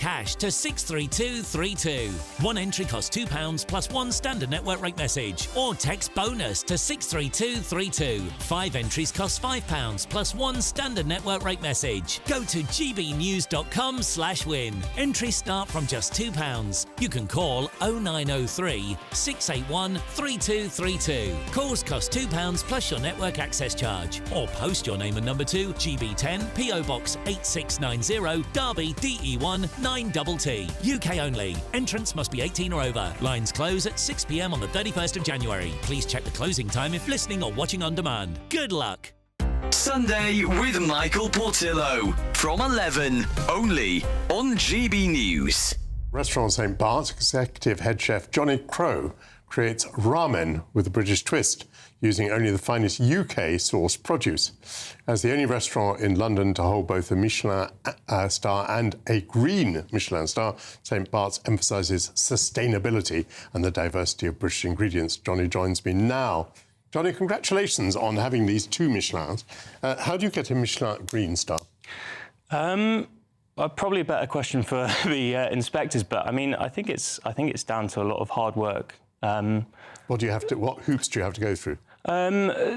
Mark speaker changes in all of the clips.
Speaker 1: Cash to 63232. One entry costs £2 plus one standard network rate message. Or text bonus to 63232. 5 entries cost £5 plus one standard network rate message. Go to gbnews.com/win. Entries start from just £2. You can call 0903 681 3232. Calls cost £2 plus your network access charge. Or post your name and number to GB10 PO Box 8690 Derby DE1 9TT. UK only. Entrance must be 18 or over. Lines close at 6 p.m. on the 31st of January. Please check the closing time if listening or watching on demand. Good luck.
Speaker 2: Sunday with Michael Portillo from 11, only on GB News.
Speaker 3: Restaurant St. Bart's executive head chef Johnny Crowe creates ramen with a British twist, using only the finest UK-sourced produce. As the only restaurant in London to hold both a Michelin star and a green Michelin star, St. Bart's emphasises sustainability and the diversity of British ingredients. Johnny joins me now. Johnny, congratulations on having these 2 Michelins. How do you get a Michelin green star?
Speaker 4: Probably a better question for the inspectors, but I mean, I think it's down to a lot of hard work.
Speaker 3: What hoops do you have to go through?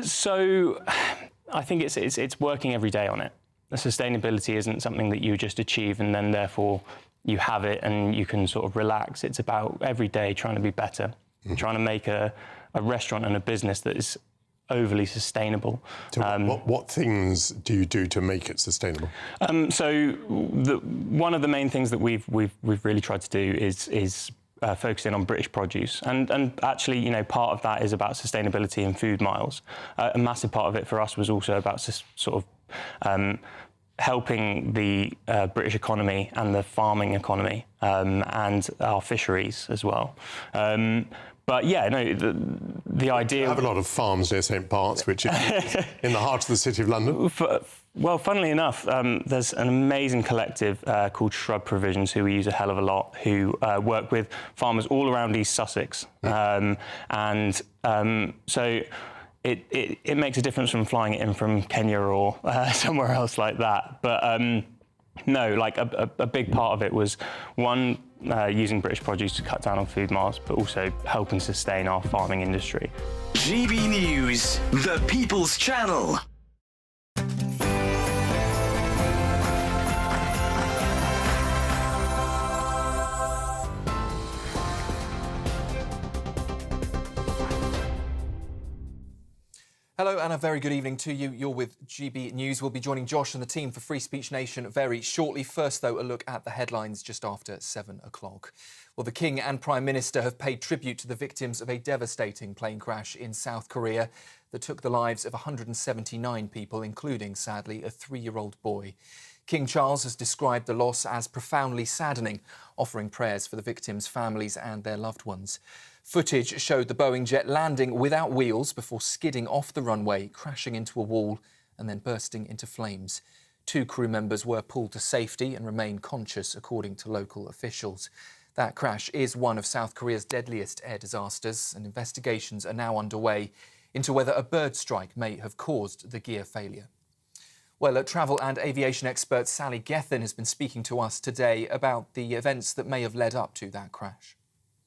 Speaker 4: So I think it's working every day on it. Sustainability isn't something that you just achieve and then therefore you have it and you can sort of relax. It's about every day trying to be better, trying to make a restaurant and a business that is overly sustainable.
Speaker 3: So what things do you do to make it sustainable?
Speaker 4: One of the main things that we've really tried to do is focusing on British produce, and actually, you know, part of that is about sustainability and food miles. A massive part of it for us was also about sort of helping the British economy and the farming economy and our fisheries as well. But yeah, no, the idea...
Speaker 3: I have a lot of farms near St. Bart's, which is in the heart of the City of London.
Speaker 4: Well, funnily enough, there's an amazing collective called Shrub Provisions, who we use a hell of a lot, who work with farmers all around East Sussex. So it makes a difference from flying it in from Kenya or somewhere else like that. But no, like a big part of it was, one, using British produce to cut down on food miles, but also helping sustain our farming industry.
Speaker 2: GB News, the People's Channel.
Speaker 5: Hello and a very good evening to you. You're with GB News. We'll be joining Josh and the team for Free Speech Nation very shortly. First, though, a look at the headlines just after 7 o'clock. Well, the King and Prime Minister have paid tribute to the victims of a devastating plane crash in South Korea that took the lives of 179 people, including, sadly, a 3-year-old boy. King Charles has described the loss as profoundly saddening, offering prayers for the victims' families and their loved ones. Footage showed the Boeing jet landing without wheels before skidding off the runway, crashing into a wall and then bursting into flames. 2 crew members were pulled to safety and remain conscious, according to local officials. That crash is one of South Korea's deadliest air disasters, and investigations are now underway into whether a bird strike may have caused the gear failure. Well, travel and aviation expert Sally Gethin has been speaking to us today about the events that may have led up to that crash.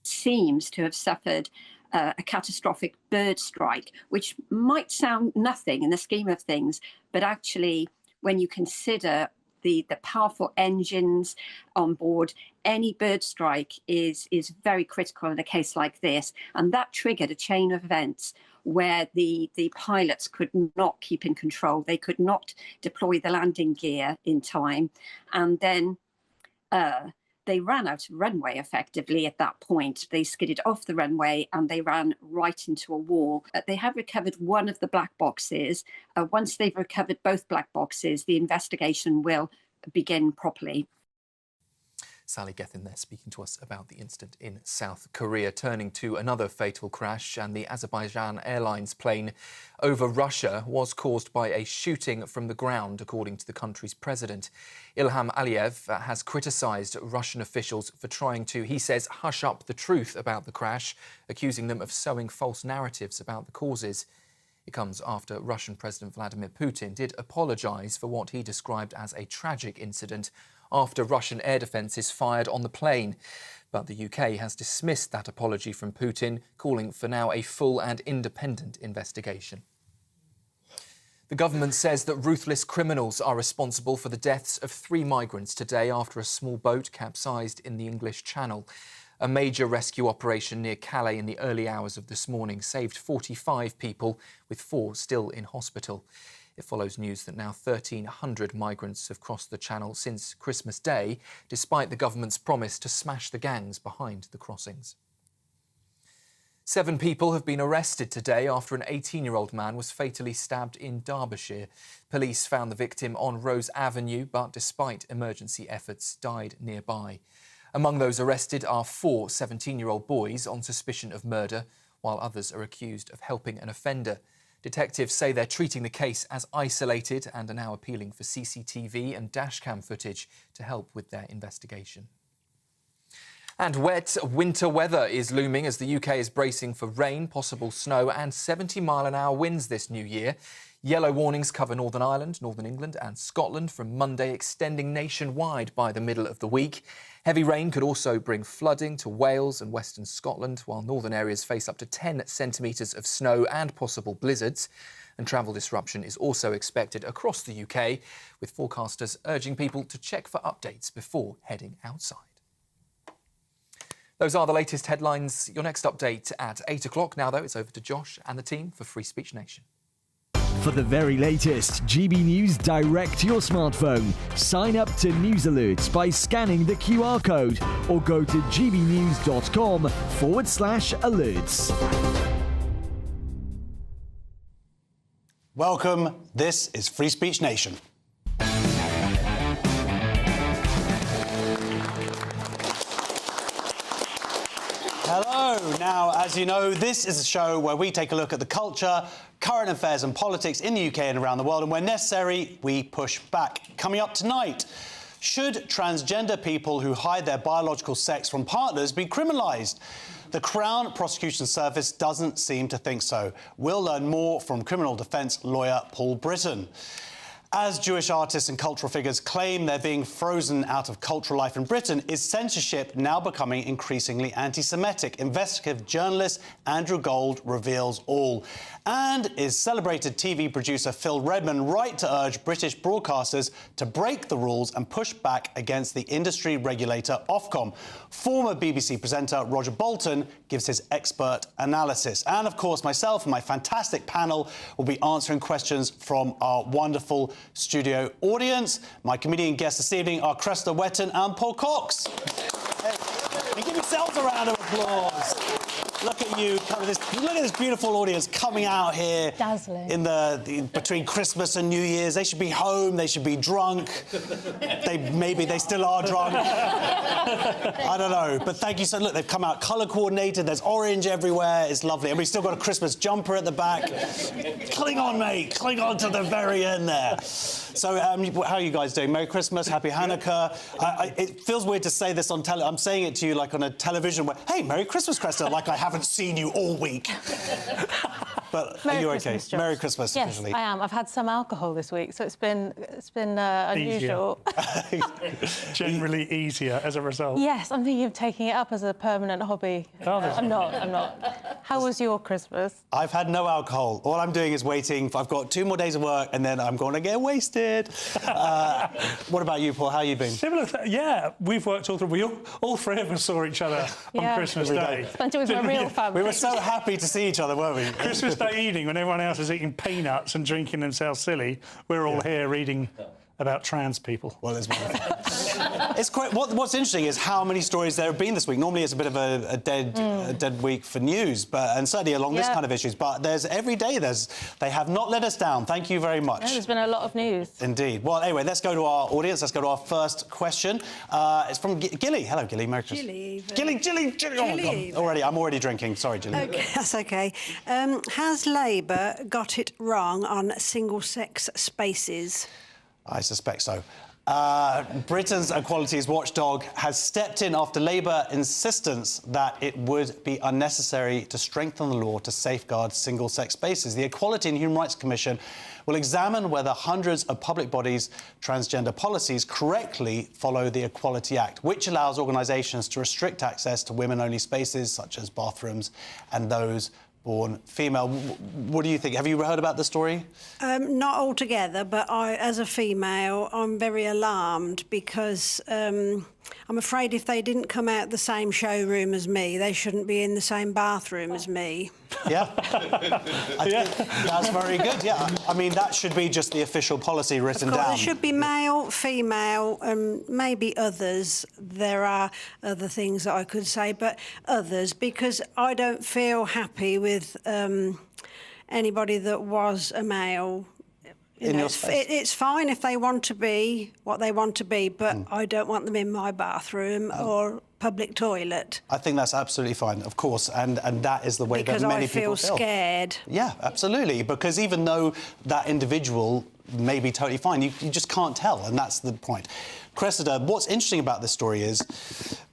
Speaker 6: Seems to have suffered a catastrophic bird strike, which might sound nothing in the scheme of things, but actually, when you consider the powerful engines on board, any bird strike is very critical in a case like this. And that triggered a chain of events where the pilots could not keep in control. They could not deploy the landing gear in time. And then they ran out of runway effectively at that point. They skidded off the runway and they ran right into a wall. They have recovered one of the black boxes. Once they've recovered both black boxes, the investigation will begin properly.
Speaker 5: Sally Gethin there speaking to us about the incident in South Korea. Turning to another fatal crash, and the Azerbaijan Airlines plane over Russia was caused by a shooting from the ground, according to the country's president. Ilham Aliyev has criticised Russian officials for trying to, he says, hush up the truth about the crash, accusing them of sowing false narratives about the causes. It comes after Russian President Vladimir Putin did apologise for what he described as a tragic incident after Russian air defences fired on the plane. But the UK has dismissed that apology from Putin, calling for now a full and independent investigation. The government says that ruthless criminals are responsible for the deaths of 3 migrants today after a small boat capsized in the English Channel. A major rescue operation near Calais in the early hours of this morning saved 45 people, with 4 still in hospital. It follows news that now 1,300 migrants have crossed the Channel since Christmas Day, despite the government's promise to smash the gangs behind the crossings. 7 people have been arrested today after an 18-year-old man was fatally stabbed in Derbyshire. Police found the victim on Rose Avenue, but despite emergency efforts, died nearby. Among those arrested are 4 17-year-old boys on suspicion of murder, while others are accused of helping an offender. Detectives say they're treating the case as isolated and are now appealing for CCTV and dashcam footage to help with their investigation. And wet winter weather is looming as the UK is bracing for rain, possible snow and 70-mile-an-hour winds this new year. Yellow warnings cover Northern Ireland, Northern England and Scotland from Monday, extending nationwide by the middle of the week. Heavy rain could also bring flooding to Wales and western Scotland, while northern areas face up to 10 centimetres of snow and possible blizzards. And travel disruption is also expected across the UK, with forecasters urging people to check for updates before heading outside. Those are the latest headlines. Your next update at 8 o'clock. Now, though, it's over to Josh and the team for Free Speech Nation.
Speaker 7: For the very latest GB News direct to your smartphone, sign up to News Alerts by scanning the QR code or go to gbnews.com/alerts.
Speaker 8: Welcome. This is Free Speech Nation. Hello. Now, as you know, this is a show where we take a look at the culture, current affairs and politics in the UK and around the world, and where necessary, we push back. Coming up tonight, should transgender people who hide their biological sex from partners be criminalised? The Crown Prosecution Service doesn't seem to think so. We'll learn more from criminal defence lawyer Paul Britton. As Jewish artists and cultural figures claim they're being frozen out of cultural life in Britain, is censorship now becoming increasingly anti-Semitic? Investigative journalist Andrew Gold reveals all. And is celebrated TV producer Phil Redman right to urge British broadcasters to break the rules and push back against the industry regulator Ofcom? Former BBC presenter Roger Bolton gives his expert analysis. And, of course, myself and my fantastic panel will be answering questions from our wonderful studio audience. My comedian guests this evening are Cresta Wetton and Paul Cox. Hey, give yourselves a round of applause. Look at you, look at this beautiful audience coming out here.
Speaker 9: Dazzling.
Speaker 8: In between Christmas and New Year's. They should be home, they should be drunk. Maybe they still are drunk. I don't know. But thank you so much. Look, they've come out colour coordinated, there's orange everywhere, it's lovely. And we've still got a Christmas jumper at the back. Cling on, mate, cling on to the very end there. So, how are you guys doing? Merry Christmas, Happy Hanukkah. It feels weird to say this on I'm saying it to you like on a television where, hey, Merry Christmas, Cresta, like I haven't seen you all week. But
Speaker 9: Merry
Speaker 8: are you
Speaker 9: Christmas,
Speaker 8: okay?
Speaker 9: Josh.
Speaker 8: Merry Christmas,
Speaker 9: yes,
Speaker 8: officially.
Speaker 9: I am. I've had some alcohol this week, so it's been unusual.
Speaker 10: Generally easier as a result.
Speaker 9: Yes, I'm thinking of taking it up as a permanent hobby. I'm not. How was your Christmas?
Speaker 8: I've had no alcohol. All I'm doing is waiting. I've got 2 more days of work and then I'm going to get wasted. What about you, Paul? How you been?
Speaker 10: Similar. Yeah, we've worked all through. All 3 of us saw each other on Christmas Day.
Speaker 9: Spent it with my real family.
Speaker 8: We were so happy to see each other, weren't we?
Speaker 10: Christmas Day evening, when everyone else is eating peanuts and drinking themselves silly, we're all here reading about trans people.
Speaker 8: Well, it's wonderful. It's quite. What's interesting is how many stories there have been this week. Normally, it's a bit of a dead week for news, and certainly along this kind of issues. But every day they have not let us down. Thank you very much.
Speaker 9: Yeah, there's been a lot of news.
Speaker 8: Indeed. Well, anyway, let's go to our audience. Let's go to our first question. It's from Gilly. Hello, Gilly. Merry Christmas. Gilly. Oh, I'm already drinking. Sorry, Gilly.
Speaker 11: Okay, that's okay. Has Labour got it wrong on single-sex spaces?
Speaker 8: I suspect so. Britain's equalities watchdog has stepped in after Labour insistence that it would be unnecessary to strengthen the law to safeguard single-sex spaces. The Equality and Human Rights Commission will examine whether hundreds of public bodies' transgender policies correctly follow the Equality Act, which allows organisations to restrict access to women-only spaces such as bathrooms and those born female. What do you think? Have you heard about the story?
Speaker 11: Not altogether, but as a female, I'm very alarmed because I'm afraid if they didn't come out the same showroom as me, they shouldn't be in the same bathroom as me.
Speaker 8: Yeah. That's very good, yeah. I mean, that should be just the official policy written down.
Speaker 11: There should be male, female, and maybe others. There are other things that I could say, but others, because I don't feel happy with anybody that was a male. You know, it's fine if they want to be what they want to be, but I don't want them in my bathroom or public toilet.
Speaker 8: I think that's absolutely fine, of course, and that is the way that many people feel.
Speaker 11: Because I feel scared.
Speaker 8: Yeah, absolutely, because even though that individual may be totally fine, you just can't tell, and that's the point. Cressida, what's interesting about this story is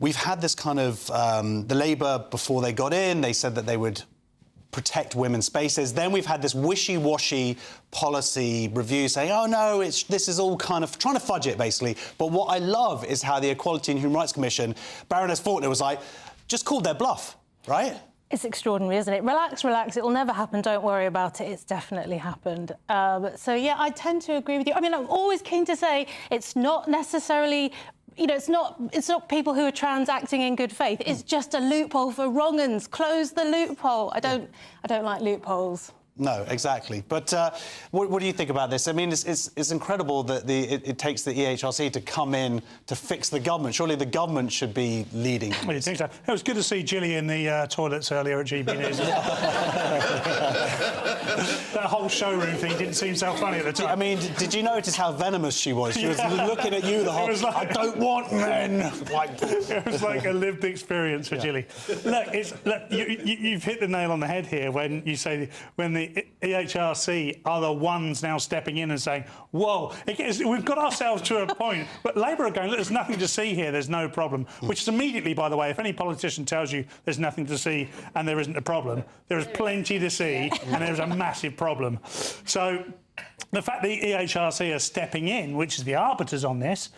Speaker 8: we've had this kind of... the Labour, before they got in, they said that they would protect women's spaces. Then we've had this wishy-washy policy review saying, oh, no, this is all kind of trying to fudge it, basically. But what I love is how the Equality and Human Rights Commission, Baroness Faulkner was like, just called their bluff, right?
Speaker 9: It's extraordinary, isn't it? Relax, relax. It will never happen. Don't worry about it. It's definitely happened. So, yeah, I tend to agree with you. I mean, I'm always keen to say it's not necessarily... You know, it's not people who are trans acting in good faith. It's just a loophole for wrong-uns. Close the loophole. I don't like loopholes.
Speaker 8: No, exactly. But what do you think about this? I mean, it's incredible that it takes the EHRC to come in to fix the government. Surely the government should be leading.
Speaker 10: Well, you think so? It was good to see Gilly in the toilets earlier at GBNews. That whole showroom thing didn't seem so funny at the time.
Speaker 8: I mean, did you notice how venomous she was? She was looking at you the whole... Like, I don't want men!
Speaker 10: It was like a lived experience for Gilly. Look, you've hit the nail on the head here when you say... when the EHRC are the ones now stepping in and saying, whoa, we've got ourselves to a point. But Labour are going, look, there's nothing to see here, there's no problem. Which is immediately, by the way, if any politician tells you there's nothing to see and there isn't a problem, there is plenty to see and there's a massive problem. So the fact the EHRC are stepping in, which is the arbiters on this,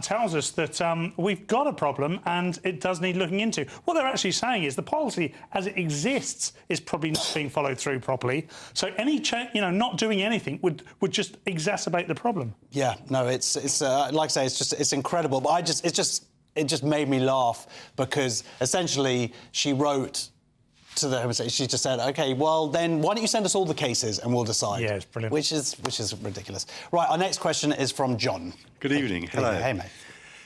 Speaker 10: tells us that we've got a problem and it does need looking into. What they're actually saying is the policy as it exists is probably not being followed through properly. So any not doing anything would just exacerbate the problem. Yeah, no, it's like I say, it's incredible. But it just made me laugh because essentially she wrote to the Home Secretary, she just said, OK, well, then why don't you send us all the cases and we'll decide? Yeah, it's brilliant. Which is ridiculous. Right, our next question is from John.
Speaker 12: Good evening. Hello.
Speaker 8: Hey, mate.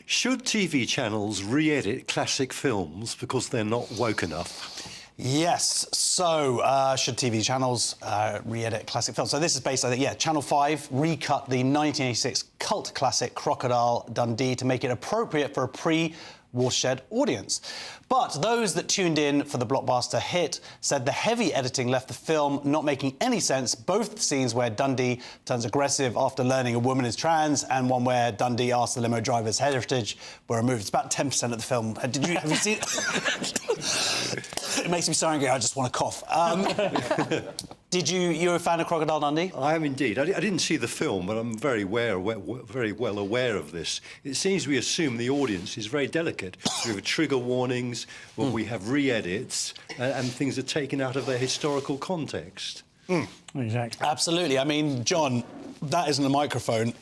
Speaker 12: Should TV channels re-edit classic films because they're not woke enough?
Speaker 8: Yes. So, should TV channels re-edit classic films? So this is based on, Channel 5 recut the 1986 cult classic Crocodile Dundee to make it appropriate for a pre-watershed audience. But those that tuned in for the blockbuster hit said the heavy editing left the film not making any sense. Both scenes where Dundee turns aggressive after learning a woman is trans and one where Dundee asks the limo driver's heritage were removed. It's about 10% of the film. Have you seen it? It makes me so angry, I just want to cough. You're a fan of Crocodile Dundee?
Speaker 12: I am indeed. I didn't see the film, but I'm very well aware of this. It seems we assume the audience is very delicate. We have trigger warnings, we have re-edits, and things are taken out of their historical context.
Speaker 10: Exactly.
Speaker 8: Absolutely. I mean, John, that isn't a microphone.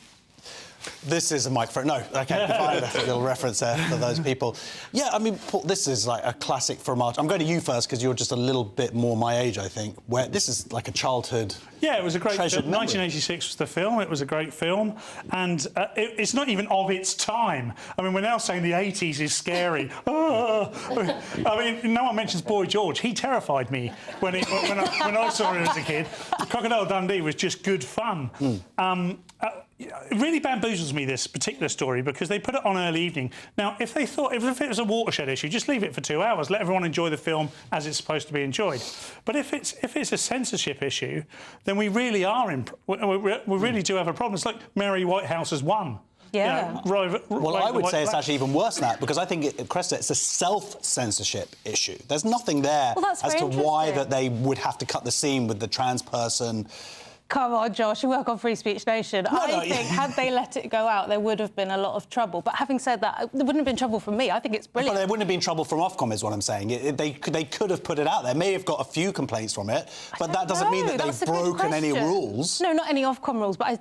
Speaker 8: This is a microphone. No, OK, fine. That's a little reference there for those people. Yeah, I mean, Paul, this is like a classic from our... I'm going to you first, because you're just a little bit more my age, I think, where this is like a childhood...
Speaker 10: Yeah, it was a great film. 1986 was the film. It was a great film. And it's not even of its time. I mean, we're now saying the 80s is scary. I mean, no one mentions Boy George. He terrified me when I saw it as a kid. Crocodile Dundee was just good fun. It really bamboozles me, this particular story, because they put it on early evening. Now, if they thought, if it was a watershed issue, just leave it for 2 hours, let everyone enjoy the film as it's supposed to be enjoyed. But if it's a censorship issue, then we really are we really do have a problem. It's like Mary Whitehouse has won.
Speaker 9: Yeah.
Speaker 8: Well, I would say it's actually even worse than that, because I think, Christys, it's a self-censorship issue. There's nothing there as to why that they would have to cut the seam with the trans person.
Speaker 9: Come on, Josh, you work on Free Speech Nation. I think had they let it go out, there would have been a lot of trouble. But having said that, there wouldn't have been trouble from me. I think it's brilliant.
Speaker 8: But there wouldn't have been trouble from Ofcom, is what I'm saying. They could have put it out there. May have got a few complaints from it, but that doesn't mean that they've broken any rules.
Speaker 9: No, not any Ofcom rules, but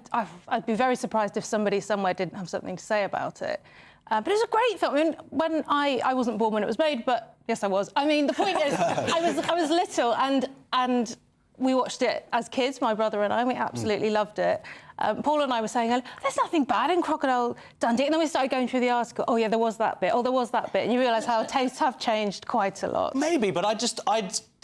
Speaker 9: I'd be very surprised if somebody somewhere didn't have something to say about it. But it's a great film. I mean, when I wasn't born when it was made, but yes, I was. I mean, the point is, I was little and we watched it as kids, my brother and I. We absolutely loved it. Paul and I were saying, there's nothing bad in Crocodile Dundee. And then we started going through the article. Oh, yeah, there was that bit. Oh, there was that bit. And you realise how tastes have changed quite a lot.
Speaker 8: Maybe, but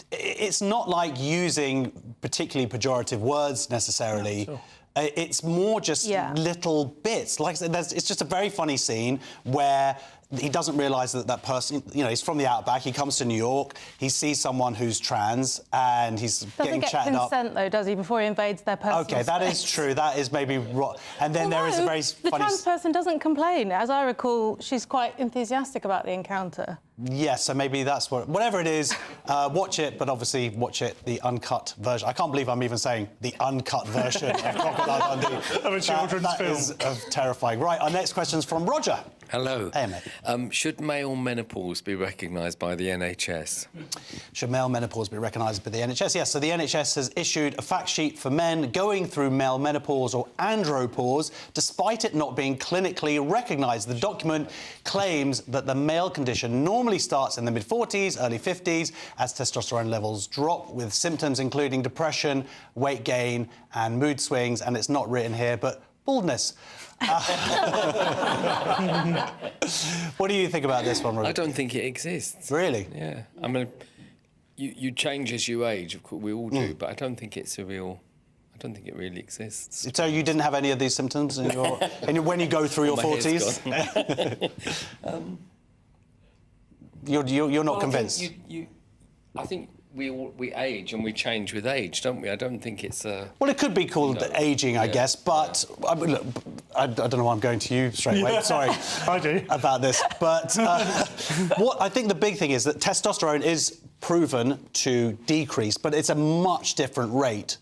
Speaker 8: it's not like using particularly pejorative words necessarily. Yeah, sure. It's more just little bits. Like I said, it's just a very funny scene where he doesn't realise that person, he's from the outback, he comes to New York, he sees someone who's trans, and he's getting chatted up.
Speaker 9: Doesn't get consent, though, does he, before he invades their personal space?
Speaker 8: That is true. That is maybe right. And then there is a very funny...
Speaker 9: The trans person doesn't complain. As I recall, she's quite enthusiastic about the encounter.
Speaker 8: Yes, so maybe that's whatever it is, watch it, but obviously watch it, the uncut version. I can't believe I'm even saying the uncut version of Crocodile Dundee.
Speaker 10: Of a children's film.
Speaker 8: That is terrifying. Right, our next question's from Roger.
Speaker 13: Hello.
Speaker 8: Hey, mate.
Speaker 13: Should male menopause be recognised by the NHS?
Speaker 8: Should male menopause be recognised by the NHS? Yes, so the NHS has issued a fact sheet for men going through male menopause or andropause, despite it not being clinically recognised. The document claims that the male condition normally starts in the mid-40s, early 50s, as testosterone levels drop, with symptoms including depression, weight gain and mood swings, and it's not written here, but baldness. What do you think about this one, Roger?
Speaker 13: I don't think it exists.
Speaker 8: Really?
Speaker 13: Yeah. I mean, you change as you age, of course, we all do, but I don't think it's a real... I don't think it really exists.
Speaker 8: So you didn't have any of these symptoms in your, when you go through your 40s? You're not convinced?
Speaker 13: I think we age and we change with age, don't we? I don't think it's a...
Speaker 8: Well, it could be called ageing, I guess, but... I mean, look, I don't know why I'm going to you straight away. Sorry.
Speaker 10: I do.
Speaker 8: About this. But what I think the big thing is that testosterone is proven to decrease, but it's a much different rate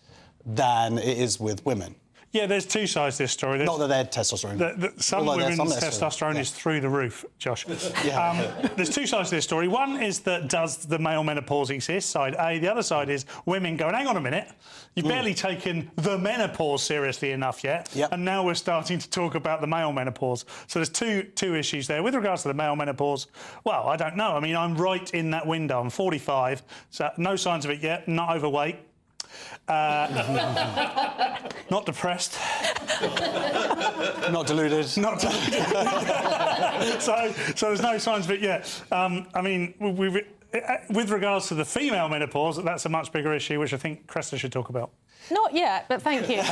Speaker 8: than it is with women.
Speaker 10: Yeah, there's two sides to this story.
Speaker 8: Not that they're testosterone.
Speaker 10: Some women's testosterone is through the roof, Josh. There's two sides to this story. One is that does the male menopause exist, side A. The other side is women going, hang on a minute, you've barely taken the menopause seriously enough yet, and now we're starting to talk about the male menopause. So there's two issues there. With regards to the male menopause, well, I don't know. I mean, I'm right in that window. I'm 45, so no signs of it yet, not overweight. Not depressed.
Speaker 8: Not deluded.
Speaker 10: Not deluded. so there's no signs of it yet. I mean, with regards to the female menopause, that's a much bigger issue, which I think Christys should talk about.
Speaker 9: Not yet, but thank you. Look,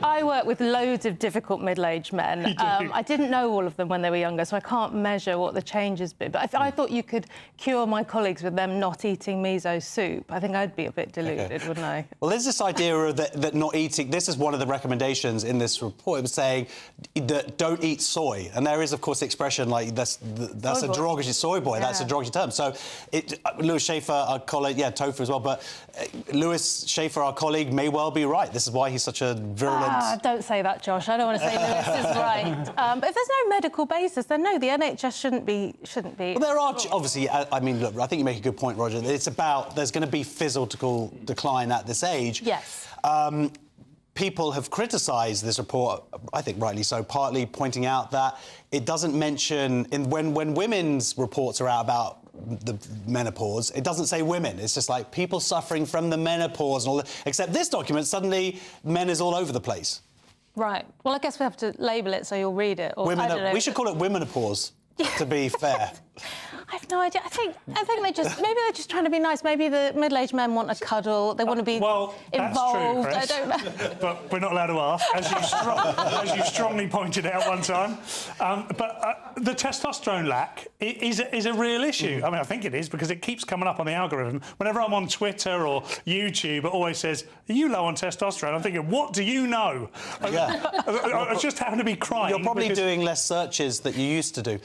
Speaker 9: I work with loads of difficult middle-aged men. I didn't know all of them when they were younger, so I can't measure what the change has been. But I thought you could cure my colleagues with them not eating miso soup. I think I'd be a bit deluded, wouldn't I?
Speaker 8: Well, there's this idea of that not eating... This is one of the recommendations in this report. It was saying that don't eat soy. And there is, of course, the expression like that's a derogatory soy boy. That's a derogatory term. So Lewis Schaefer, our colleague, tofu as well, but Lewis Schaefer, our colleague, may well be right. This is why he's such a virulent...
Speaker 9: don't say that, Josh. I don't want to say Lewis is right. But if there's no medical basis, then no, the NHS shouldn't be... Well,
Speaker 8: there are... Obviously, I mean, look, I think you make a good point, Roger. It's about... There's going to be physical decline at this age.
Speaker 9: Yes.
Speaker 8: People have criticised this report, I think rightly so, partly pointing out that it doesn't mention... When women's reports are out about the menopause, it doesn't say women. It's just like people suffering from the menopause and all that. Except this document, suddenly men is all over the place.
Speaker 9: Right. Well, I guess we have to label it so you'll read it. Or,
Speaker 8: we should call it womenopause, to be fair.
Speaker 9: I've no idea. I think maybe they're just trying to be nice. Maybe the middle-aged men want a cuddle. They want to be involved.
Speaker 10: That's true, Chris.
Speaker 9: I don't know.
Speaker 10: But we're not allowed to ask, as you strongly pointed out one time. But the testosterone lack is a real issue. I mean, I think it is because it keeps coming up on the algorithm. Whenever I'm on Twitter or YouTube, it always says, "Are you low on testosterone?" I'm thinking, what do you know?
Speaker 8: Yeah.
Speaker 10: I just happen to be crying.
Speaker 8: You're probably doing less searches that you used to do.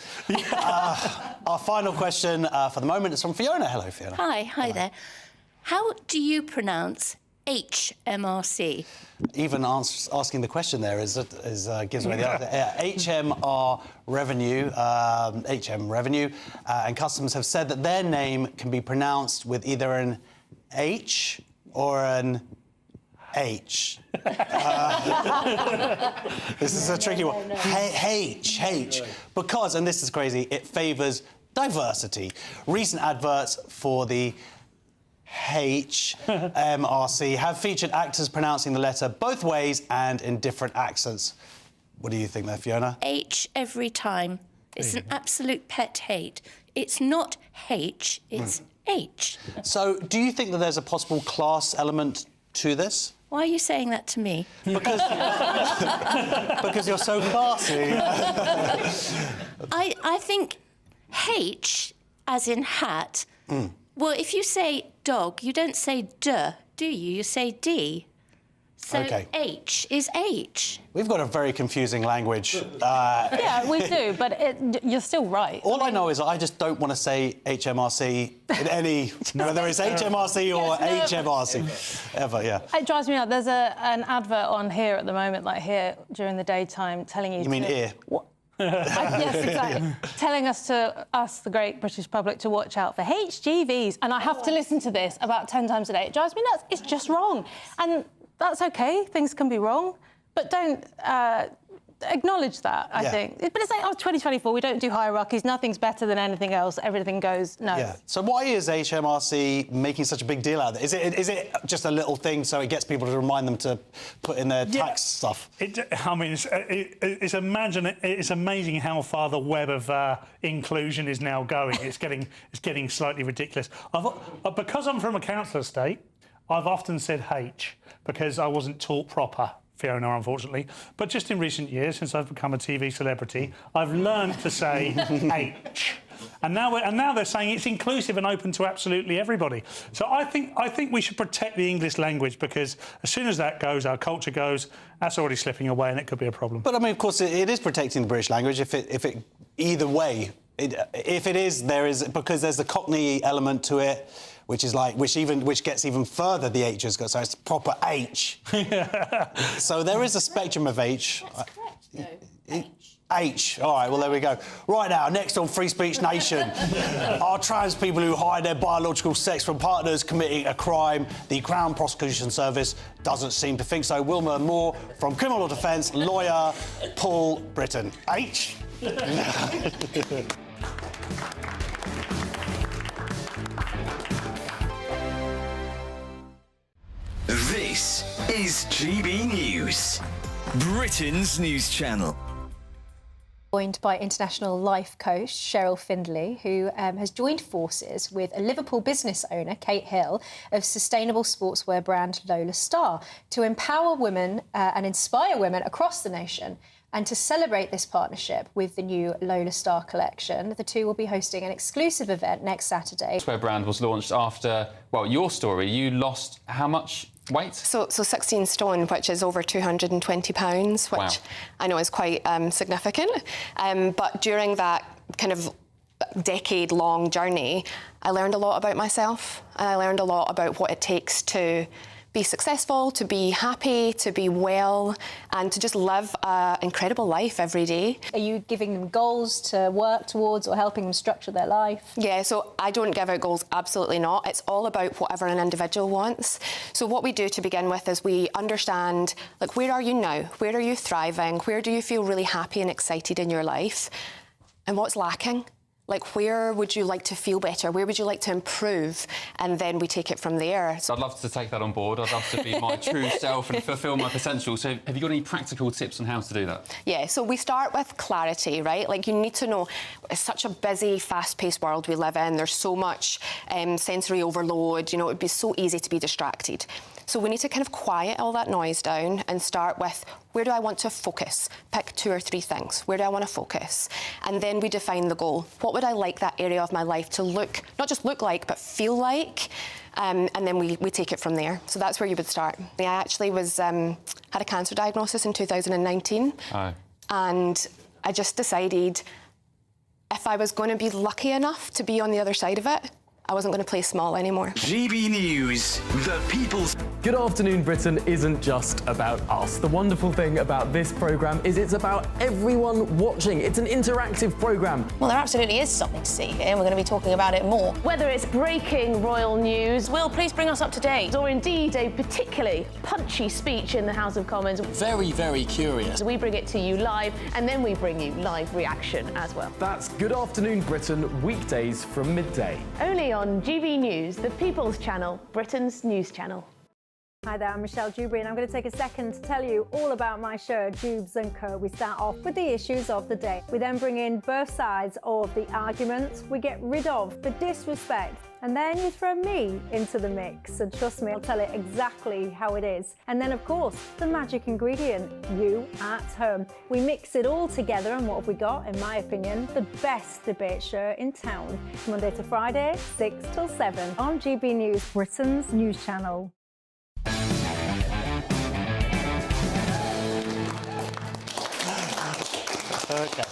Speaker 8: Our final question for the moment is from Fiona. Hello, Fiona.
Speaker 14: Hi there. How do you pronounce HMRC?
Speaker 8: Even asking the question there gives away the answer. HMR Revenue, HM Revenue, and Customs have said that their name can be pronounced with either an H or an H. This is a tricky one. H. Because, and this is crazy, it favours diversity. Recent adverts for the HMRC have featured actors pronouncing the letter both ways and in different accents. What do you think there, Fiona?
Speaker 14: H every time. It's an absolute pet hate. It's not H, it's H.
Speaker 8: So, do you think that there's a possible class element to this?
Speaker 14: Why are you saying that to me?
Speaker 8: Because you're so classy.
Speaker 14: I think H, as in hat, well, if you say dog, you don't say duh, do you? You say D. So
Speaker 8: okay.
Speaker 14: H is H.
Speaker 8: We've got a very confusing language.
Speaker 9: Yeah, we do, but you're still right.
Speaker 8: All I know is I just don't want to say HMRC in any, whether it's HMRC or HMRC, ever, yeah.
Speaker 9: It drives me out. There's an advert on here at the moment, like here during the daytime, telling you.
Speaker 8: You mean ear?
Speaker 9: Yes, exactly. Telling us, the great British public, to watch out for HGVs. And I have to listen to this about 10 times a day. It drives me nuts. It's just wrong. And that's OK. Things can be wrong. But don't acknowledge that, I think. But it's like, 2024, we don't do hierarchies. Nothing's better than anything else. Everything goes, no.
Speaker 8: Yeah. So why is HMRC making such a big deal out of it? Is it just a little thing so it gets people to remind them to put in their tax stuff?
Speaker 10: It's amazing how far the web of inclusion is now going. It's getting slightly ridiculous. Because I'm from a council estate, I've often said H because I wasn't taught proper, Fiona, unfortunately. But just in recent years, since I've become a TV celebrity, I've learned to say H. And now they're saying it's inclusive and open to absolutely everybody. So I think we should protect the English language, because as soon as that goes, our culture goes, that's already slipping away and it could be a problem.
Speaker 8: But I mean, of course, it is protecting the British language if it either way. If it is, there is, because there's the Cockney element to it, which gets even further. The H's go, so it's proper H. So there is a spectrum of H.
Speaker 14: That's correct, though.
Speaker 8: H. All right, well, there we go. Right now, next on Free Speech Nation, are trans people who hide their biological sex from partners committing a crime? The Crown Prosecution Service doesn't seem to think so. We'll learn more from criminal defence lawyer Paul Britton. H.
Speaker 2: This is GB News, Britain's news channel.
Speaker 15: Joined by international life coach Cheryl Findlay, who has joined forces with a Liverpool business owner, Kate Hill, of sustainable sportswear brand Lola Star, to empower women and inspire women across the nation. And to celebrate this partnership with the new Lola Star collection, the two will be hosting an exclusive event next Saturday.
Speaker 16: The sportswear brand was launched after, well, your story. You lost how much weight?
Speaker 17: So 16 stone, which is over £220, which
Speaker 16: wow.
Speaker 17: I know is quite significant. But during that kind of decade-long journey, I learned a lot about myself, and I learned a lot about what it takes to be successful, to be happy, to be well, and to just live an incredible life every day.
Speaker 15: Are you giving them goals to work towards or helping them structure their life?
Speaker 17: Yeah, so I don't give out goals, absolutely not. It's all about whatever an individual wants. So what we do to begin with is we understand, like, where are you now? Where are you thriving? Where do you feel really happy and excited in your life? And what's lacking? Like, where would you like to feel better? Where would you like to improve? And then we take it from there.
Speaker 16: I'd love to take that on board. I'd love to be my true self and fulfil my potential. So have you got any practical tips on how to do that?
Speaker 17: Yeah, so we start with clarity, right? Like, you need to know, it's such a busy, fast-paced world we live in. There's so much sensory overload. You know, it'd be so easy to be distracted. So we need to kind of quiet all that noise down and start with, where do I want to focus? Pick 2 or 3 things. Where do I want to focus? And then we define the goal. What would I like that area of my life to look, not just look like, but feel like? And then we take it from there. So that's where you would start. I actually had a cancer diagnosis in 2019.
Speaker 16: Aye.
Speaker 17: And I just decided if I was going to be lucky enough to be on the other side of it, I wasn't going to play small anymore.
Speaker 2: GB News, the people's...
Speaker 18: Good Afternoon Britain isn't just about us. The wonderful thing about this programme is it's about everyone watching. It's an interactive programme.
Speaker 19: Well, there absolutely is something to see here, and we're going to be talking about it more. Whether it's breaking royal news, Will, please bring us up to date, or indeed a particularly punchy speech in the House of Commons.
Speaker 18: Very, very curious.
Speaker 19: We bring it to you live, and then we bring you live reaction as well.
Speaker 18: That's Good Afternoon Britain, weekdays from midday.
Speaker 19: Only on GB News, the People's Channel, Britain's news channel.
Speaker 20: Hi there, I'm Michelle Dewberry, and I'm going to take a second to tell you all about my show, Dubes & Co. We start off with the issues of the day. We then bring in both sides of the arguments. We get rid of the disrespect. And then you throw me into the mix. And trust me, I'll tell it exactly how it is. And then, of course, the magic ingredient, you at home. We mix it all together, and what have we got? In my opinion, the best debate show in town. Monday to Friday, 6 till 7 on GB News, Britain's news channel.
Speaker 8: Okay.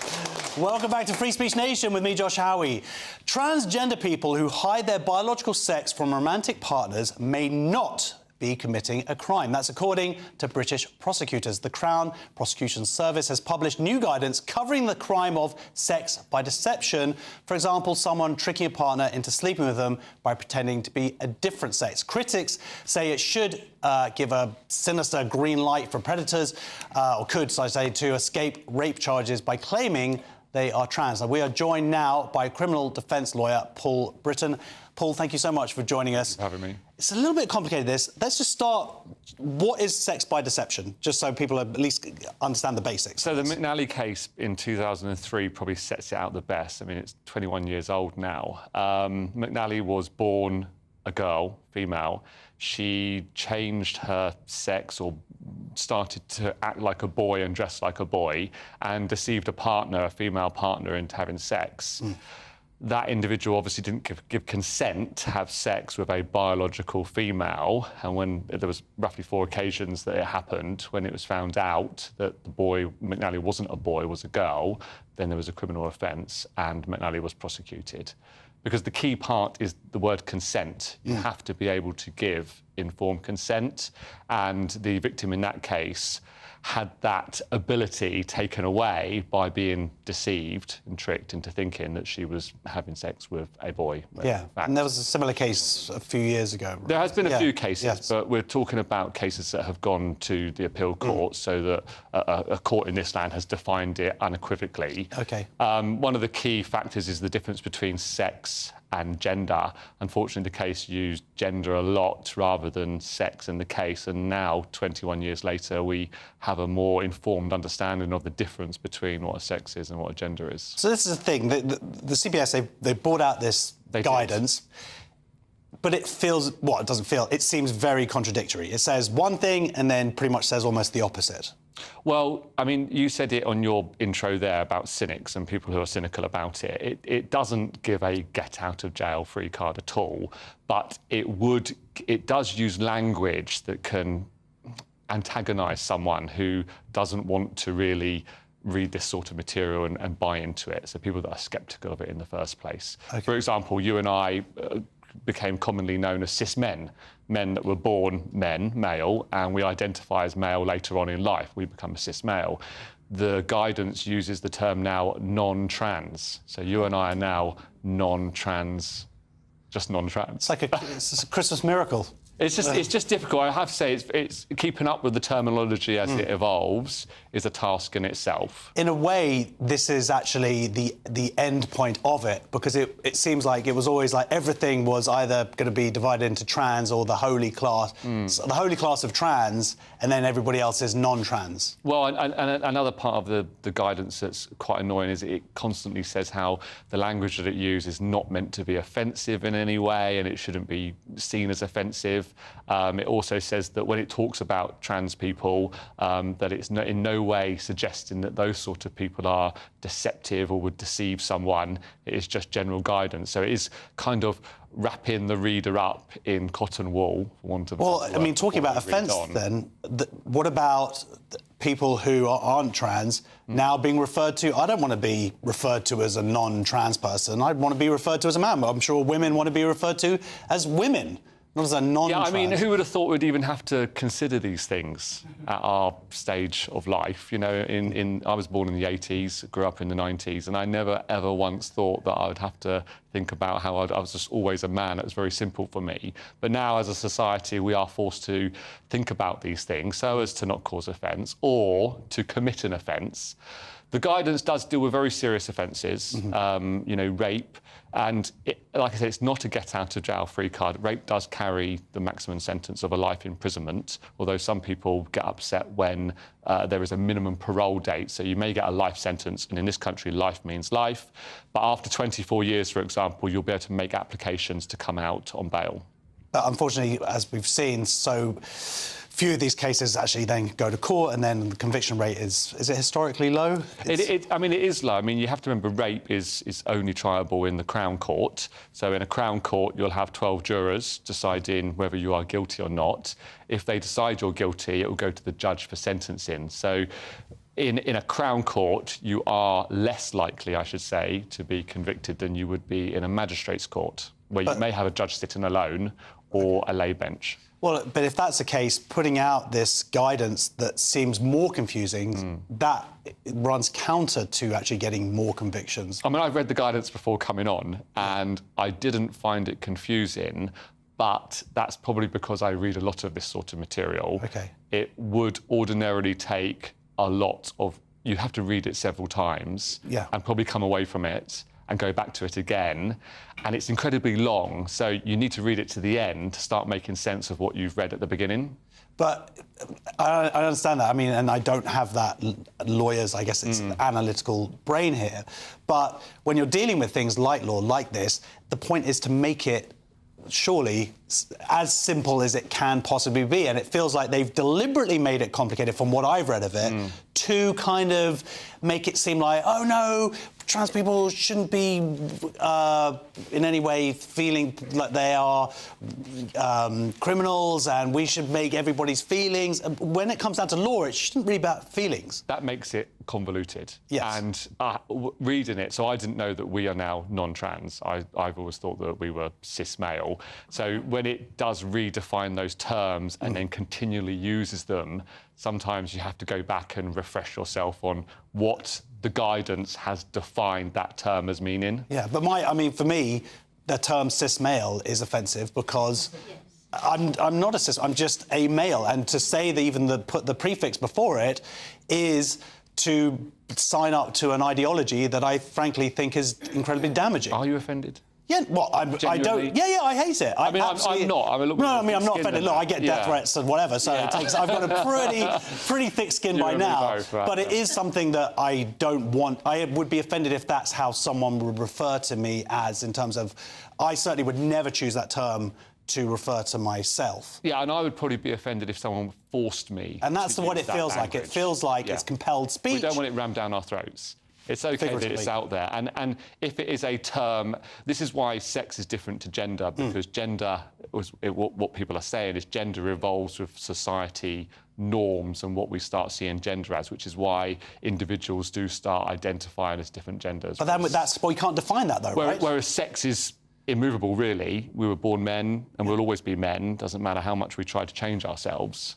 Speaker 8: Welcome back to Free Speech Nation with me, Josh Howie. Transgender people who hide their biological sex from romantic partners may not be committing a crime. That's according to British prosecutors. The Crown Prosecution Service has published new guidance covering the crime of sex by deception. For example, someone tricking a partner into sleeping with them by pretending to be a different sex. Critics say it should give a sinister green light for predators, or could, so I say, to escape rape charges by claiming they are trans. Now, we are joined now by criminal defence lawyer Paul Britton. Paul, thank you so much for joining us.
Speaker 16: Thanks for having me.
Speaker 8: It's a little bit complicated, this. Let's just start. What is sex by deception? Just so people at least understand the basics.
Speaker 16: So the McNally case in 2003 probably sets it out the best. I mean, it's 21 years old now. McNally was born a girl, female. She changed her sex or started to act like a boy and dress like a boy and deceived a partner, a female partner, into having sex. That individual obviously didn't give consent to have sex with a biological female, and when there was roughly 4 occasions that it happened, when it was found out that the boy, McNally, wasn't a boy, was a girl, then there was a criminal offence and McNally was prosecuted. Because the key part is the word consent. You have to be able to give informed consent, and the victim in that case had that ability taken away by being deceived and tricked into thinking that she was having sex with a boy.
Speaker 8: Yeah, and there was a similar case a few years ago. Right?
Speaker 16: There has been a few cases, but we're talking about cases that have gone to the appeal court, so that a court in this land has defined it unequivocally.
Speaker 8: OK.
Speaker 16: One of the key factors is the difference between sex and gender. Unfortunately, the case used gender a lot rather than sex in the case, and now, 21 years later, we have a more informed understanding of the difference between what a sex is and what a gender is.
Speaker 8: So this is the thing, the CBS, they brought out this guidance, but it feels, well, it doesn't feel, it seems very contradictory. It says one thing and then pretty much says almost the opposite.
Speaker 16: Well, I mean, you said it on your intro there about cynics and people who are cynical about it. It doesn't give a get-out-of-jail-free card at all, but it does use language that can antagonise someone who doesn't want to really read this sort of material and buy into it, so people that are sceptical of it in the first place. Okay. For example, you and I became commonly known as cis men that were born male, and we identify as male later on in life. We become a cis male. The guidance uses the term now non-trans. So you and I are now non-trans, just non-trans.
Speaker 8: It's like it's a Christmas miracle.
Speaker 16: It's just difficult. I have to say, it's keeping up with the terminology as it evolves is a task in itself.
Speaker 8: In a way, this is actually the end point of it, because it seems like it was always like everything was either going to be divided into trans or the holy class, so the holy class of trans, and then everybody else is non-trans.
Speaker 16: Well, and another part of the guidance that's quite annoying is it constantly says how the language that it uses is not meant to be offensive in any way, and it shouldn't be seen as offensive. It also says that when it talks about trans people, that it's in no way suggesting that those sort of people are deceptive or would deceive someone. It is just general guidance. So it is kind of wrapping the reader up in cotton wool, for want of a
Speaker 8: Well,
Speaker 16: better
Speaker 8: I mean,
Speaker 16: word,
Speaker 8: talking about
Speaker 16: before we read
Speaker 8: offence
Speaker 16: on.
Speaker 8: then, what about people who aren't trans now being referred to? I don't want to be referred to as a non-trans person. I want to be referred to as a man. I'm sure women want to be referred to as women, not as a non-trans.
Speaker 16: Yeah, I mean, who would have thought we'd even have to consider these things at our stage of life? You know, I was born in the 80s, grew up in the 90s, and I never, ever once thought that I would have to think about how I was just always a man. It was very simple for me. But now, as a society, we are forced to think about these things so as to not cause offence or to commit an offence. The guidance does deal with very serious offences, you know, rape. And like I said, it's not a get-out-of-jail-free card. Rape does carry the maximum sentence of a life imprisonment, although some people get upset when there is a minimum parole date. So you may get a life sentence, and in this country, life means life. But after 24 years, for example, you'll be able to make applications to come out on bail.
Speaker 8: But unfortunately, as we've seen, so few of these cases actually then go to court, and then the conviction rate is it historically low?
Speaker 16: I mean, it is low. I mean, you have to remember rape is only triable in the Crown Court. So in a Crown Court, you'll have 12 jurors deciding whether you are guilty or not. If they decide you're guilty, it will go to the judge for sentencing. So in a Crown Court, you are less likely, I should say, to be convicted than you would be in a magistrate's court, where you may have a judge sitting alone or a lay bench.
Speaker 8: Well, but if that's the case, putting out this guidance that seems more confusing, that runs counter to actually getting more convictions.
Speaker 16: I mean, I've read the guidance before coming on, and I didn't find it confusing, but that's probably because I read a lot of this sort of material.
Speaker 8: OK.
Speaker 16: It would ordinarily take a lot of... You have to read it several times and probably come away from it and go back to it again. And it's incredibly long, so you need to read it to the end to start making sense of what you've read at the beginning.
Speaker 8: But I understand that. I mean, and I don't have that lawyer's, I guess it's analytical brain here. But when you're dealing with things like law, like this, the point is to make it surely as simple as it can possibly be. And it feels like they've deliberately made it complicated, from what I've read of it, to kind of make it seem like, oh no, trans people shouldn't be in any way feeling like they are criminals, and we should make everybody's feelings. When it comes down to law, it shouldn't really be about feelings.
Speaker 16: That makes it convoluted.
Speaker 8: Yes.
Speaker 16: And reading it, so I didn't know that we are now non-trans. I've always thought that we were cis-male. So when it does redefine those terms and then continually uses them, sometimes you have to go back and refresh yourself on what the guidance has defined that term as meaning.
Speaker 8: Yeah, but I mean, for me, the term cis-male is offensive because I'm not a cis, I'm just a male. And to say that even put the prefix before it is to sign up to an ideology that I frankly think is incredibly damaging.
Speaker 16: Are you offended?
Speaker 8: Yeah, well, I don't. Yeah, I hate it.
Speaker 16: I mean, I'm not. I'm a little bit.
Speaker 8: No, I mean, I'm not offended. Look, I get death threats and whatever, so it takes. I've got a pretty thick skin by now. But it is something that I don't want. I would be offended if that's how someone would refer to me as, in terms of, I certainly would never choose that term to refer to myself.
Speaker 16: Yeah, and I would probably be offended if someone forced me.
Speaker 8: And that's what it feels like. It feels like it's compelled speech.
Speaker 16: We don't want it rammed down our throats. It's OK that it's out there. And if it is a term... This is why sex is different to gender, because gender, what people are saying is gender evolves with society norms and what we start seeing gender as, which is why individuals do start identifying as different genders.
Speaker 8: But then we can't define that, though, right?
Speaker 16: Whereas sex is immovable, really. We were born men and we'll always be men. Doesn't matter how much we try to change ourselves.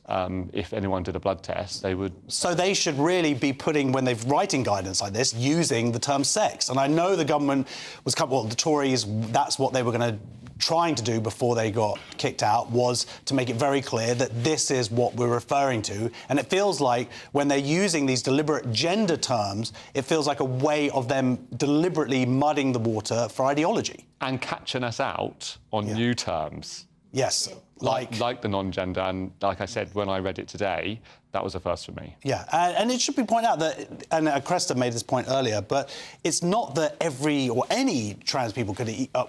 Speaker 16: If anyone did a blood test, they would...
Speaker 8: So they should really be putting, when they're writing guidance like this, using the term sex. And I know the government was... Well, the Tories, that's what they were going to trying to do before they got kicked out was to make it very clear that this is what we're referring to. And it feels like when they're using these deliberate gender terms, it feels like a way of them deliberately muddying the water for ideology.
Speaker 16: And catching us out on new terms.
Speaker 8: Yes.
Speaker 16: Like the non-gender, and like I said, when I read it today, that was a first for me.
Speaker 8: Yeah, and it should be pointed out that, and Cresta made this point earlier, but it's not that every or any trans people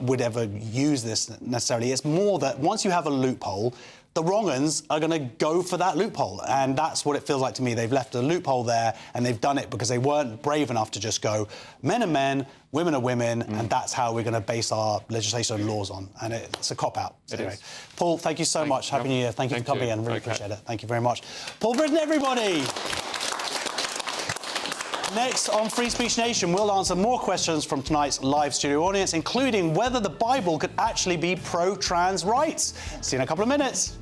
Speaker 8: would ever use this necessarily. It's more that once you have a loophole, the wrong uns are going to go for that loophole. And that's what it feels like to me. They've left a loophole there, and they've done it because they weren't brave enough to just go, men are men, women are women, and that's how we're going to base our legislation and laws on. And it's a cop-out. So anyway, Paul, thank you so much. Happy New Year. Thank you for coming in. Really appreciate it. Thank you very much. Paul Britton, everybody. Next on Free Speech Nation, we'll answer more questions from tonight's live studio audience, including whether the Bible could actually be pro-trans rights. See you in a couple of minutes.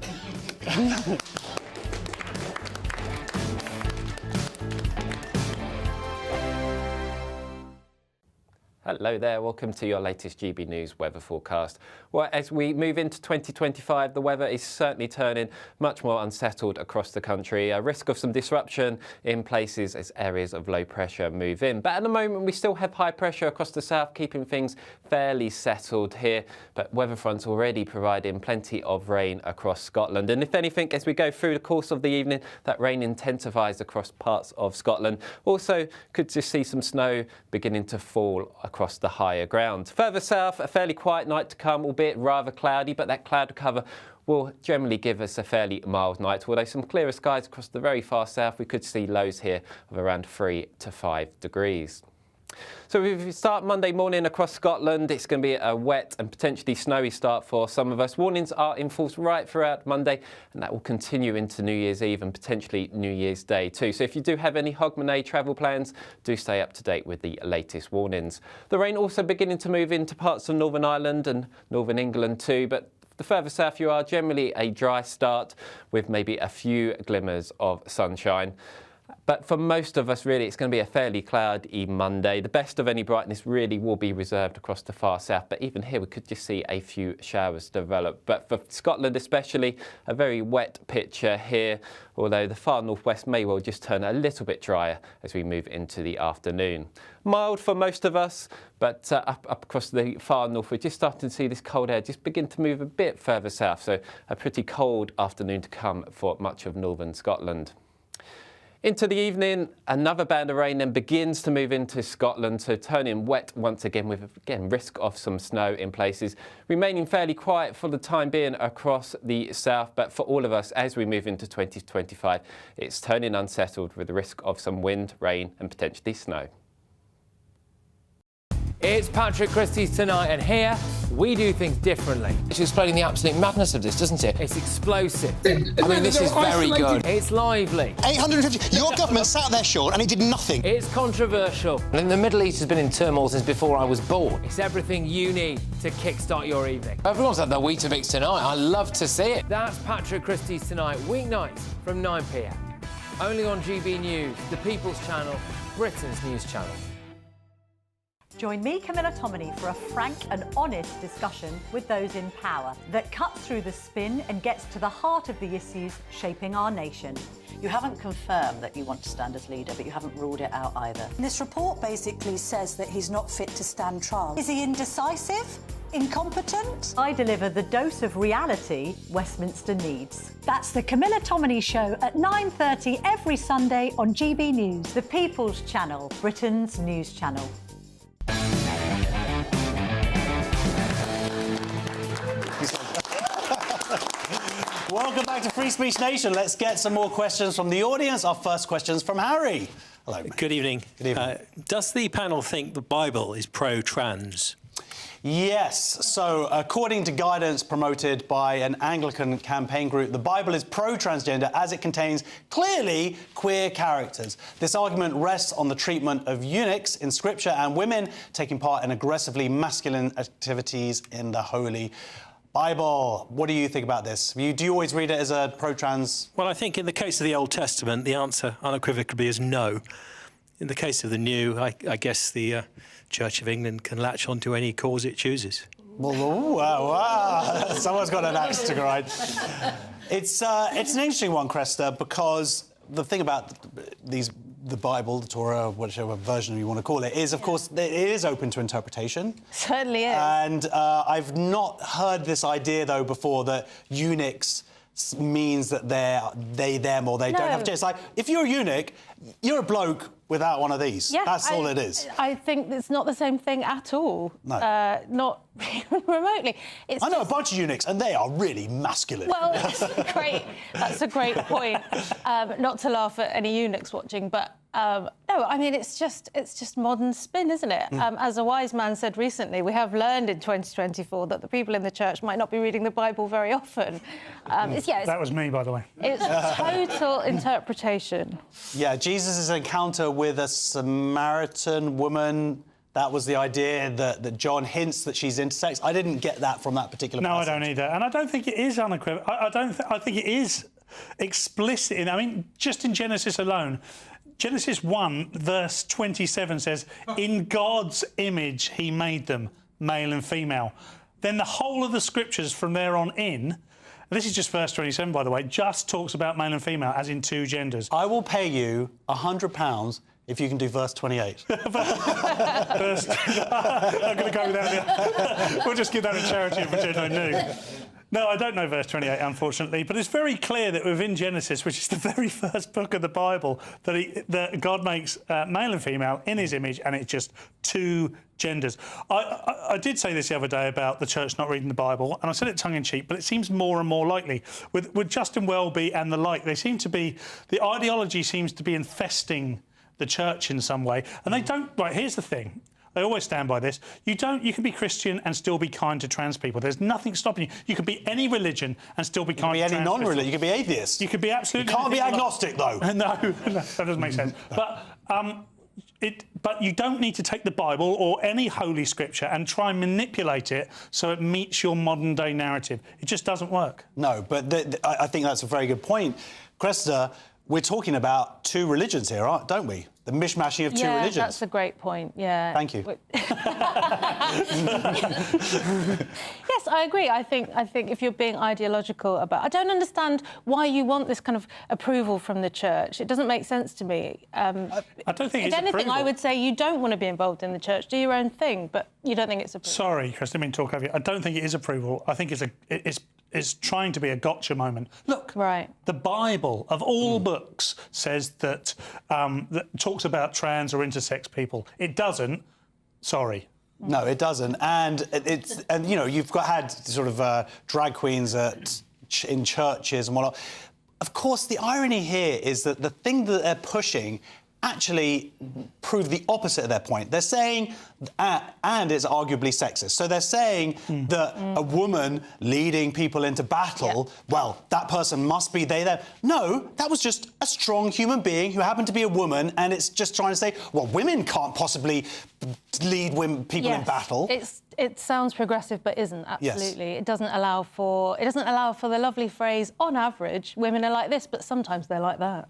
Speaker 21: Hello there, welcome to your latest GB News weather forecast. Well, as we move into 2025, the weather is certainly turning much more unsettled across the country. A risk of some disruption in places as areas of low pressure move in. But at the moment, we still have high pressure across the south, keeping things fairly settled here. But weather fronts already providing plenty of rain across Scotland. And if anything, as we go through the course of the evening, that rain intensifies across parts of Scotland. Also, could just see some snow beginning to fall across the higher ground. Further south, a fairly quiet night to come, albeit rather cloudy, but that cloud cover will generally give us a fairly mild night. Although some clearer skies across the very far south, we could see lows here of around 3 to 5 degrees. So if we start Monday morning across Scotland, it's going to be a wet and potentially snowy start for some of us. Warnings are in force right throughout Monday, and that will continue into New Year's Eve and potentially New Year's Day too. So if you do have any Hogmanay travel plans, do stay up to date with the latest warnings. The rain also beginning to move into parts of Northern Ireland and Northern England too, but the further south you are, generally a dry start with maybe a few glimmers of sunshine. But for most of us, really, it's going to be a fairly cloudy Monday. The best of any brightness really will be reserved across the far south. But even here, we could just see a few showers develop. But for Scotland especially, a very wet picture here, although the far northwest may well just turn a little bit drier as we move into the afternoon. Mild for most of us, but up across the far north, we're just starting to see this cold air just begin to move a bit further south. So a pretty cold afternoon to come for much of northern Scotland. Into the evening, another band of rain then begins to move into Scotland, so turning wet once again with, again, risk of some snow in places. Remaining fairly quiet for the time being across the south, but for all of us, as we move into 2025, it's turning unsettled with the risk of some wind, rain and potentially snow.
Speaker 22: It's Patrick Christys tonight, and here we do things differently. It's explaining the absolute madness of this, doesn't it? It's explosive. I mean, this is very good. It's lively.
Speaker 23: 850. Your government sat there, Sean, and it did nothing.
Speaker 22: It's controversial. And the Middle East has been in turmoil since before I was born. It's everything you need to kickstart your evening. Everyone's had their Weetabix tonight. I love to see it. That's Patrick Christys tonight, weeknights from 9 p.m. Only on GB News, the People's Channel, Britain's news channel.
Speaker 24: Join me, Camilla Tominey, for a frank and honest discussion with those in power that cuts through the spin and gets to the heart of the issues shaping our nation.
Speaker 25: You haven't confirmed that you want to stand as leader, but you haven't ruled it out either.
Speaker 24: This report basically says that he's not fit to stand trial. Is he indecisive? Incompetent? I deliver the dose of reality Westminster needs. That's the Camilla Tominey Show at 9:30 every Sunday on GB News, the People's Channel, Britain's news channel.
Speaker 8: Welcome back to Free Speech Nation. Let's get some more questions from the audience. Our first question's from Harry. Hello, mate.
Speaker 26: Good evening.
Speaker 8: Good evening.
Speaker 26: Does the panel think the Bible is pro-trans?
Speaker 8: Yes. So, according to guidance promoted by an Anglican campaign group, the Bible is pro-transgender as it contains clearly queer characters. This argument rests on the treatment of eunuchs in Scripture and women taking part in aggressively masculine activities in the Holy Bible. What do you think about this? Do you always read it as a pro-trans?
Speaker 26: Well, I think in the case of the Old Testament, the answer unequivocally is no. In the case of the New, I guess the Church of England can latch onto any cause it chooses.
Speaker 8: Wow. Someone's got an axe to grind. It's an interesting one, Christys, because the thing about the Bible, the Torah, whichever version you want to call it, is, of course, it is open to interpretation.
Speaker 9: Certainly is.
Speaker 8: And I've not heard this idea, though, before that eunuchs means that they, them, or they don't have a chance. Like, if you're a eunuch, you're a bloke without one of these.
Speaker 9: Yeah,
Speaker 8: That's all it is.
Speaker 9: I think it's not the same thing at all.
Speaker 8: No.
Speaker 9: Not remotely.
Speaker 8: I know a bunch of eunuchs, and they are really masculine.
Speaker 9: Well, that's a great point. Not to laugh at any eunuchs watching, but no, I mean, it's just modern spin, isn't it? As a wise man said recently, we have learned in 2024 that the people in the church might not be reading the Bible very often.
Speaker 10: That was me, by the way.
Speaker 9: It's total interpretation.
Speaker 8: Yeah, Jesus' encounter with a Samaritan woman, that was the idea that John hints that she's intersex. I didn't get that from that particular passage.
Speaker 10: No, I don't either. And I don't think it is unequivocal. I think it is explicit. I mean, just in Genesis alone, Genesis 1, verse 27 says, in God's image he made them, male and female. Then the whole of the scriptures from there on in, this is just verse 27, by the way, just talks about male and female, as in two genders.
Speaker 8: I will pay you £100 if you can do verse 28.
Speaker 10: I'm going to go with that. We'll just give that a charity and pretend I knew. No, I don't know verse 28, unfortunately, but it's very clear that within Genesis, which is the very first book of the Bible, that God makes male and female in his image, and it's just two genders. I did say this the other day about the church not reading the Bible, and I said it tongue-in-cheek, but it seems more and more likely. With Justin Welby and the like, the ideology seems to be infesting the church in some way, and they don't. Right, here's the thing. I always stand by this. You can be Christian and still be kind to trans people. There's nothing stopping you. You can be any religion and still be kind to trans people. You can be any non-religion. You
Speaker 8: can be atheist.
Speaker 10: You could be absolutely...
Speaker 8: You can't be agnostic, though.
Speaker 10: No, that doesn't make sense. But you don't need to take the Bible or any holy scripture and try and manipulate it so it meets your modern-day narrative. It just doesn't work.
Speaker 8: No, but I think that's a very good point. Christys, we're talking about two religions here, don't we? The mishmashing of two religions.
Speaker 9: Yeah, that's a great point, yeah.
Speaker 8: Thank you.
Speaker 9: Yes, I agree. I think if you're being ideological about... I don't understand why you want this kind of approval from the church. It doesn't make sense to me.
Speaker 10: I don't think it's
Speaker 9: if anything,
Speaker 10: approval.
Speaker 9: I would say you don't want to be involved in the church. Do your own thing, but you don't think it's approval.
Speaker 10: Sorry, Chris, I didn't mean to talk over you. I don't think it is approval. I think it's trying to be a gotcha moment. Look, the Bible, of all books, says that talks about trans or intersex people. It doesn't. Sorry.
Speaker 8: No, it doesn't. And you know, you've had sort of drag queens in churches and whatnot. Of course, the irony here is that the thing that they're pushing actually prove the opposite of their point. They're saying, and it's arguably sexist, so they're saying that a woman leading people into battle, well, that person must be they, them. No, that was just a strong human being who happened to be a woman, and it's just trying to say, well, women can't possibly lead people in battle.
Speaker 9: It sounds progressive, but isn't, absolutely. Yes. It doesn't allow for the lovely phrase, on average, women are like this, but sometimes they're like that.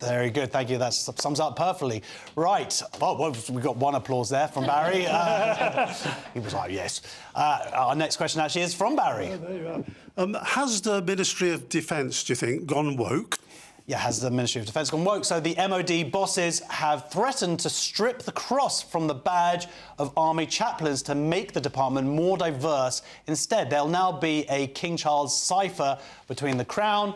Speaker 8: Very good, thank you. That sums up perfectly. Right. Oh, well, we got one applause there from Barry. He was like, yes. Our next question actually is from Barry.
Speaker 1: Oh, there you are. Has the Ministry of Defence, do you think, gone woke?
Speaker 8: Yeah, has the Ministry of Defence gone woke? So the MOD bosses have threatened to strip the cross from the badge of army chaplains to make the department more diverse. Instead, there'll now be a King Charles cipher between the Crown.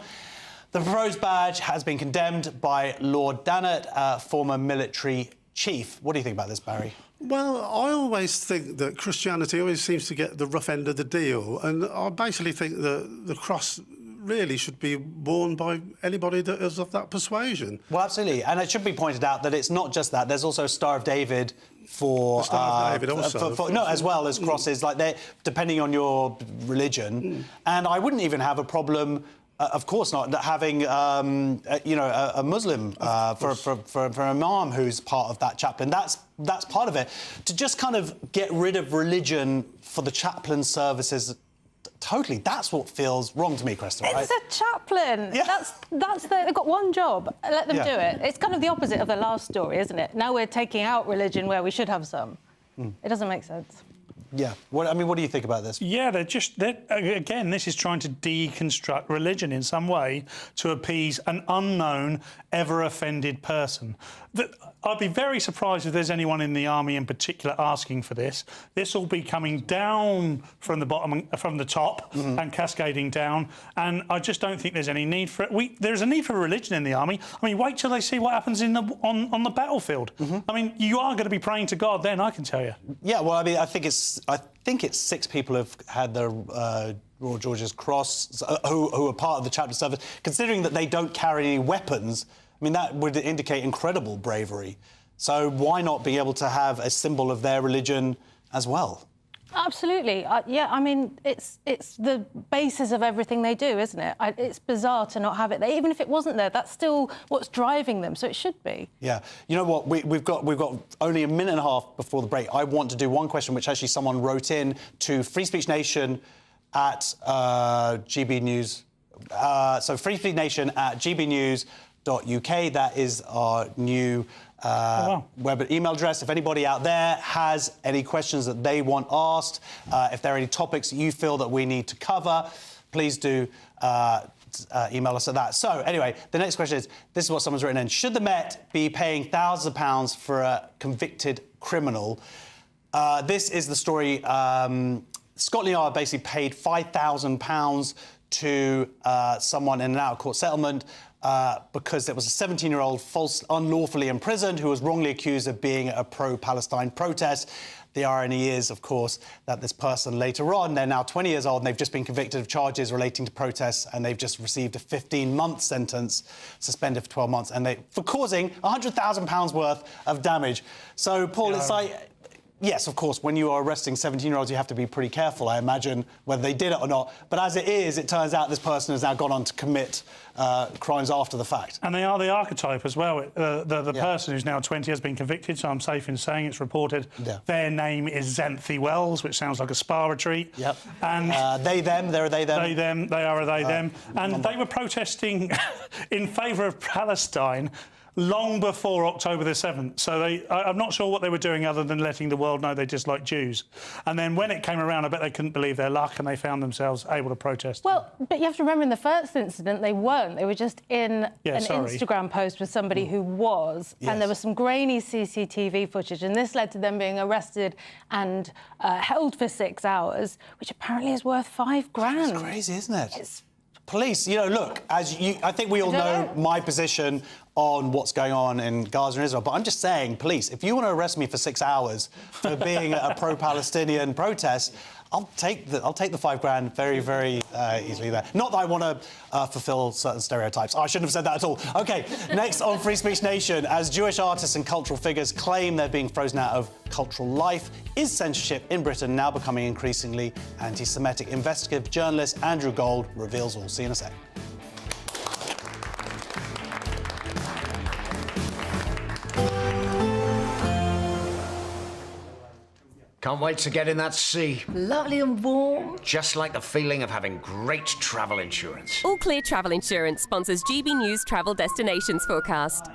Speaker 8: The proposed badge has been condemned by Lord Dannatt, former military chief. What do you think about this, Barry?
Speaker 1: Well, I always think that Christianity always seems to get the rough end of the deal, and I basically think that the cross really should be worn by anybody that is of that persuasion.
Speaker 8: Well, absolutely, and it should be pointed out that it's not just that. There's also a Star of David for...
Speaker 1: The Star of David also.
Speaker 8: No, as well as crosses, like they're depending on your religion. And I wouldn't even have a problem... of course not. Having, you know, a Muslim for an imam who's part of that chaplain. That's part of it. To just kind of get rid of religion for the chaplain services, totally. That's what feels wrong to me, Christys. Right?
Speaker 9: It's a chaplain. Yeah. They've got one job. Let them do it. It's kind of the opposite of the last story, isn't it? Now we're taking out religion where we should have some. It doesn't make sense.
Speaker 8: Yeah. What do you think about this?
Speaker 10: Yeah, again, this is trying to deconstruct religion in some way to appease an unknown, ever-offended person. I'd be very surprised if there's anyone in the army in particular asking for this. This will be coming down from the bottom, from the top, and cascading down. And I just don't think there's any need for it. There's a need for religion in the army. I mean, wait till they see what happens on the battlefield. I mean, you are going to be praying to God then, I can tell you.
Speaker 8: Yeah, well, I mean, I think it's 6 people have had the Royal George's Cross who are part of the chapter service. Considering that they don't carry any weapons, I mean, that would indicate incredible bravery. So why not be able to have a symbol of their religion as well?
Speaker 9: Absolutely. Yeah, I mean, it's the basis of everything they do, isn't it? It's bizarre to not have it there. Even if it wasn't there, that's still what's driving them, so it should be.
Speaker 8: Yeah. You know what? We've got only a minute and a half before the break. I want to do one question, which actually someone wrote in to Free Speech Nation at GBNews. So Free Speech Nation at GBNews.uk. That is our new web email address. If anybody out there has any questions that they want asked, if there are any topics that you feel that we need to cover, please do email us at that. So, anyway, the next question is, this is what someone's written in. Should the Met be paying thousands of pounds for a convicted criminal? This is the story. Scotland Yard basically paid £5,000 to someone in an out-of-court settlement because there was a 17-year-old unlawfully imprisoned who was wrongly accused of being at a pro-Palestine protest. The irony is, of course, that this person later on, they're now 20 years old and they've just been convicted of charges relating to protests and they've just received a 15-month sentence, suspended for 12 months, and for causing £100,000 worth of damage. So, Paul, it's like... Yes, of course, when you are arresting 17-year-olds, you have to be pretty careful, I imagine, whether they did it or not. But as it is, it turns out this person has now gone on to commit crimes after the fact.
Speaker 10: And they are the archetype as well. The person who's now 20 has been convicted, so I'm safe in saying it's reported.
Speaker 8: Yeah.
Speaker 10: Their name is Xanthi Wells, which sounds like a spa retreat.
Speaker 8: Yep.
Speaker 10: And
Speaker 8: they, them, they're a they, them.
Speaker 10: They, them, they are a they, them. And they were protesting in favour of Palestine long before October the 7th. So I'm not sure what they were doing other than letting the world know they dislike Jews. And then when it came around, I bet they couldn't believe their luck and they found themselves able to protest.
Speaker 9: Well, but you have to remember in the first incident, they weren't. They were just in an Instagram post with somebody who was. Yes. And there was some grainy CCTV footage, and this led to them being arrested and held for 6 hours, which apparently is worth £5 grand.
Speaker 8: That's crazy, isn't it? Police, you know, look, I think we all know my position on what's going on in Gaza and Israel, but I'm just saying, police, if you want to arrest me for 6 hours for being at a pro-Palestinian protest, I'll take the £5 grand very, very easily there. Not that I want to fulfil certain stereotypes. I shouldn't have said that at all. OK, next on Free Speech Nation, as Jewish artists and cultural figures claim they're being frozen out of cultural life, is censorship in Britain now becoming increasingly anti-Semitic? Investigative journalist Andrew Gold reveals all. See you in a sec.
Speaker 3: Can't wait to get in that sea.
Speaker 4: Lovely and warm.
Speaker 3: Just like the feeling of having great travel insurance.
Speaker 5: All Clear Travel Insurance sponsors GB News Travel Destinations Forecast.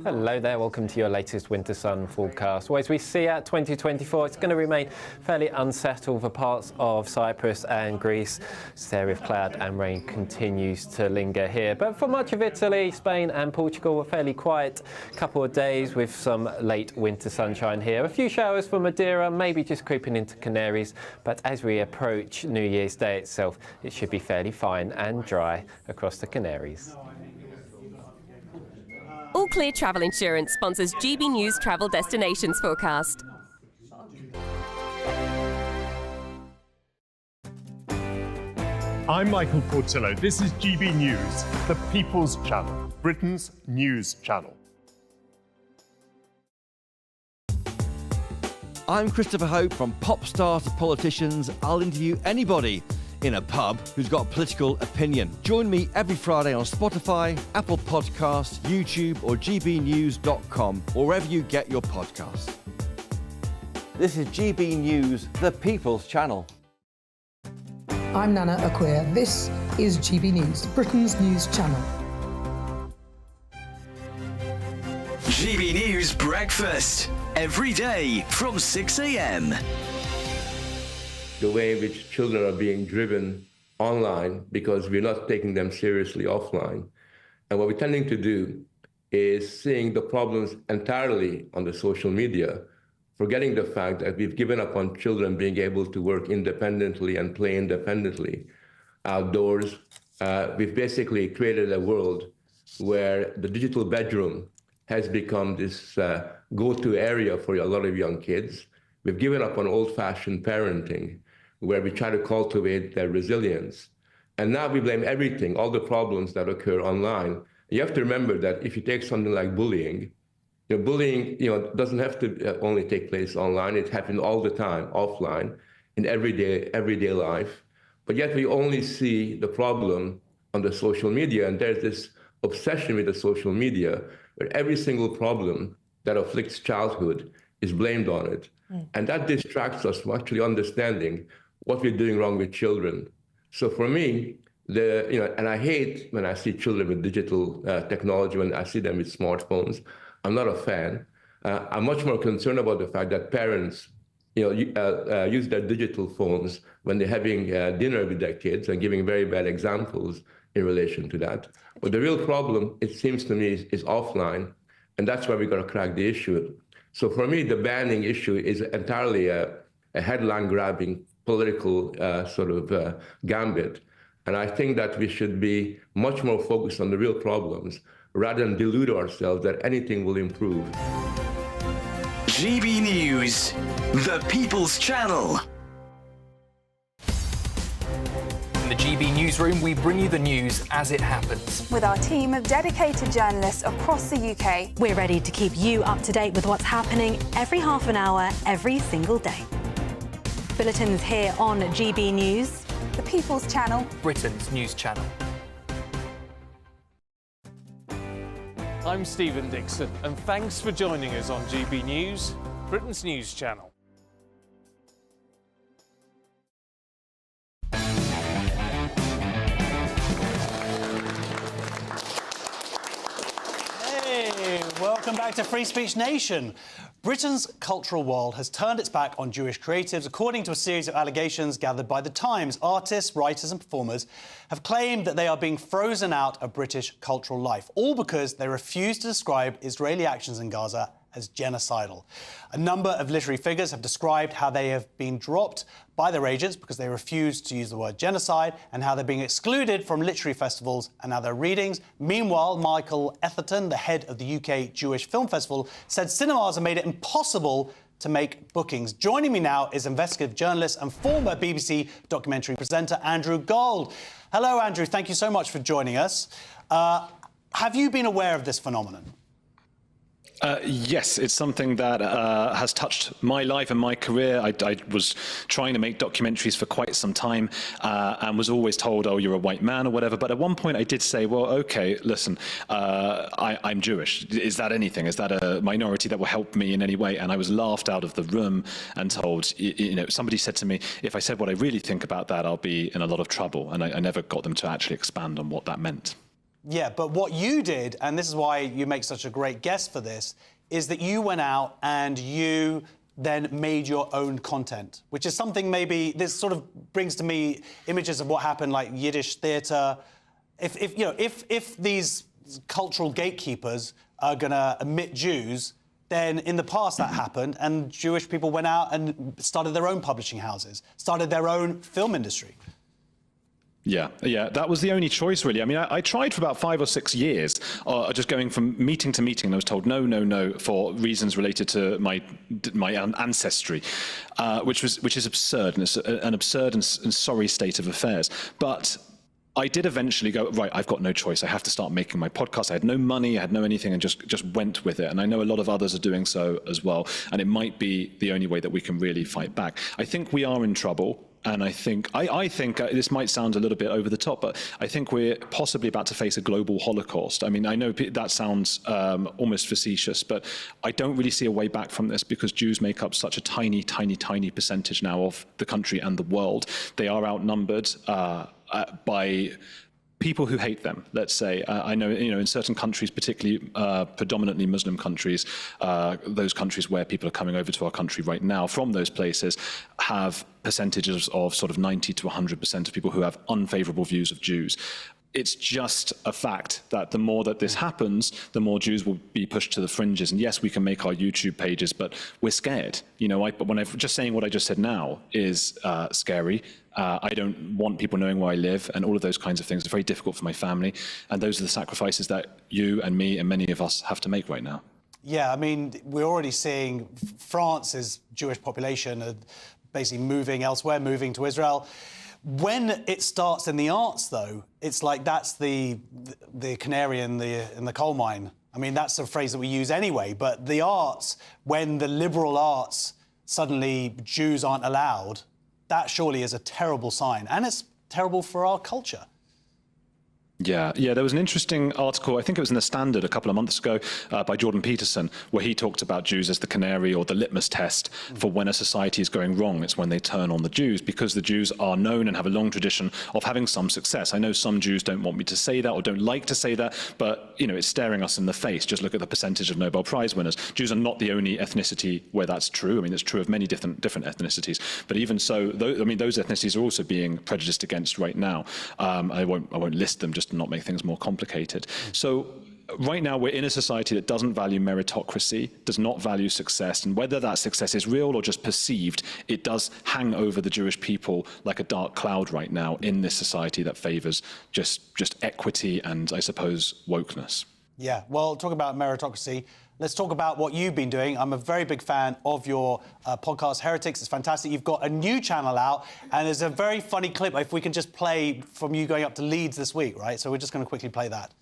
Speaker 21: Hello there, welcome to your latest winter sun forecast. Well, as we see out 2024, it's going to remain fairly unsettled for parts of Cyprus and Greece. This area of cloud and rain continues to linger here. But for much of Italy, Spain and Portugal, a fairly quiet couple of days with some late winter sunshine here. A few showers for Madeira, maybe just creeping into Canaries. But as we approach New Year's Day itself, it should be fairly fine and dry across the Canaries.
Speaker 5: All Clear Travel Insurance sponsors GB News Travel Destinations Forecast.
Speaker 6: I'm Michael Portillo. This is GB News, the People's Channel, Britain's news channel.
Speaker 7: I'm Christopher Hope. From pop stars to politicians, I'll interview anybody in a pub who's got a political opinion. Join me every Friday on Spotify, Apple Podcasts, YouTube or gbnews.com, or wherever you get your podcasts. This is GB News, the People's Channel.
Speaker 11: I'm Nana Acquia. This is GB News, Britain's news channel.
Speaker 2: GB News Breakfast, every day from 6 a.m.
Speaker 4: the way in which children are being driven online because we're not taking them seriously offline. And what we're tending to do is seeing the problems entirely on the social media, forgetting the fact that we've given up on children being able to work independently and play independently outdoors. We've basically created a world where the digital bedroom has become this go-to area for a lot of young kids. We've given up on old-fashioned parenting, where we try to cultivate their resilience. And now we blame everything, all the problems that occur online. You have to remember that if you take something like bullying, bullying doesn't have to only take place online. It happens all the time, offline, in everyday life. But yet we only see the problem on the social media, and there's this obsession with the social media where every single problem that afflicts childhood is blamed on it. And that distracts us from actually understanding what we're doing wrong with children. So for me, and I hate when I see children with digital technology, when I see them with smartphones. I'm not a fan. I'm much more concerned about the fact that parents use their digital phones when they're having dinner with their kids and giving very bad examples in relation to that. But the real problem, it seems to me, is offline, and that's why we've got to crack the issue. So for me, the banning issue is entirely a headline-grabbing political gambit. And I think that we should be much more focused on the real problems rather than delude ourselves that anything will improve.
Speaker 2: GB News, the People's Channel.
Speaker 12: In the GB Newsroom, we bring you the news as it happens.
Speaker 13: With our team of dedicated journalists across the UK,
Speaker 14: we're ready to keep you up to date with what's happening every half an hour, every single day. Bulletins here on GB News,
Speaker 13: the People's Channel,
Speaker 12: Britain's news channel.
Speaker 15: I'm Stephen Dixon, and thanks for joining us on GB News, Britain's news channel.
Speaker 8: Hey, welcome back to Free Speech Nation. Britain's cultural world has turned its back on Jewish creatives. According to a series of allegations gathered by The Times, artists, writers and performers have claimed that they are being frozen out of British cultural life, all because they refuse to describe Israeli actions in Gaza as genocidal. A number of literary figures have described how they have been dropped by their agents because they refuse to use the word genocide, and how they're being excluded from literary festivals and other readings. Meanwhile, Michael Etherton, the head of the UK Jewish Film Festival, said cinemas have made it impossible to make bookings. Joining me now is investigative journalist and former BBC documentary presenter Andrew Gold. Hello, Andrew. Thank you so much for joining us. Have you been aware of this phenomenon?
Speaker 17: Yes, it's something that has touched my life and my career. I was trying to make documentaries for quite some time and was always told, oh, you're a white man or whatever. But at one point I did say, well, OK, listen, I'm Jewish. Is that anything? Is that a minority that will help me in any way? And I was laughed out of the room and told, somebody said to me, if I said what I really think about that, I'll be in a lot of trouble. And I never got them to actually expand on what that meant.
Speaker 8: Yeah, but what you did, and this is why you make such a great guest for this, is that you went out and you then made your own content, which is something maybe this sort of brings to me images of what happened, like Yiddish theatre. If these cultural gatekeepers are going to admit Jews, then in the past that happened, and Jewish people went out and started their own publishing houses, started their own film industry.
Speaker 17: Yeah, that was the only choice, really. I mean, I tried for about 5 or 6 years, just going from meeting to meeting, and I was told no, for reasons related to my ancestry, which is absurd, and it's an absurd and sorry state of affairs. But I did eventually go, right, I've got no choice. I have to start making my podcast. I had no money, I had no anything, and just went with it. And I know a lot of others are doing so as well. And it might be the only way that we can really fight back. I think we are in trouble. And I think this might sound a little bit over the top, but I think we're possibly about to face a global Holocaust. I mean, I know that sounds almost facetious, but I don't really see a way back from this because Jews make up such a tiny percentage now of the country and the world. They are outnumbered by people who hate them, let's say. I know, in certain countries, particularly predominantly Muslim countries, those countries where people are coming over to our country right now from those places have percentages of sort of 90 to 100% of people who have unfavorable views of Jews. It's just a fact that the more that this happens, the more Jews will be pushed to the fringes. And yes, we can make our YouTube pages, but we're scared. But when I'm just saying what I just said now is scary. I don't want people knowing where I live, and all of those kinds of things are very difficult for my family. And those are the sacrifices that you and me and many of us have to make right now.
Speaker 8: Yeah, I mean, we're already seeing France's Jewish population basically moving elsewhere, moving to Israel. When it starts in the arts, though, it's like that's the canary in the coal mine. I mean, that's a phrase that we use anyway. But the arts, when the liberal arts suddenly Jews aren't allowed, that surely is a terrible sign, and it's terrible for our culture.
Speaker 17: Yeah, there was an interesting article, I think it was in the Standard a couple of months ago, by Jordan Peterson, where he talked about Jews as the canary or the litmus test for when a society is going wrong. It's when they turn on the Jews, because the Jews are known and have a long tradition of having some success. I know some Jews don't want me to say that or don't like to say that, but, it's staring us in the face. Just look at the percentage of Nobel Prize winners. Jews are not the only ethnicity where that's true. I mean, it's true of many different ethnicities. But even so, those ethnicities are also being prejudiced against right now. I won't list them just to not make things more complicated. So right now we're in a society that doesn't value meritocracy, does not value success, and whether that success is real or just perceived, it does hang over the Jewish people like a dark cloud right now in this society that favours just equity and, I suppose, wokeness.
Speaker 8: Yeah, well, talk about meritocracy. Let's talk about what you've been doing. I'm a very big fan of your podcast, Heretics. It's fantastic. You've got a new channel out, and there's a very funny clip, if we can just play from you going up to Leeds this week, right? So we're just going to quickly play that.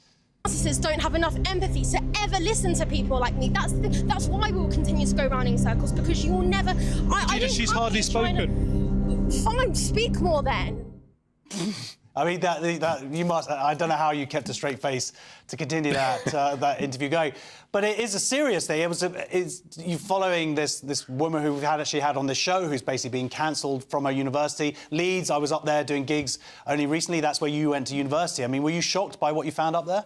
Speaker 16: Narcissists don't have enough empathy to ever listen to people like me. That's why we will continue to go round in circles, because you will never...
Speaker 26: She's hardly spoken.
Speaker 16: Fine, speak more then.
Speaker 8: I mean, that you must... I don't know how you kept a straight face to continue that interview going. But it is a serious thing. You following this woman who we've actually had on this show, who's basically been cancelled from her university. Leeds, I was up there doing gigs only recently. That's where you went to university. I mean, were you shocked by what you found up there?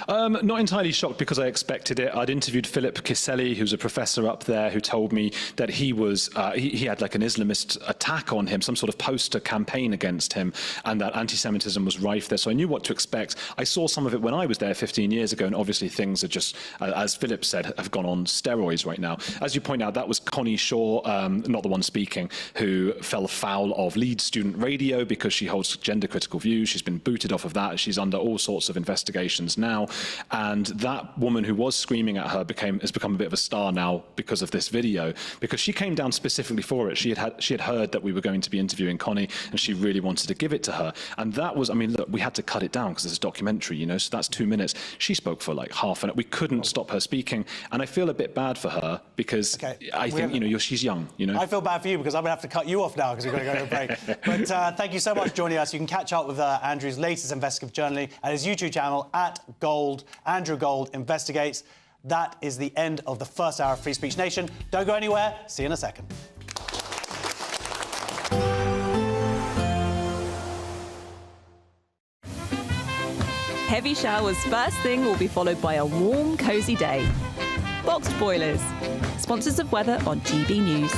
Speaker 17: Not entirely shocked, because I expected it. I'd interviewed Philip Kiseli, who's a professor up there, who told me that he was he had like an Islamist attack on him, some sort of poster campaign against him, and that anti-Semitism was rife there. So I knew what to expect. I saw some of it when I was there 15 years ago, and obviously things are just, as Philip said, have gone on steroids right now. As you point out, that was Connie Shaw, not the one speaking, who fell foul of Leeds Student Radio because she holds gender-critical views. She's been booted off of that. She's under all sorts of investigations now, and that woman who was screaming at her has become a bit of a star now because of this video, because she came down specifically for it. She had heard that we were going to be interviewing Connie, and she really wanted to give it to her. And that was, I mean, look, we had to cut it down because it's a documentary, so that's 2 minutes. She spoke for like half an hour. We couldn't stop her speaking, and I feel a bit bad for her because I think, she's young, I
Speaker 8: feel bad for you because I'm going to have to cut you off now because we're going to go to a break. But thank you so much for joining us. You can catch up with Andrew's latest investigative journaling at his YouTube channel, @Gold. Andrew Gold Investigates. That is the end of the first hour of Free Speech Nation. Don't go anywhere. See you in a second.
Speaker 18: Heavy showers first thing will be followed by a warm, cosy day. Boxed boilers. Sponsors of weather on GB News.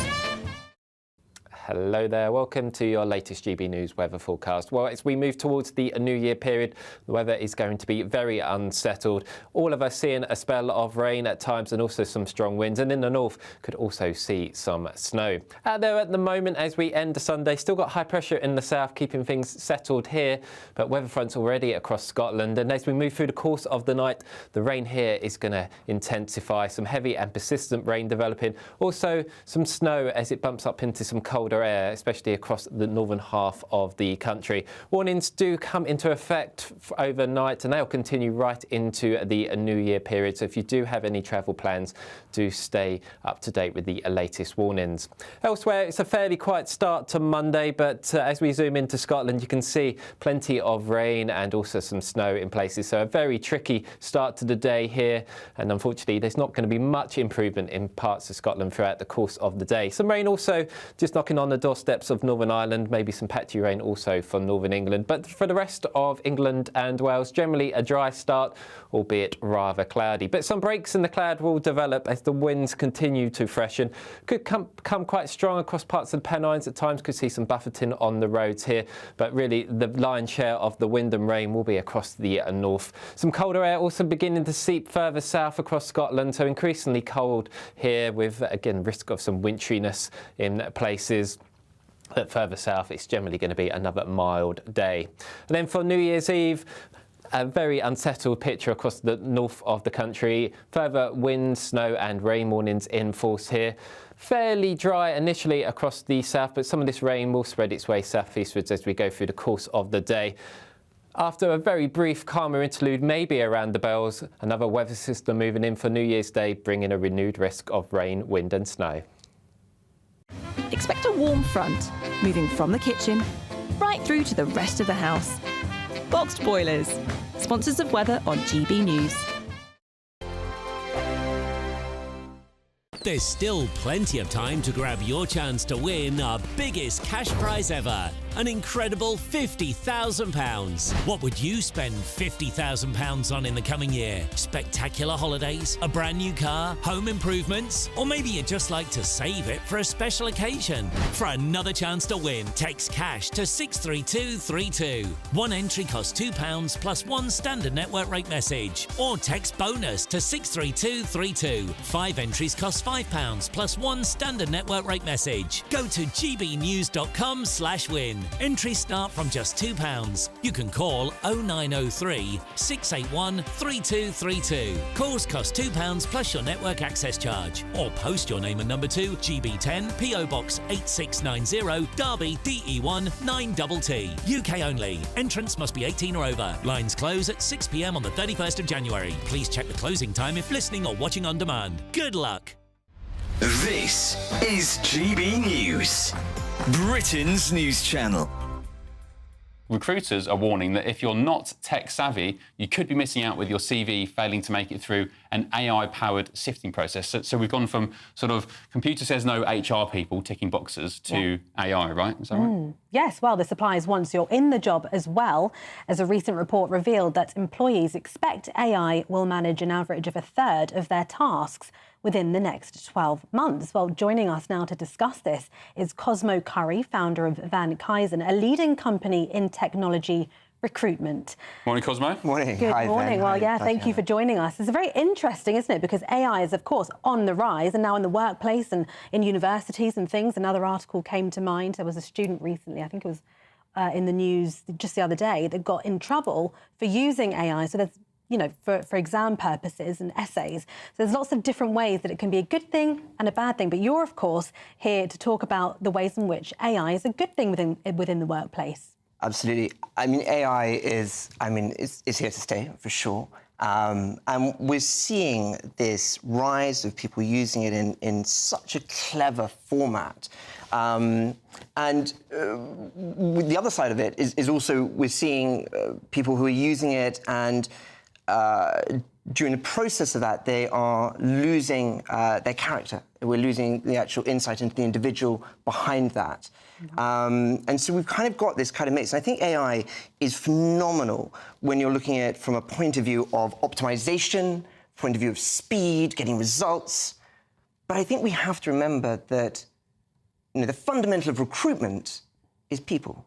Speaker 21: Hello there, welcome to your latest GB News weather forecast. Well, as we move towards the New Year period, the weather is going to be very unsettled. All of us seeing a spell of rain at times and also some strong winds, and in the north could also see some snow. Out there at the moment as we end the Sunday, still got high pressure in the south, keeping things settled here, but weather fronts already across Scotland, and as we move through the course of the night, the rain here is going to intensify, some heavy and persistent rain developing, also some snow as it bumps up into some colder air, especially across the northern half of the country. Warnings do come into effect overnight, and they'll continue right into the New Year period. So if you do have any travel plans, do stay up to date with the latest warnings. Elsewhere, it's a fairly quiet start to Monday, but as we zoom into Scotland, you can see plenty of rain and also some snow in places. So a very tricky start to the day here, and unfortunately, there's not going to be much improvement in parts of Scotland throughout the course of the day. Some rain also just knocking on on the doorsteps of Northern Ireland, maybe some patchy rain also for Northern England. But for the rest of England and Wales, generally a dry start, albeit rather cloudy. But some breaks in the cloud will develop as the winds continue to freshen. Could come quite strong across parts of the Pennines at times, could see some buffeting on the roads here. But really, the lion's share of the wind and rain will be across the north. Some colder air also beginning to seep further south across Scotland, so increasingly cold here with, again, risk of some winteriness in places. But further south, it's generally going to be another mild day. And then for New Year's Eve, a very unsettled picture across the north of the country. Further wind, snow and rain warnings in force here. Fairly dry initially across the south, but some of this rain will spread its way southeastwards as we go through the course of the day. After a very brief calmer interlude, maybe around the bells, another weather system moving in for New Year's Day, bringing a renewed risk of rain, wind and snow.
Speaker 18: Expect a warm front, moving from the kitchen right through to the rest of the house. Boxed Boilers, sponsors of weather on GB News.
Speaker 19: There's still plenty of time to grab your chance to win our biggest cash prize ever, an incredible £50,000. What would you spend £50,000 on in the coming year? Spectacular holidays, a brand new car, home improvements, or maybe you'd just like to save it for a special occasion? For another chance to win, text cash to 63232. One entry costs £2 plus one standard network rate message, or text bonus to 63232. 5 entries cost £5 plus one standard network rate message. Go to gbnews.com/win. Entries start from just £2. You can call 0903 681 3232. Calls cost £2 plus your network access charge. Or post your name and number to GB10 PO Box 8690 Derby DE1 9TT. UK only. Entrance must be 18 or over. Lines close at 6 p.m. on the 31st of January. Please check the closing time if listening or watching on demand. Good luck.
Speaker 2: This is GB News, Britain's news channel.
Speaker 20: Recruiters are warning that if you're not tech savvy, you could be missing out with your CV failing to make it through an AI-powered sifting process. So we've gone from sort of computer says no HR people ticking boxes to AI, right? Is that right?
Speaker 14: Yes, well, this applies once you're in the job as well, as a recent report revealed that employees expect AI will manage an average of a third of their tasks within the next 12 months. Well, joining us now to discuss this is Cosmo Curry, founder of Van Kaizen, a leading company in technology recruitment.
Speaker 20: Morning, Cosmo.
Speaker 22: Morning.
Speaker 14: Good
Speaker 22: Hi,
Speaker 14: morning.
Speaker 22: Ben.
Speaker 14: Well, yeah,
Speaker 22: Hi.
Speaker 14: thank you for joining us. It's very interesting, isn't it? Because AI is, of course, on the rise and now in the workplace and in universities and things. Another article came to mind. There was a student recently, I think it was in the news just the other day, that got in trouble for using AI. So there's, you know, for exam purposes and essays. So there's lots of different ways that it can be a good thing and a bad thing. But you're, of course, here to talk about the ways in which AI is a good thing within the workplace.
Speaker 22: Absolutely. I mean, AI is here to stay, for sure. And we're seeing this rise of people using it in such a clever format. And the other side of it is also we're seeing people who are using it and during the process of that, they are losing their character. We're losing the actual insight into the individual behind that. And so we've kind of got this kind of mix. And I think AI is phenomenal when you're looking at it from a point of view of optimization, point of view of speed, getting results. But I think we have to remember that, you know, the fundamental of recruitment is people.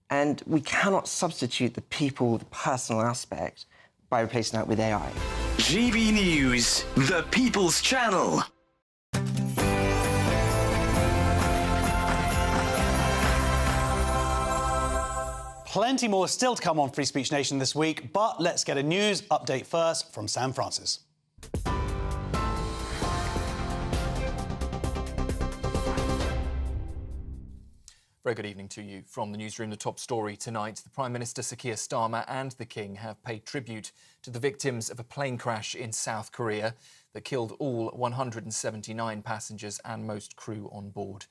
Speaker 22: And we cannot substitute the people, the personal aspect, by replacing that with AI.
Speaker 2: GB News, the People's Channel.
Speaker 8: Plenty more still to come on Free Speech Nation this week, but let's get a news update first from Sam Francis.
Speaker 23: Very good evening to you. From the newsroom, the top story tonight. The Prime Minister, Sir Keir Starmer, and the King have paid tribute to the victims of a plane crash in South Korea that killed all 179 passengers and most crew on board.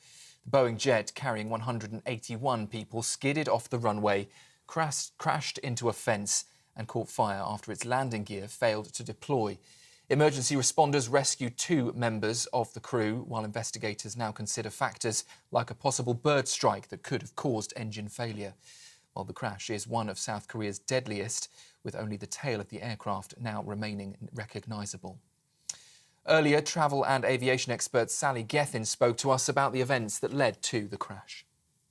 Speaker 23: The Boeing jet carrying 181 people skidded off the runway, crashed into a fence and caught fire after its landing gear failed to deploy. Emergency responders rescued 2 members of the crew, while investigators now consider factors like a possible bird strike that could have caused engine failure. While the crash is one of South Korea's deadliest, with only the tail of the aircraft now remaining recognisable. Earlier, travel and aviation expert Sally Gethin spoke to us about the events that led to the crash.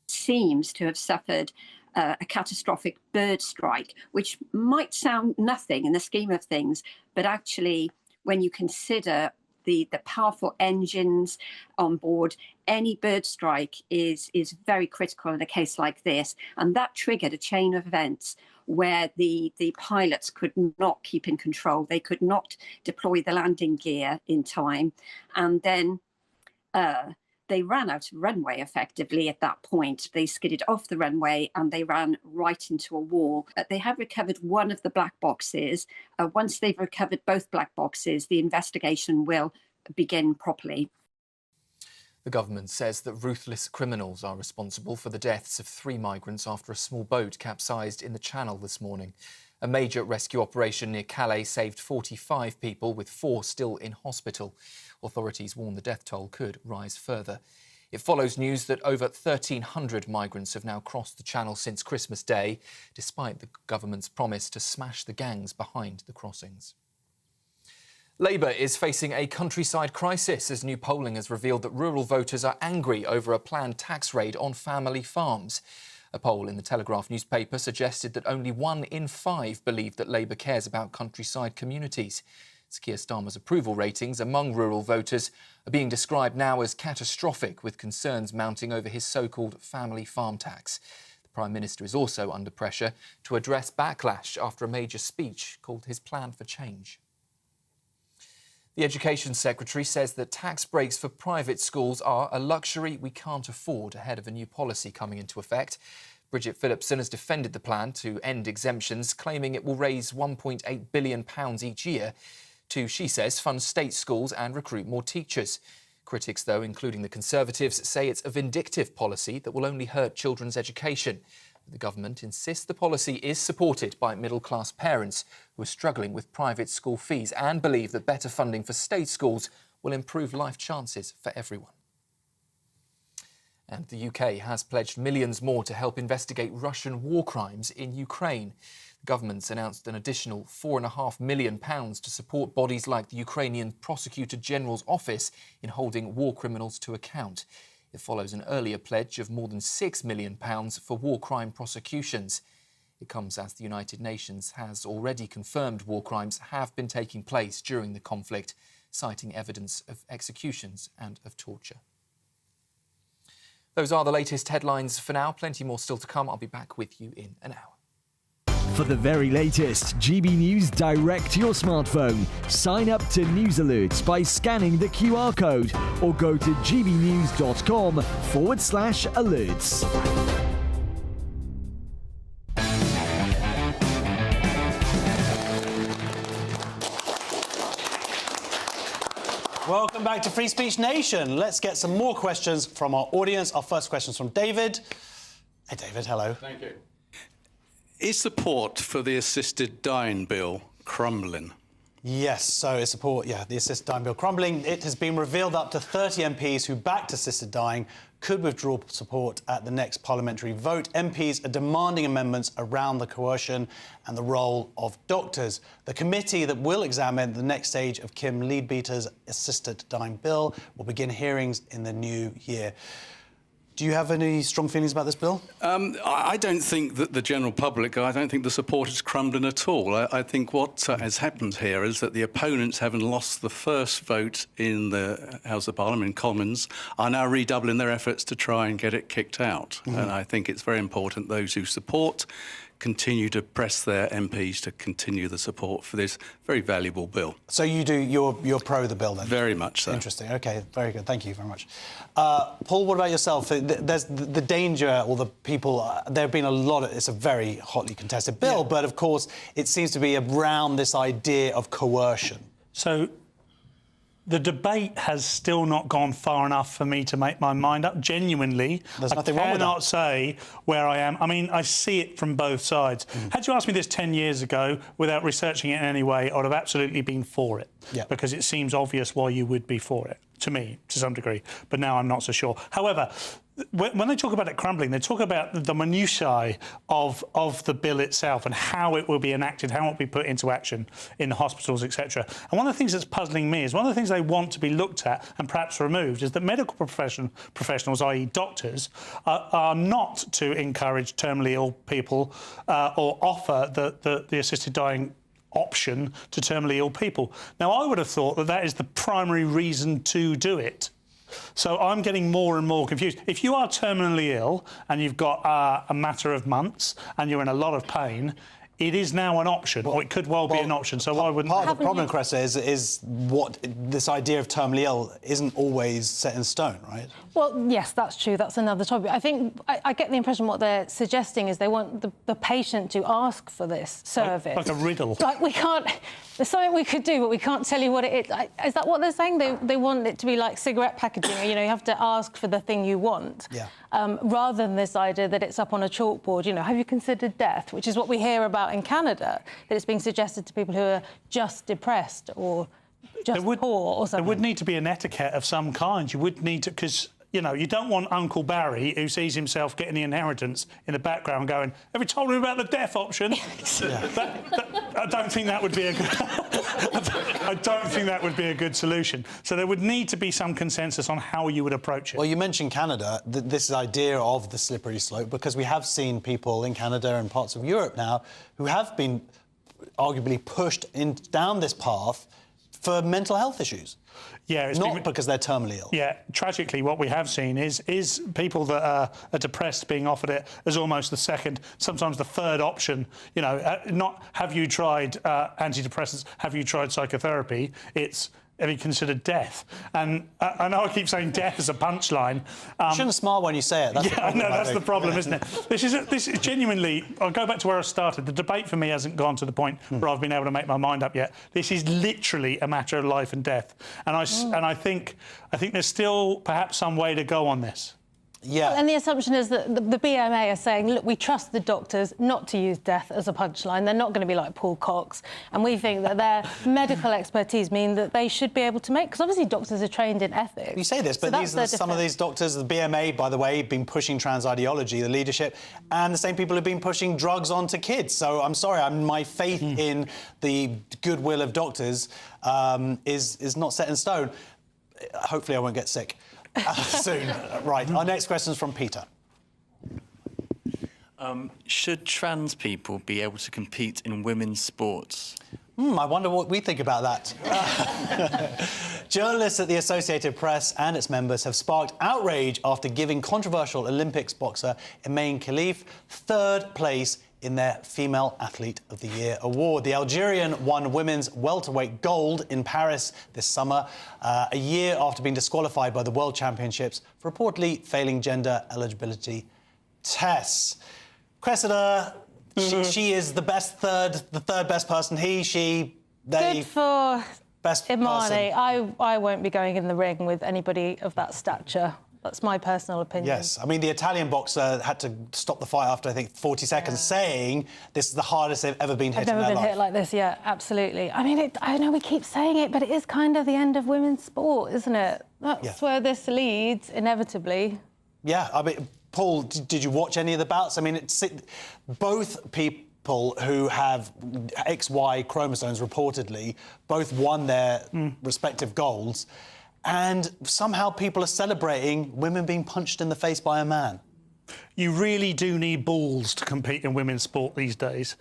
Speaker 1: Seems to have suffered a catastrophic bird strike, which might sound nothing in the scheme of things, but actually, when you consider the powerful engines on board, any bird strike is very critical in a case like this. And that triggered a chain of events where the pilots could not keep in control. They could not deploy the landing gear in time. And then they ran out of runway effectively at that point. They skidded off the runway and they ran right into a wall. They have recovered one of the black boxes. Once they've recovered both black boxes, the investigation will begin properly.
Speaker 23: The government says that ruthless criminals are responsible for the deaths of 3 migrants after a small boat capsized in the Channel this morning. A major rescue operation near Calais saved 45 people, with 4 still in hospital. Authorities warn the death toll could rise further. It follows news that over 1,300 migrants have now crossed the Channel since Christmas Day, despite the government's promise to smash the gangs behind the crossings. Labour is facing a countryside crisis as new polling has revealed that rural voters are angry over a planned tax raid on family farms. A poll in the Telegraph newspaper suggested that only 1 in 5 believe that Labour cares about countryside communities. Keir Starmer's approval ratings among rural voters are being described now as catastrophic, with concerns mounting over his so-called family farm tax. The Prime Minister is also under pressure to address backlash after a major speech called his Plan for Change. The Education Secretary says that tax breaks for private schools are a luxury we can't afford ahead of a new policy coming into effect. Bridget Phillipson has defended the plan to end exemptions, claiming it will raise £1.8 billion each year to, she says, fund state schools and recruit more teachers. Critics, though, including the Conservatives, say it's a vindictive policy that will only hurt children's education. The government insists the policy is supported by middle-class parents who are struggling with private school fees and believe that better funding for state schools will improve life chances for everyone. And the UK has pledged millions more to help investigate Russian war crimes in Ukraine. The government's announced an additional £4.5 million to support bodies like the Ukrainian Prosecutor General's office in holding war criminals to account. It follows an earlier pledge of more than £6 million for war crime prosecutions. It comes as the United Nations has already confirmed war crimes have been taking place during the conflict, citing evidence of executions and of torture. Those are the latest headlines for now. Plenty more still to come. I'll be back with you in an hour.
Speaker 3: For the very latest GB News direct to your smartphone, sign up to News Alerts by scanning the QR code or go to gbnews.com/alerts.
Speaker 8: Welcome back to Free Speech Nation. Let's get some more questions from our audience. Our first question is from David. Hey, David, hello.
Speaker 9: Thank you. Is support for the assisted dying bill crumbling?
Speaker 8: Yes, so it's support, the assisted dying bill crumbling. It has been revealed up to 30 MPs who backed assisted dying could withdraw support at the next parliamentary vote. MPs are demanding amendments around the coercion and the role of doctors. The committee that will examine the next stage of Kim Leadbeater's assisted dying bill will begin hearings in the new year. Do you have any strong feelings about this bill?
Speaker 9: I don't think that the general public, I don't think the support is crumbling at all. I think what has happened here is that the opponents, having lost the first vote in the House of Parliament, in Commons, are now redoubling their efforts to try and get it kicked out.
Speaker 8: Mm-hmm.
Speaker 9: And I think it's very important those who support continue to press their MPs to continue the support for this very valuable bill.
Speaker 8: So you're pro the bill then?
Speaker 9: Very much so.
Speaker 8: Interesting. OK, very good. Thank you very much. Paul, what about yourself? There's the danger, or the people, there have been a lot of, it's a very hotly contested bill, but of course it seems to be around this idea of coercion.
Speaker 26: So
Speaker 5: The debate has still not gone far enough for me to make my mind up. Genuinely,
Speaker 8: There's nothing wrong with that.
Speaker 5: I cannot say where I am. I mean, I see it from both sides. Had you asked me this 10 years ago, without researching it in any way, I would have absolutely been for it.
Speaker 8: Yeah.
Speaker 5: Because it seems obvious why you would be for it, to me, to some degree. But now I'm not so sure. However, when they talk about it crumbling, they talk about the minutiae of the bill itself and how it will be enacted, how it will be put into action in the hospitals, etc. And one of the things that's puzzling me is one of the things they want to be looked at and perhaps removed is that medical professionals, i.e. doctors, are not to encourage terminally ill people or offer the assisted dying option to terminally ill people. Now, I would have thought that that is the primary reason to do it. So I'm getting more and more confused. If you are terminally ill and you've got a matter of months and you're in a lot of pain, it is now an option, or it could well be an option, so why wouldn't...
Speaker 8: Part of the problem, Cressida, is what this idea of terminally ill isn't always set in stone, right?
Speaker 14: Well, yes, that's true. That's another topic. I think I get the impression what they're suggesting is they want the patient to ask for this service.
Speaker 5: Like a riddle.
Speaker 14: Like, we can't... There's something we could do, but we can't tell you what it is. Is that what they're saying? They want it to be like cigarette packaging, you know, you have to ask for the thing you want.
Speaker 8: Yeah.
Speaker 14: Rather than this idea that it's up on a chalkboard, you know, have you considered death? Which is what we hear about in Canada, that it's being suggested to people who are just depressed or just poor or something.
Speaker 5: There would need to be an etiquette of some kind. You would need to... because, you know, you don't want Uncle Barry, who sees himself getting the inheritance in the background, going, have you told him about the death option? I don't think that would be a good... I don't think that would be a good solution. So there would need to be some consensus on how you would approach it.
Speaker 8: Well, you mentioned Canada, this idea of the slippery slope, because we have seen people in Canada and parts of Europe now who have been arguably pushed down this path for mental health issues.
Speaker 5: Yeah, it's
Speaker 8: not because they're terminally ill.
Speaker 5: Yeah, tragically, what we have seen is people that are depressed being offered it as almost the second, sometimes the third option. You know, not have you tried antidepressants, have you tried psychotherapy? It's have you considered death? And I know I keep saying death as a punchline.
Speaker 8: You shouldn't smile when you say it. That's
Speaker 5: I know, that's the problem, isn't it? This is genuinely... I'll go back to where I started. The debate for me hasn't gone to the point where I've been able to make my mind up yet. This is literally a matter of life and death. And I think there's still perhaps some way to go on this.
Speaker 8: Yeah.
Speaker 14: Well, and the assumption is that the BMA are saying, look, we trust the doctors not to use death as a punchline. They're not going to be like Paul Cox. And we think that their medical expertise mean that they should be able to make... Because obviously doctors are trained in ethics.
Speaker 8: You say this, but these are some of these doctors, the BMA, by the way, have been pushing trans ideology, the leadership, and the same people have been pushing drugs onto kids. So I'm sorry, my faith in the goodwill of doctors is not set in stone. Hopefully I won't get sick. Soon. Right, our next question is from Peter.
Speaker 6: Should trans people be able to compete in women's sports?
Speaker 8: I wonder what we think about that. Journalists at the Associated Press and its members have sparked outrage after giving controversial Olympics boxer Emaine Khalif third place in their Female Athlete of the Year award. The Algerian won women's welterweight gold in Paris this summer, a year after being disqualified by the World Championships for reportedly failing gender eligibility tests. Cressida, she is the third best person. He, she, they...
Speaker 14: Good for
Speaker 8: best
Speaker 14: Imani.
Speaker 8: person.
Speaker 14: I won't be going in the ring with anybody of that stature. That's my personal opinion.
Speaker 8: Yes, I mean, the Italian boxer had to stop the fight after, I think, 40 seconds, saying this is the hardest they've ever been hit in their life.
Speaker 14: I've never been hit like this, yeah, absolutely. I mean, I know we keep saying it, but it is kind of the end of women's sport, isn't it? That's where this leads, inevitably.
Speaker 8: Yeah, I mean, Paul, did you watch any of the bouts? I mean, both people who have XY chromosomes, reportedly, both won their respective golds. And somehow people are celebrating women being punched in the face by a man.
Speaker 5: You really do need balls to compete in women's sport these days.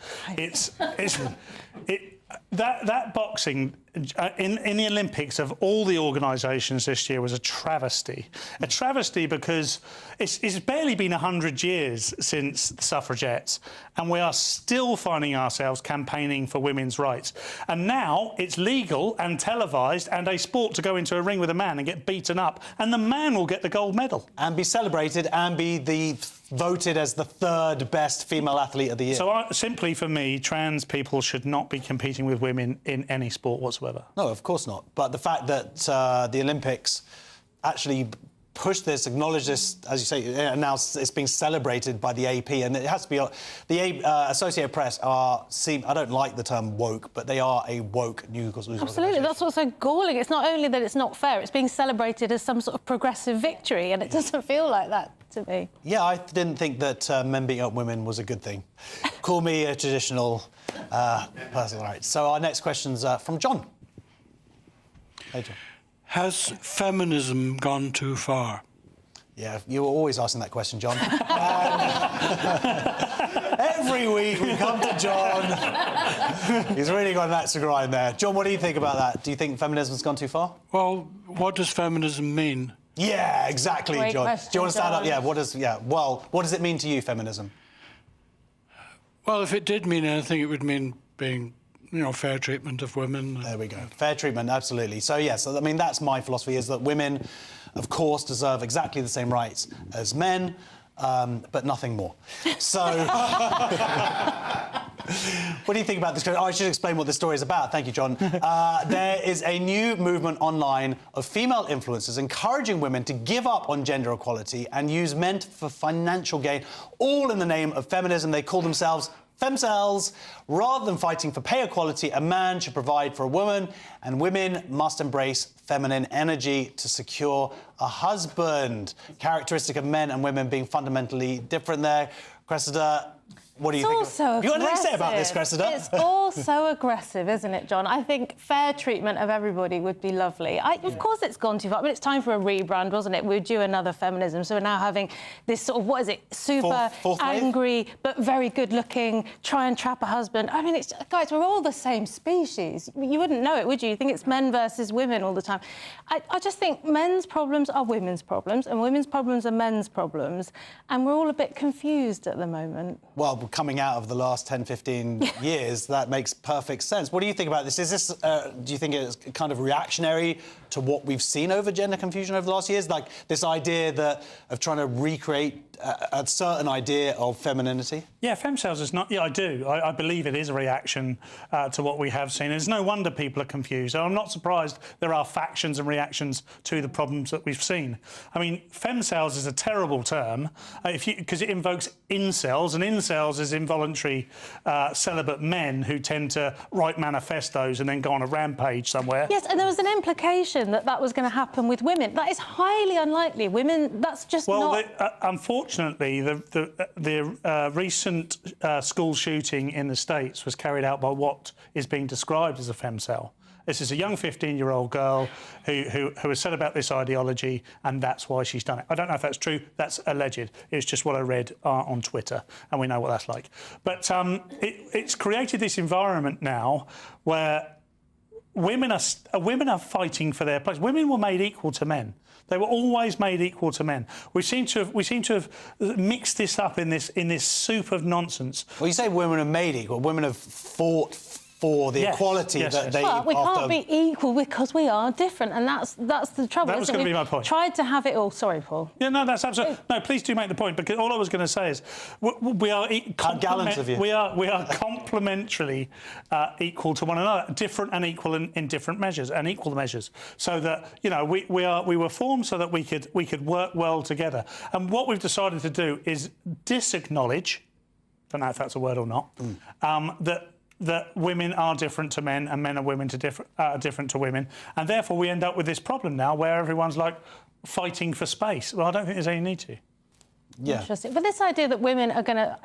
Speaker 5: That boxing in the Olympics of all the organisations this year was a travesty. A travesty because it's barely been 100 years since the suffragettes, and we are still finding ourselves campaigning for women's rights. And now it's legal and televised and a sport to go into a ring with a man and get beaten up, and the man will get the gold medal.
Speaker 8: And be celebrated and be the voted as the 3rd best female athlete of the year.
Speaker 5: So simply for me, trans people should not be competing with women in any sport whatsoever.
Speaker 8: No, of course not. But the fact that the Olympics actually push this, acknowledge this, as you say, and now it's being celebrated by the AP, and it has to be. The Associated Press I don't like the term woke, but they are a woke news organisation.
Speaker 14: Absolutely, that's what's so galling. It's not only that it's not fair, it's being celebrated as some sort of progressive victory, and it doesn't feel like that to me.
Speaker 8: Yeah, I didn't think that men beating up women was a good thing. Call me a traditional person. Right. So our next question's from John. Hey, John.
Speaker 4: Has feminism gone too far?
Speaker 8: Yeah, you were always asking that question, John. Every week we come to John. He's really got an axe to grind there. John, what do you think about that? Do you think feminism's gone too far?
Speaker 4: Well, what does feminism mean?
Speaker 8: Yeah, exactly,
Speaker 14: Great
Speaker 8: John.
Speaker 14: question,
Speaker 8: Do you want to stand
Speaker 14: John.
Speaker 8: up? Yeah, well, what does it mean to you, feminism?
Speaker 4: Well, if it did mean anything, it would mean being, fair treatment of women.
Speaker 8: There we go. Fair treatment, absolutely. So, yes, I mean, that's my philosophy, is that women, of course, deserve exactly the same rights as men, but nothing more. So... What do you think about this? I should explain what this story is about. Thank you, John. There is a new movement online of female influencers encouraging women to give up on gender equality and use men for financial gain, all in the name of feminism. They call themselves femcells. Rather than fighting for pay equality, a man should provide for a woman, and women must embrace feminine energy to secure a husband. Characteristic of men and women being fundamentally different there. Cressida, what do you think?
Speaker 14: It's all so
Speaker 8: You got anything to
Speaker 14: aggressive.
Speaker 8: say about this, Cressida?
Speaker 14: It's all so aggressive, isn't it, John? I think fair treatment of everybody would be lovely. Of course it's gone too far. I mean, it's time for a rebrand, wasn't it? We're due another feminism, so we're now having this sort of, super
Speaker 8: fourth wave?
Speaker 14: angry but very good-looking, try and trap a husband. I mean, guys, we're all the same species. You wouldn't know it, would you? You think it's men versus women all the time. I just think men's problems are women's problems, and women's problems are men's problems, and we're all a bit confused at the moment.
Speaker 8: Well, coming out of the last 10, 15 years, that makes perfect sense. What do you think about this? Is this, do you think it's kind of reactionary to what we've seen over gender confusion over the last years? Like this idea of trying to recreate a certain idea of femininity?
Speaker 5: Yeah, femcells is not... Yeah, I do. I believe it is a reaction to what we have seen. It's no wonder people are confused. I'm not surprised there are factions and reactions to the problems that we've seen. I mean, femcells is a terrible term because it invokes incels, and incels is involuntary celibate men who tend to write manifestos and then go on a rampage somewhere.
Speaker 14: Yes, and there was an implication that that was going to happen with women. That is highly unlikely. Women, that's just not...
Speaker 5: Unfortunately, the recent school shooting in the States was carried out by what is being described as a femcell. This is a young 15-year-old girl who has said about this ideology, and that's why she's done it. I don't know if that's true. That's alleged. It's just what I read on Twitter, and we know what that's like. But it's created this environment now where women are fighting for their place. Women were made equal to men. They were always made equal to men. We seem to have mixed this up in this soup of nonsense.
Speaker 8: Well, you say women are made equal. Women have fought for the equality that they...
Speaker 14: Well, we can't be equal because we are different, and that's the trouble.
Speaker 5: That was going to be my point.
Speaker 14: Tried to have it all. Sorry, Paul.
Speaker 5: Yeah, no, that's absolutely... No, please do make the point, because all I was going to say is we are...
Speaker 8: How gallant of you.
Speaker 5: We are complementarily equal to one another, different and equal in different measures, and equal measures, so that, we were formed so that we could work well together. And what we've decided to do is disacknowledge, don't know if that's a word or not, that women are different to men and men are different to women, and therefore we end up with this problem now where everyone's like fighting for space. Well, I don't think there's any need to.
Speaker 8: Yeah.
Speaker 14: Interesting. But this idea that women are going to...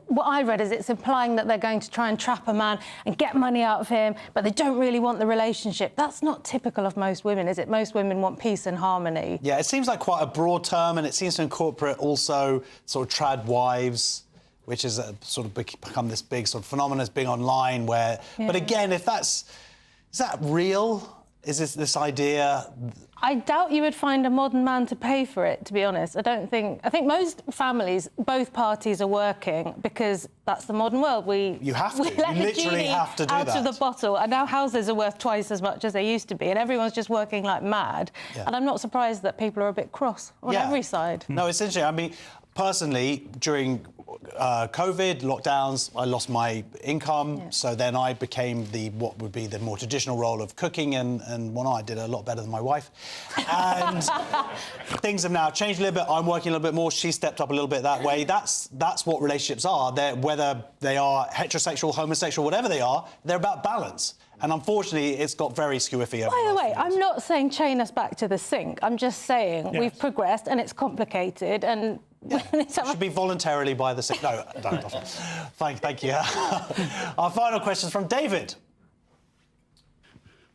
Speaker 14: What I read is it's implying that they're going to try and trap a man and get money out of him, but they don't really want the relationship. That's not typical of most women, is it? Most women want peace and harmony.
Speaker 8: Yeah, it seems like quite a broad term, and it seems to incorporate also sort of trad wives, which has sort of become this big sort of phenomenon as being online where... Yeah. But again, is that real? Is this idea...
Speaker 14: I doubt you would find a modern man to pay for it, to be honest. I think most families, both parties are working because that's the modern world.
Speaker 8: You have to.
Speaker 14: We let
Speaker 8: you
Speaker 14: the
Speaker 8: literally
Speaker 14: genie
Speaker 8: have to do
Speaker 14: out
Speaker 8: that.
Speaker 14: of the bottle, and now houses are worth twice as much as they used to be, and everyone's just working like mad. Yeah. And I'm not surprised that people are a bit cross on every side.
Speaker 8: No, it's interesting. I mean, personally, during COVID, lockdowns, I lost my income, so then I became what would be the more traditional role of cooking, and one I did a lot better than my wife. And things have now changed a little bit. I'm working a little bit more. She stepped up a little bit that way. That's what relationships are. Whether they are heterosexual, homosexual, whatever they are, they're about balance. And unfortunately, it's got very skewiffy.
Speaker 14: By the way, I'm not saying chain us back to the sink. I'm just saying we've progressed and it's complicated and...
Speaker 8: It should be voluntarily by the sink. No, don't. Thank you. Our final question is from David.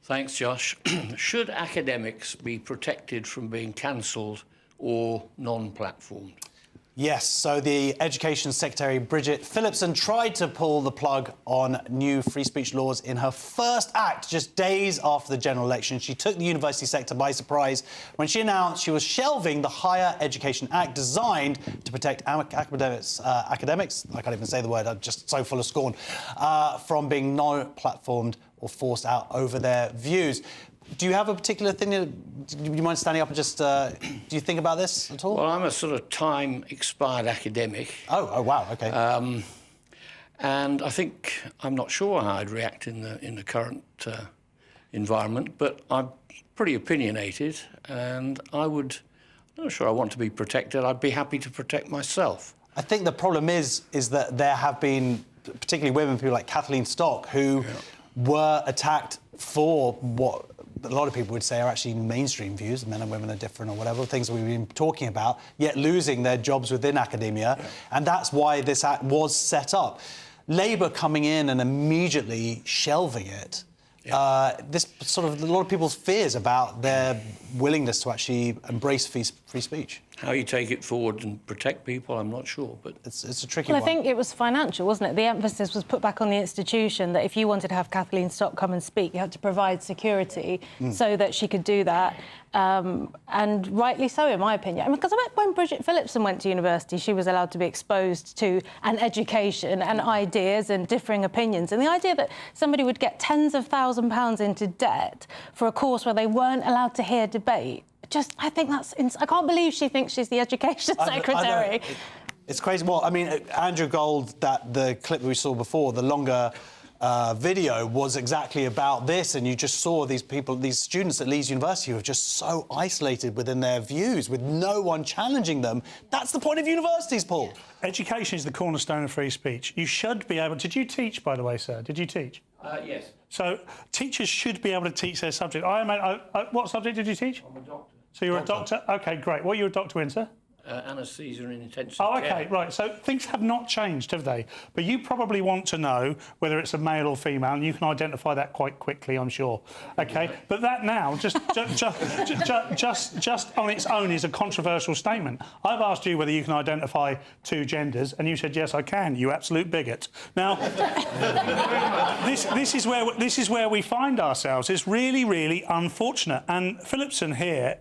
Speaker 7: Thanks, Josh. Should academics be protected from being cancelled or non-platformed?
Speaker 8: Yes, so the Education Secretary Bridget Phillipson tried to pull the plug on new free speech laws in her first act just days after the general election. She took the university sector by surprise when she announced she was shelving the Higher Education Act designed to protect academics, I can't even say the word, I'm just so full of scorn, from being no-platformed or forced out over their views. Do you have a particular thing? Do you mind standing up and just... do you think about this at all?
Speaker 7: Well, I'm a sort of time-expired academic.
Speaker 8: Oh, wow, OK.
Speaker 7: And I think I'm not sure how I'd react in the current environment, but I'm pretty opinionated, and I'm not sure I want to be protected. I'd be happy to protect myself.
Speaker 8: I think the problem is that there have been, particularly women, people like Kathleen Stock, who were attacked for what a lot of people would say are actually mainstream views, men and women are different or whatever, things that we've been talking about, yet losing their jobs within academia. And that's why this act was set up. Labour coming in and immediately shelving it, this sort of a lot of people's fears about their willingness to actually embrace free speech.
Speaker 7: How you take it forward and protect people, I'm not sure, but...
Speaker 8: It's a tricky
Speaker 14: one.
Speaker 8: one.
Speaker 14: I think it was financial, wasn't it? The emphasis was put back on the institution that if you wanted to have Kathleen Stock come and speak, you had to provide security so that she could do that. And rightly so, in my opinion. Because I bet when Bridget Phillipson went to university, she was allowed to be exposed to an education and ideas and differing opinions. And the idea that somebody would get tens of £1,000s into debt for a course where they weren't allowed to hear debate, I think that's... I can't believe she thinks she's the education secretary.
Speaker 8: It's crazy. Well, I mean, Andrew Gold, the clip we saw before, the longer video, was exactly about this, and you just saw these people, these students at Leeds University who are just so isolated within their views, with no one challenging them. That's the point of universities, Paul.
Speaker 5: Education is the cornerstone of free speech. You should be able... Did you teach, by the way, sir? Did you teach?
Speaker 7: Yes.
Speaker 5: So teachers should be able to teach their subject. What subject did you teach?
Speaker 7: I'm a doctor.
Speaker 5: So you're a doctor? OK, great. What are you a doctor in, sir?
Speaker 7: Anaesthesia and intensive
Speaker 5: care.
Speaker 7: care.
Speaker 5: Right. So things have not changed, have they? But you probably want to know whether it's a male or female, and you can identify that quite quickly, I'm sure. OK? But that now, just on its own, is a controversial statement. I've asked you whether you can identify two genders, and you said, yes, I can, you absolute bigot. Now, this is where we find ourselves. It's really, really unfortunate. And Phillipson here,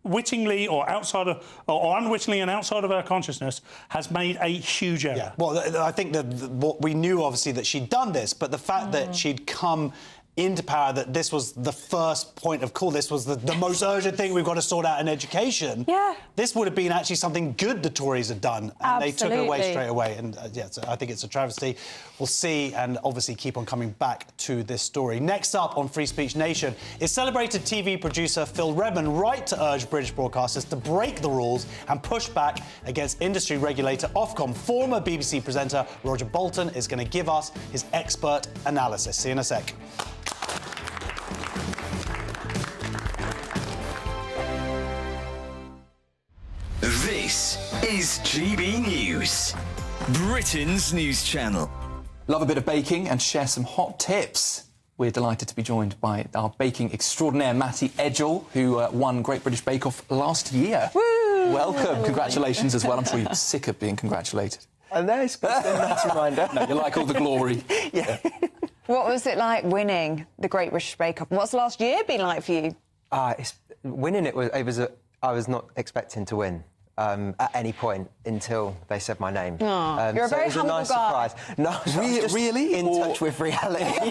Speaker 5: wittingly or unwittingly and outside of her consciousness, has made a huge error.
Speaker 8: Yeah. Well, I think that what we knew, obviously, that she'd done this, but the fact that she'd come into power, that this was the first point of call, this was the most urgent thing we've got to sort out in education. Yeah. This would have been actually something good the Tories had done, and they took it away straight away. And so I think it's a travesty. We'll see, and obviously keep on coming back to this story. Next up on Free Speech Nation is celebrated TV producer Phil Redmond right to urge British broadcasters to break the rules and push back against industry regulator Ofcom. Former BBC presenter Roger Bolton is going to give us his expert analysis. See you in a sec.
Speaker 2: This is GB News, Britain's news channel.
Speaker 23: Love a bit of baking and share some hot tips. We're delighted to be joined by our baking extraordinaire, Matty Edgell, who won Great British Bake Off last year. Woo! Welcome. Congratulations as well. I'm sure you're sick of being congratulated.
Speaker 22: I know, it's a nice reminder.
Speaker 23: No, you like all the glory.
Speaker 22: Yeah.
Speaker 10: What was it like winning the Great British Bake Off? What's last year been like for you?
Speaker 22: Winning it I was not expecting to win. At any point until they said my name.
Speaker 10: You're a very humble
Speaker 22: nice
Speaker 10: guy.
Speaker 22: Surprise. No,
Speaker 23: really?
Speaker 22: In touch with reality.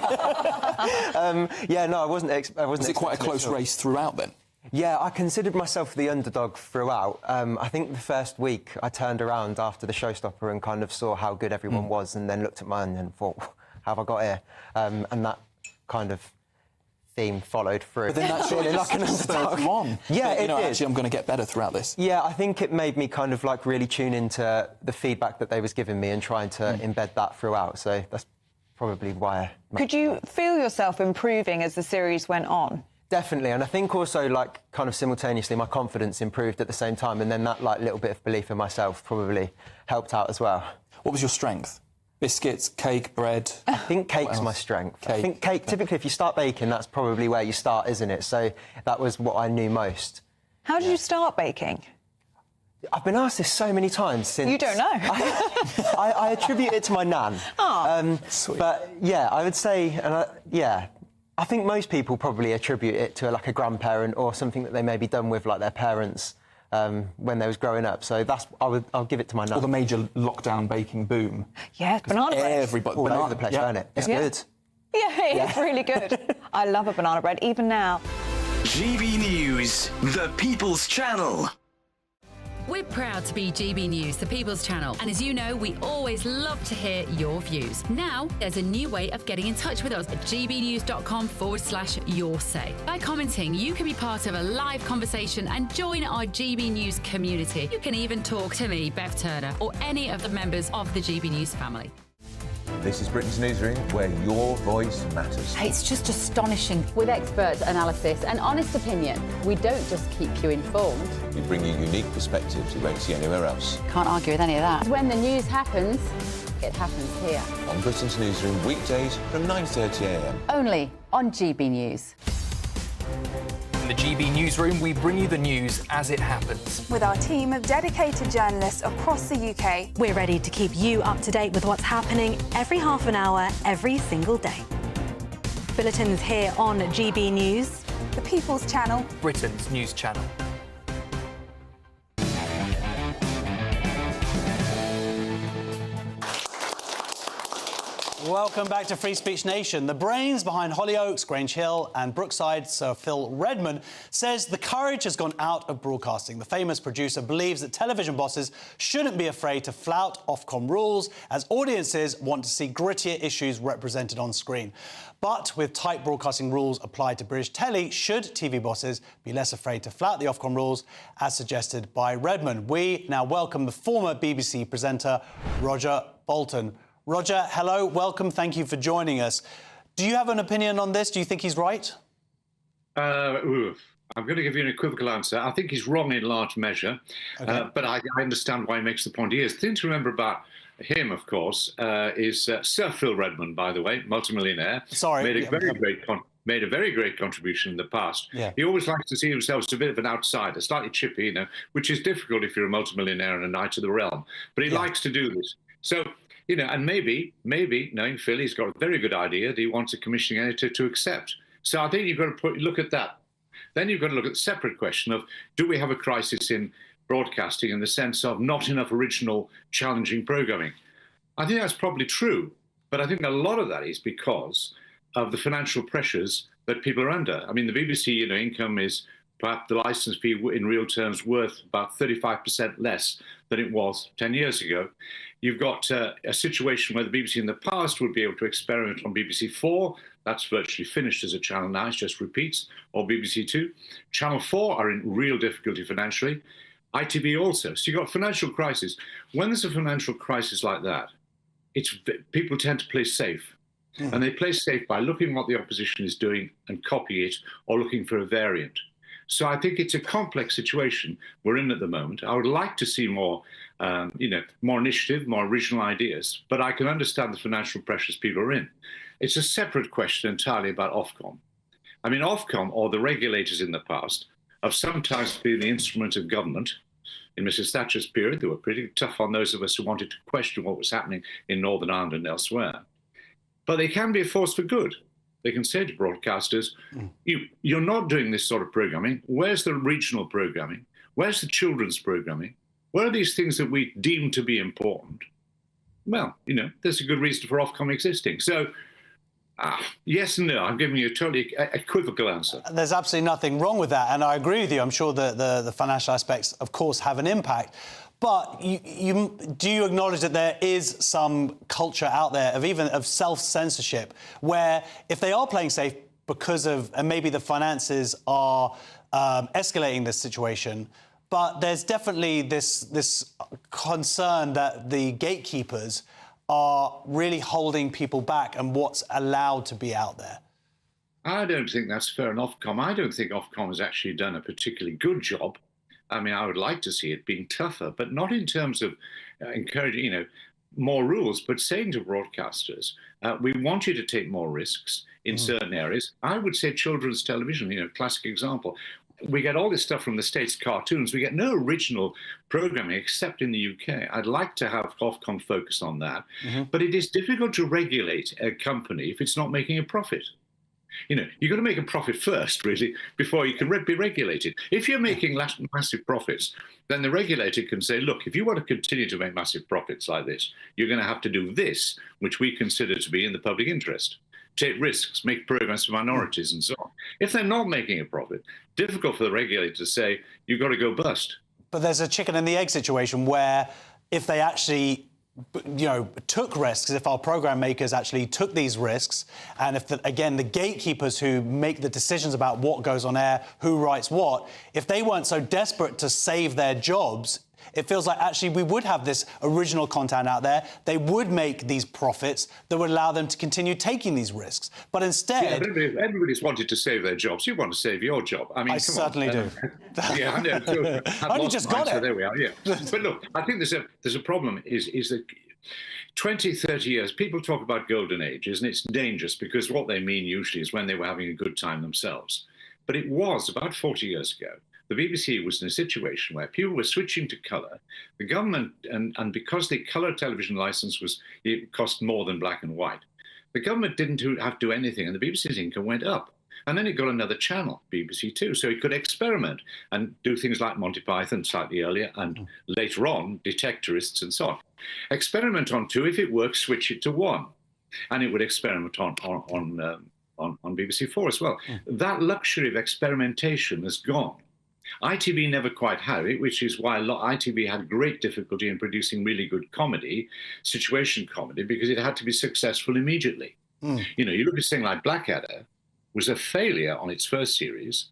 Speaker 22: Yeah, no, I wasn't.
Speaker 23: Was it quite a close race throughout then?
Speaker 11: Yeah, I considered myself the underdog throughout. I think the first week I turned around after the showstopper and kind of saw how good everyone was, and then looked at mine and thought, how have I got here? And that kind of theme followed through.
Speaker 12: But then that surely like an underdog.
Speaker 11: Yeah,
Speaker 12: it
Speaker 11: did.
Speaker 12: Actually, I'm going to get better throughout this.
Speaker 11: Yeah, I think it made me kind of like really tune into the feedback that they was giving me and trying to embed that throughout. So that's probably why.
Speaker 10: Could you feel yourself improving as the series went on?
Speaker 11: Definitely, and I think also, like, kind of simultaneously, my confidence improved at the same time, and then that, like, little bit of belief in myself probably helped out as well.
Speaker 12: What was your strength? Biscuits, cake, bread?
Speaker 11: I think cake's my strength. I think cake, typically, if you start baking, that's probably where you start, isn't it? So that was what I knew most.
Speaker 10: How did you start baking?
Speaker 11: I've been asked this so many times since...
Speaker 10: You don't know?
Speaker 11: I attribute it to my nan.
Speaker 10: Sweet.
Speaker 11: But, yeah, I would say, I think most people probably attribute it to, like, a grandparent or something that they maybe done with, like, their parents when they was growing up. So that's... I'll give it to my nan.
Speaker 12: Or the major lockdown baking boom.
Speaker 10: Yeah, banana bread.
Speaker 11: Everybody... All over the place, isn't it? It's good.
Speaker 10: Yeah, it's really good. I love a banana bread, even now.
Speaker 2: GB News, the People's Channel.
Speaker 13: We're proud to be GB News, the People's Channel, and as you know, we always love to hear your views. Now, there's a new way of getting in touch with us at gbnews.com/yoursay. By commenting, you can be part of a live conversation and join our GB News community. You can even talk to me, Bev Turner, or any of the members of the GB News family.
Speaker 15: This is Britain's Newsroom, where your voice matters.
Speaker 24: It's just astonishing. With expert analysis and honest opinion, we don't just keep you informed.
Speaker 15: We bring you unique perspectives you won't see anywhere else.
Speaker 24: Can't argue with any of that. When the news happens, it happens here.
Speaker 15: On Britain's Newsroom, weekdays from 9:30 a.m.
Speaker 24: Only on GB News.
Speaker 25: In the GB Newsroom, we bring you the news as it happens.
Speaker 27: With our team of dedicated journalists across the UK.
Speaker 14: We're ready to keep you up to date with what's happening every half an hour, every single day. Bulletins here on GB News.
Speaker 27: The People's Channel.
Speaker 25: Britain's news channel.
Speaker 8: Welcome back to Free Speech Nation. The brains behind Hollyoaks, Grange Hill and Brookside, Sir Phil Redman, says the courage has gone out of broadcasting. The famous producer believes that television bosses shouldn't be afraid to flout Ofcom rules, as audiences want to see grittier issues represented on screen. But with tight broadcasting rules applied to British telly, should TV bosses be less afraid to flout the Ofcom rules, as suggested by Redman? We now welcome the former BBC presenter, Roger Bolton. Roger, hello, welcome, thank you for joining us. Do you have an opinion on this? Do you think he's right?
Speaker 28: I'm going to give you an equivocal answer. I think he's wrong in large measure, but I understand why he makes the point he is. The thing to remember about him, of course, is Sir Phil Redman, by the way, multimillionaire.
Speaker 8: Sorry.
Speaker 28: Made a very great contribution in the past.
Speaker 8: Yeah.
Speaker 28: He always likes to see himself as a bit of an outsider, slightly chippy, you know, which is difficult if you're a multimillionaire and a knight of the realm. But he likes to do this. So, you know, and maybe, knowing Phil, he's got a very good idea that he wants a commissioning editor to accept. So I think you've got to look at that. Then you've got to look at the separate question of, do we have a crisis in broadcasting in the sense of not enough original, challenging programming? I think that's probably true, but I think a lot of that is because of the financial pressures that people are under. I mean, the BBC, you know, income is perhaps the licence fee in real terms worth about 35% less than it was 10 years ago. You've got a situation where the BBC in the past would be able to experiment on BBC 4. That's virtually finished as a channel now, it just repeats, or BBC 2. Channel 4 are in real difficulty financially. ITV also. So you've got financial crisis. When there's a financial crisis like that, people tend to play safe. And they play safe by looking what the opposition is doing and copy it, or looking for a variant. So I think it's a complex situation we're in at the moment. I would like to see more, more initiative, more original ideas, but I can understand the financial pressures people are in. It's a separate question entirely about Ofcom. I mean, Ofcom, or the regulators in the past, have sometimes been the instrument of government. In Mrs. Thatcher's period, they were pretty tough on those of us who wanted to question what was happening in Northern Ireland and elsewhere. But they can be a force for good. They can say to broadcasters, you're not doing this sort of programming. Where's the regional programming? Where's the children's programming? Where are these things that we deem to be important? Well, you know, there's a good reason for Ofcom existing. So Yes and no. I'm giving you a totally equivocal answer.
Speaker 8: There's absolutely nothing wrong with that, and I agree with you. I'm sure that the financial aspects, of course, have an impact. But do you acknowledge that there is some culture out there of self-censorship, where if they are playing safe because of, and maybe the finances are escalating this situation, but there's definitely this concern that the gatekeepers are really holding people back and what's allowed to be out there?
Speaker 28: I don't think that's fair on Ofcom. I don't think Ofcom has actually done a particularly good job. I mean, I would like to see it being tougher, but not in terms of encouraging, more rules, but saying to broadcasters, we want you to take more risks in certain areas. I would say children's television, classic example. We get all this stuff from the States, cartoons. We get no original programming except in the UK. I'd like to have Ofcom focus on that. But it is difficult to regulate a company if it's not making a profit. You've got to make a profit first, really, before you can be regulated. If you're making massive profits, then the regulator can say, look, if you want to continue to make massive profits like this, you're going to have to do this, which we consider to be in the public interest. Take risks, make programs for minorities and so on. If they're not making a profit, difficult for the regulator to say, you've got to go bust.
Speaker 8: But there's a chicken and the egg situation where if they actually took risks, if our program makers actually took these risks, and if, again, the gatekeepers who make the decisions about what goes on air, who writes what, if they weren't so desperate to save their jobs, it feels like actually we would have this original content out there. They would make these profits that would allow them to continue taking these risks. But instead...
Speaker 28: Yeah, everybody's wanted to save their jobs. You want to save your job. I mean,
Speaker 8: I certainly do.
Speaker 28: Yeah, I know. So,
Speaker 8: I only just got it.
Speaker 28: So there we are, yeah. But look, I think there's a problem is that 20, 30 years, people talk about golden ages, and it's dangerous because what they mean usually is when they were having a good time themselves. But it was about 40 years ago. The BBC was in a situation where people were switching to colour. The government, and because the colour television licence it cost more than black and white, the government didn't have to do anything, and the BBC's income went up. And then it got another channel, BBC Two, so it could experiment and do things like Monty Python slightly earlier, and later on, Detectorists and so on. Experiment on Two, if it works, switch it to One. And it would experiment on BBC Four as well. That luxury of experimentation has gone. ITV never quite had it, which is why ITV had great difficulty in producing really good comedy, situation comedy, because it had to be successful immediately. You look at something like Blackadder, was a failure on its first series,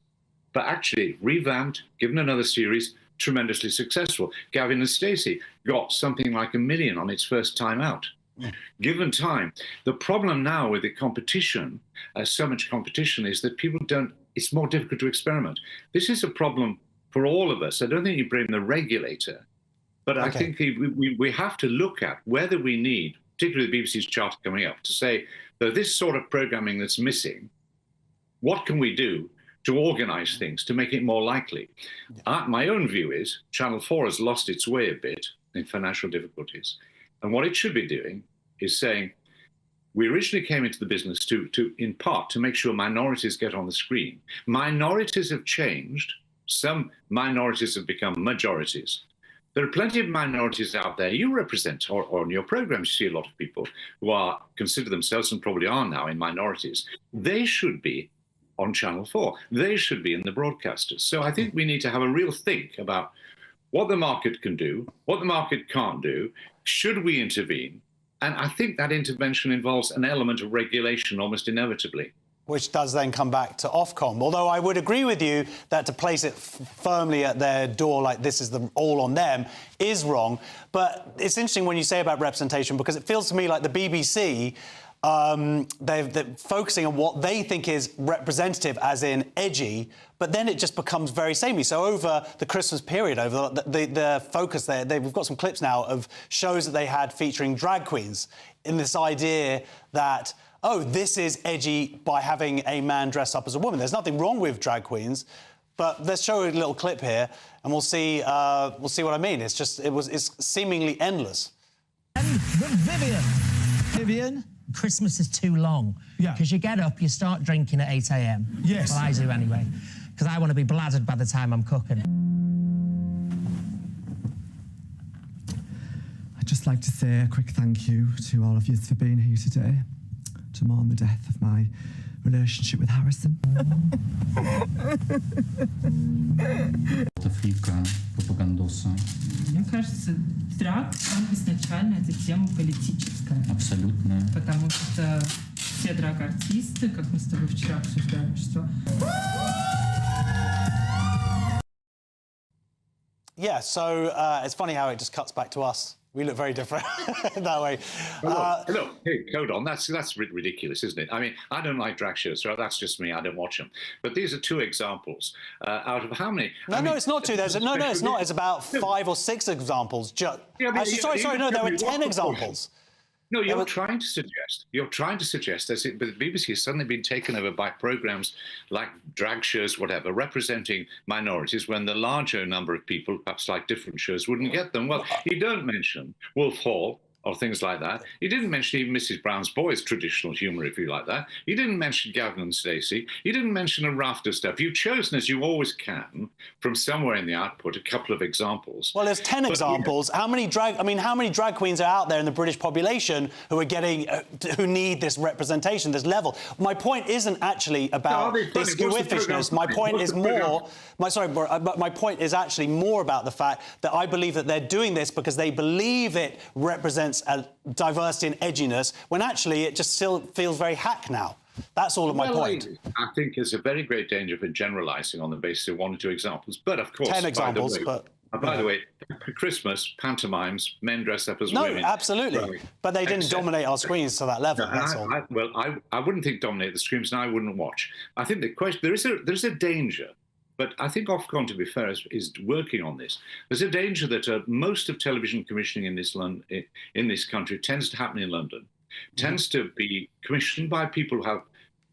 Speaker 28: but actually revamped, given another series, tremendously successful. Gavin and Stacey got something like 1 million on its first time out. Given time. The problem now with the competition, so much competition, is that people it's more difficult to experiment. This is a problem for all of us. I don't think you blame the regulator, but I think we have to look at whether we need, particularly the BBC's charter coming up, to say that this sort of programming that's missing, what can we do to organise things to make it more likely? My own view is Channel 4 has lost its way a bit in financial difficulties. And what it should be doing is saying, we originally came into the business in part, to make sure minorities get on the screen. Minorities have changed. Some minorities have become majorities. There are plenty of minorities out there you represent, or on your programs you see a lot of people who consider themselves, and probably are now, in minorities. They should be on Channel 4. They should be in the broadcasters. So I think we need to have a real think about what the market can do, what the market can't do. Should we intervene? And I think that intervention involves an element of regulation almost inevitably.
Speaker 8: Which does then come back to Ofcom. Although I would agree with you that to place it firmly at their door, like this is all on them, is wrong. But it's interesting when you say about representation, because it feels to me like the BBC, they're focusing on what they think is representative, as in edgy, but then it just becomes very samey. So over the Christmas period, over the focus there, we've got some clips now of shows that they had featuring drag queens, in this idea that, oh, this is edgy by having a man dress up as a woman. There's nothing wrong with drag queens, but let's show a little clip here, and we'll see what I mean. It's seemingly endless.
Speaker 1: And Vivian. Christmas is too long. Yeah. Because you get up, you start drinking at 8 a.m. Yes. Well, I do anyway. Because I want to be bladdered by the time I'm cooking.
Speaker 3: I'd just like to say a quick thank you to all of you for being here today. demand the death of my relationship with Harrison.
Speaker 9: Флика пропагандоса.
Speaker 16: Мне кажется, драк, он изначально эта тема политическая.
Speaker 9: Абсолютно.
Speaker 16: Потому что все драг-артисты, как мы с тобой вчера обсуждали, что...
Speaker 8: Yeah, so it's funny how it just cuts back to us. We look very different that way.
Speaker 28: Look, hey, hold on. That's ridiculous, isn't it? I mean, I don't like drag shows, so that's just me. I don't watch them. But these are two examples out of how many?
Speaker 8: No, it's not two. No, it's not. It's about 5 or 6 examples. Sorry, there were 10 examples.
Speaker 28: No, you're trying to suggest, as it, but the BBC has suddenly been taken over by programmes like drag shows, whatever, representing minorities, when the larger number of people, perhaps like different shows, wouldn't get them. Well, you don't mention Wolf Hall or things like that. You didn't mention even Mrs. Brown's Boys, traditional humour, if you like that. You didn't mention Gavin and Stacey. You didn't mention a raft of stuff. You've chosen, as you always can, from somewhere in the output, a couple of examples.
Speaker 8: Well, there's 10 examples. Yeah. How many drag queens are out there in the British population who are getting, who need this representation, this level? My point isn't actually about this squiffishness. My point is more. My point is actually more about the fact that I believe that they're doing this because they believe it represents a diversity and edginess, when actually it just still feels very hack now. That's all of my point.
Speaker 28: I think there's a very great danger for generalising on the basis of 1 or 2 examples. But of course,
Speaker 8: 10 examples.
Speaker 28: By the way, Christmas pantomimes, men dress up as women.
Speaker 8: No, absolutely. But they didn't dominate our screens to that level. That's all.
Speaker 28: I wouldn't think dominate the screens, and I wouldn't watch. I think the question there's a danger. But I think Ofcom, to be fair, is working on this. There's a danger that most of television commissioning in this country tends to happen in London, tends to be commissioned by people who have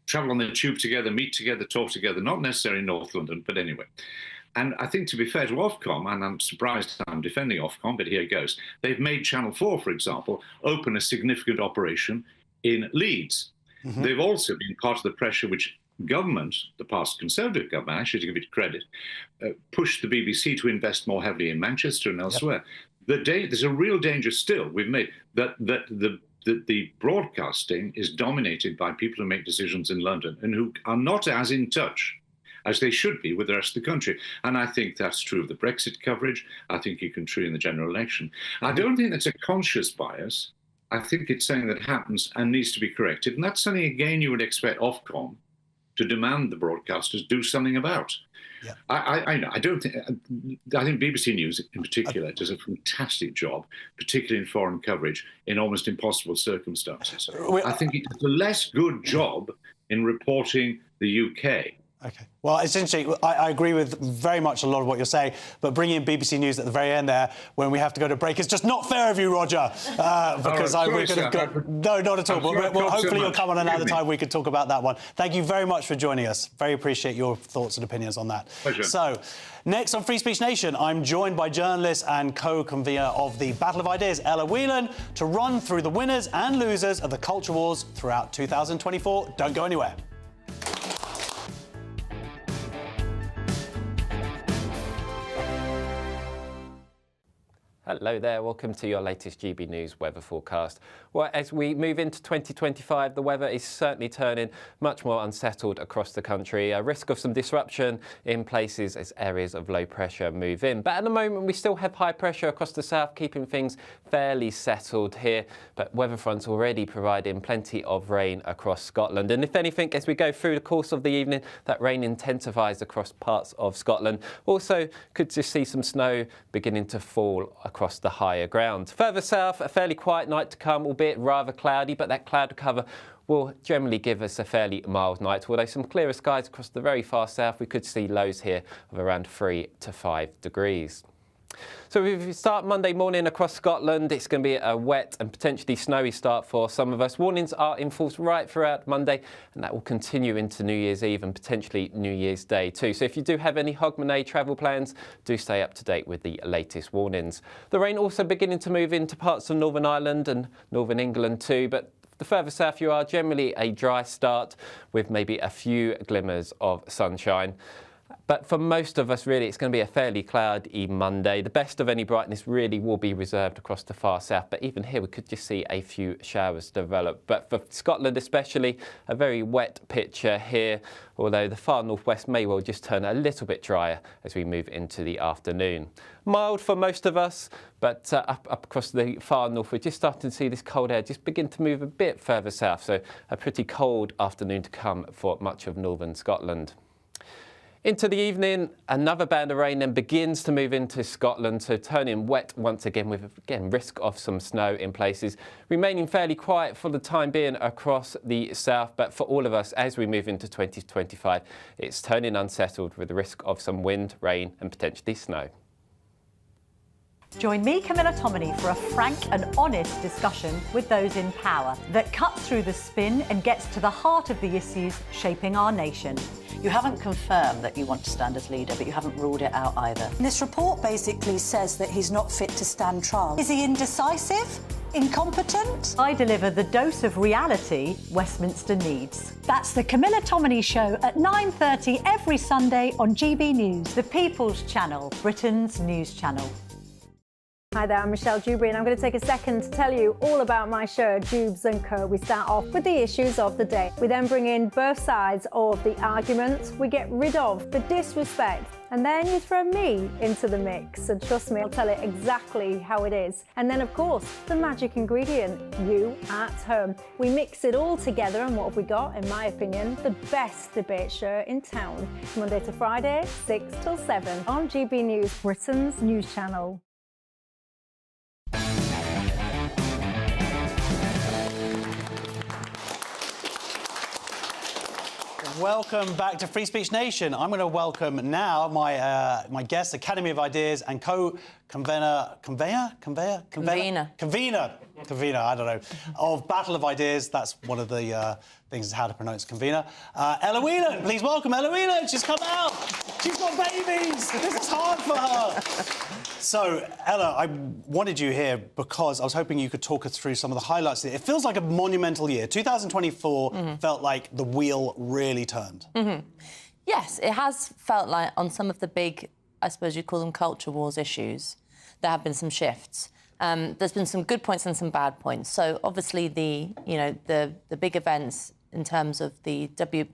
Speaker 28: travel on the tube together, meet together, talk together, not necessarily in North London, but anyway. And I think, to be fair to Ofcom, and I'm surprised I'm defending Ofcom, but here it goes, they've made Channel 4, for example, open a significant operation in Leeds. They've also been part of the pressure which government, the past Conservative government, actually to give it credit, pushed the BBC to invest more heavily in Manchester and elsewhere. There's a real danger still we've made that the broadcasting is dominated by people who make decisions in London and who are not as in touch as they should be with the rest of the country. And I think that's true of the Brexit coverage. I think it can be true in the general election. I don't think that's a conscious bias. I think it's something that happens and needs to be corrected. And that's something, again, you would expect Ofcom to demand the broadcasters do something about. Yeah. I think BBC News in particular does a fantastic job, particularly in foreign coverage, in almost impossible circumstances. I think it does a less good job in reporting the UK.
Speaker 8: Okay. Well, it's interesting. I agree with very much a lot of what you're saying, but bringing in BBC News at the very end there, when we have to go to break, is just not fair of you, Roger. Because we could have got... No, not at all. Well, hopefully you'll come on another time. We could talk about that one. Thank you very much for joining us. Very appreciate your thoughts and opinions on that.
Speaker 28: Pleasure.
Speaker 8: So, next on Free Speech Nation, I'm joined by journalist and co-convener of the Battle of Ideas, Ella Whelan, to run through the winners and losers of the culture wars throughout 2024. Don't go anywhere.
Speaker 17: Hello there, welcome to your latest GB News weather forecast. Well, as we move into 2025, the weather is certainly turning much more unsettled across the country. A risk of some disruption in places as areas of low pressure move in. But at the moment, we still have high pressure across the south, keeping things fairly settled here. But weather fronts already providing plenty of rain across Scotland. And if anything, as we go through the course of the evening, that rain intensifies across parts of Scotland. Also, could just see some snow beginning to fall across the higher ground. Further south, a fairly quiet night to come, albeit rather cloudy, but that cloud cover will generally give us a fairly mild night. Although some clearer skies across the very far south, we could see lows here of around 3 to 5 degrees. So if we start Monday morning across Scotland, it's going to be a wet and potentially snowy start for some of us. Warnings are in force right throughout Monday, and that will continue into New Year's Eve and potentially New Year's Day too. So if you do have any Hogmanay travel plans, do stay up to date with the latest warnings. The rain also beginning to move into parts of Northern Ireland and Northern England too, but the further south you are, generally a dry start with maybe a few glimmers of sunshine. But for most of us, really, it's going to be a fairly cloudy Monday. The best of any brightness really will be reserved across the far south. But even here, we could just see a few showers develop. But for Scotland especially, a very wet picture here, although the far northwest may well just turn a little bit drier as we move into the afternoon. Mild for most of us, but up across the far north, we're just starting to see this cold air just begin to move a bit further south. So a pretty cold afternoon to come for much of northern Scotland. Into the evening, another band of rain then begins to move into Scotland, so turning wet once again with, again, risk of some snow in places. Remaining fairly quiet for the time being across the south, but for all of us, as we move into 2025, it's turning unsettled with the risk of some wind, rain and potentially snow.
Speaker 4: Join me, Camilla Tominey, for a frank and honest discussion with those in power that cuts through the spin and gets to the heart of the issues shaping our nation.
Speaker 6: You haven't confirmed that you want to stand as leader, but you haven't ruled it out either.
Speaker 7: This report basically says that he's not fit to stand trial. Is he indecisive? Incompetent?
Speaker 4: I deliver the dose of reality Westminster needs.
Speaker 7: That's the Camilla Tominey Show at 9:30 every Sunday on GB News.
Speaker 4: The People's Channel, Britain's news channel. Hi there, I'm Michelle Dewberry, and I'm going to take a second to tell you all about my show, Dubes & Co. We start off with the issues of the day. We then bring in both sides of the arguments. We get rid of the disrespect, and then you throw me into the mix. And trust me, I'll tell it exactly how it is. And then, of course, the magic ingredient, you at home. We mix it all together, and what have we got? In my opinion, the best debate show in town. Monday to Friday, 6 till 7 on GB News, Britain's news channel.
Speaker 8: Welcome back to Free Speech Nation. I'm going to welcome now my guest, Academy of Ideas and convener, I don't know, of Battle of Ideas. That's one of the things is how to pronounce convener. Ella Whelan, please welcome Ella Whelan. She's come out. She's got babies. This is hard for her. So, Ella, I wanted you here because I was hoping you could talk us through some of the highlights. It feels like a monumental year. 2024 felt like the wheel really turned.
Speaker 18: Yes, it has felt like on some of the big, I suppose you'd call them culture wars issues, there have been some shifts. There's been some good points and some bad points. So obviously the big events in terms of the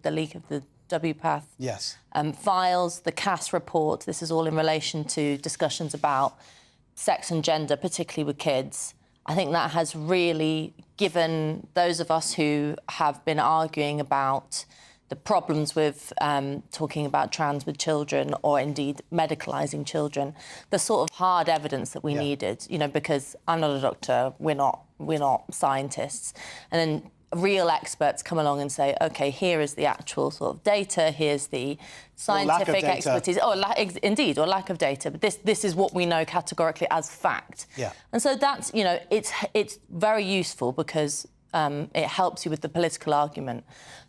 Speaker 18: leak of the WPATH files, the CAS report. This is all in relation to discussions about sex and gender, particularly with kids. I think that has really given those of us who have been arguing about the problems with talking about trans with children or indeed medicalising children, the sort of hard evidence that we needed, because I'm not a doctor, we're not scientists. And then real experts come along and say, OK, here is the actual sort of data, here's the scientific expertise, or lack of data, but this is what we know categorically as fact. And so that's, it's very useful because it helps you with the political argument.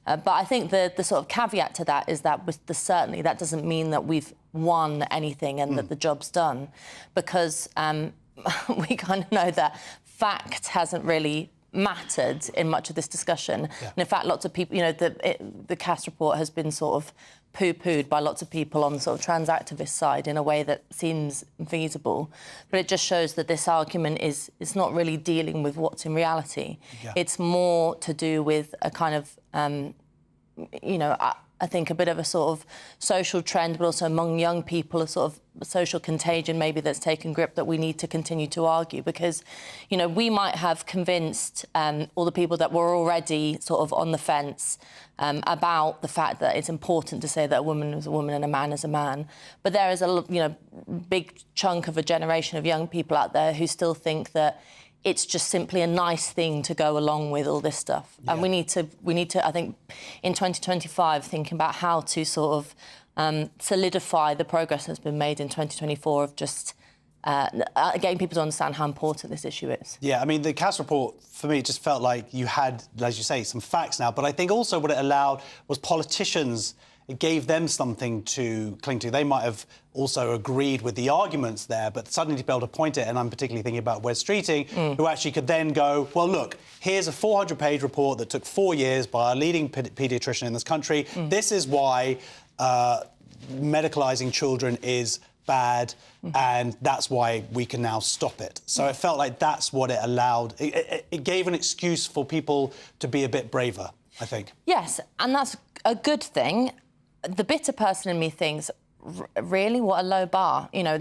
Speaker 18: But I think the sort of caveat to that is that certainly that doesn't mean that we've won anything and that the job's done, because we kind of know that fact hasn't really mattered in much of this discussion. And in fact, lots of people, the CAS report has been sort of poo-pooed by lots of people on the sort of trans activist side in a way that seems feasible. But it just shows that this argument is not really dealing with what's in reality. It's more to do with a kind of, I think a bit of a sort of social trend, but also among young people, a sort of social contagion maybe that's taken grip that we need to continue to argue, because, we might have convinced all the people that were already sort of on the fence about the fact that it's important to say that a woman is a woman and a man is a man. But there is a big chunk of a generation of young people out there who still think that it's just simply a nice thing to go along with all this stuff. And we need to, I think, in 2025, thinking about how to sort of solidify the progress that's been made in 2024 of just getting people to understand how important this issue is.
Speaker 8: Yeah, I mean, the CAS report, for me, just felt like you had, as you say, some facts now. But I think also what it allowed was politicians, it gave them something to cling to. They might have also agreed with the arguments there, but suddenly to be able to point it, and I'm particularly thinking about Wes Streeting, who actually could then go, well, look, here's a 400-page report that took 4 years by a leading paediatrician in this country. This is why medicalising children is bad, and that's why we can now stop it. So it felt like that's what it allowed. It gave an excuse for people to be a bit braver, I think.
Speaker 18: Yes, and that's a good thing. The bitter person in me thinks, really, what a low bar. You know,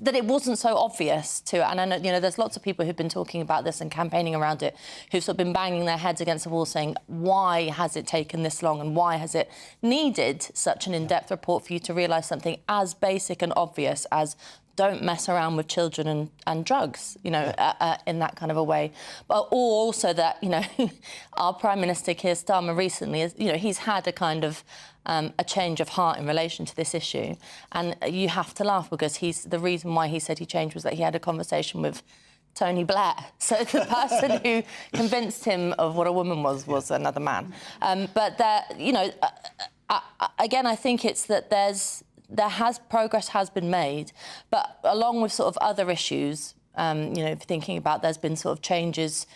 Speaker 18: that it wasn't so obvious to, and I know, you know, there's lots of people who've been talking about this and campaigning around it, who've sort of been banging their heads against the wall saying, why has it taken this long and why has it needed such an in-depth report for you to realise something as basic and obvious as don't mess around with children and drugs, you know, in that kind of a way. But or also that, you know, our Prime Minister Keir Starmer recently, is, you know, he's had a kind of a change of heart in relation to this issue. And you have to laugh because the reason why he said he changed was that he had a conversation with Tony Blair. So the person who convinced him of what a woman was another man. But you know, again, I think it's that progress has been made, but along with sort of other issues, you know, thinking about there's been sort of changes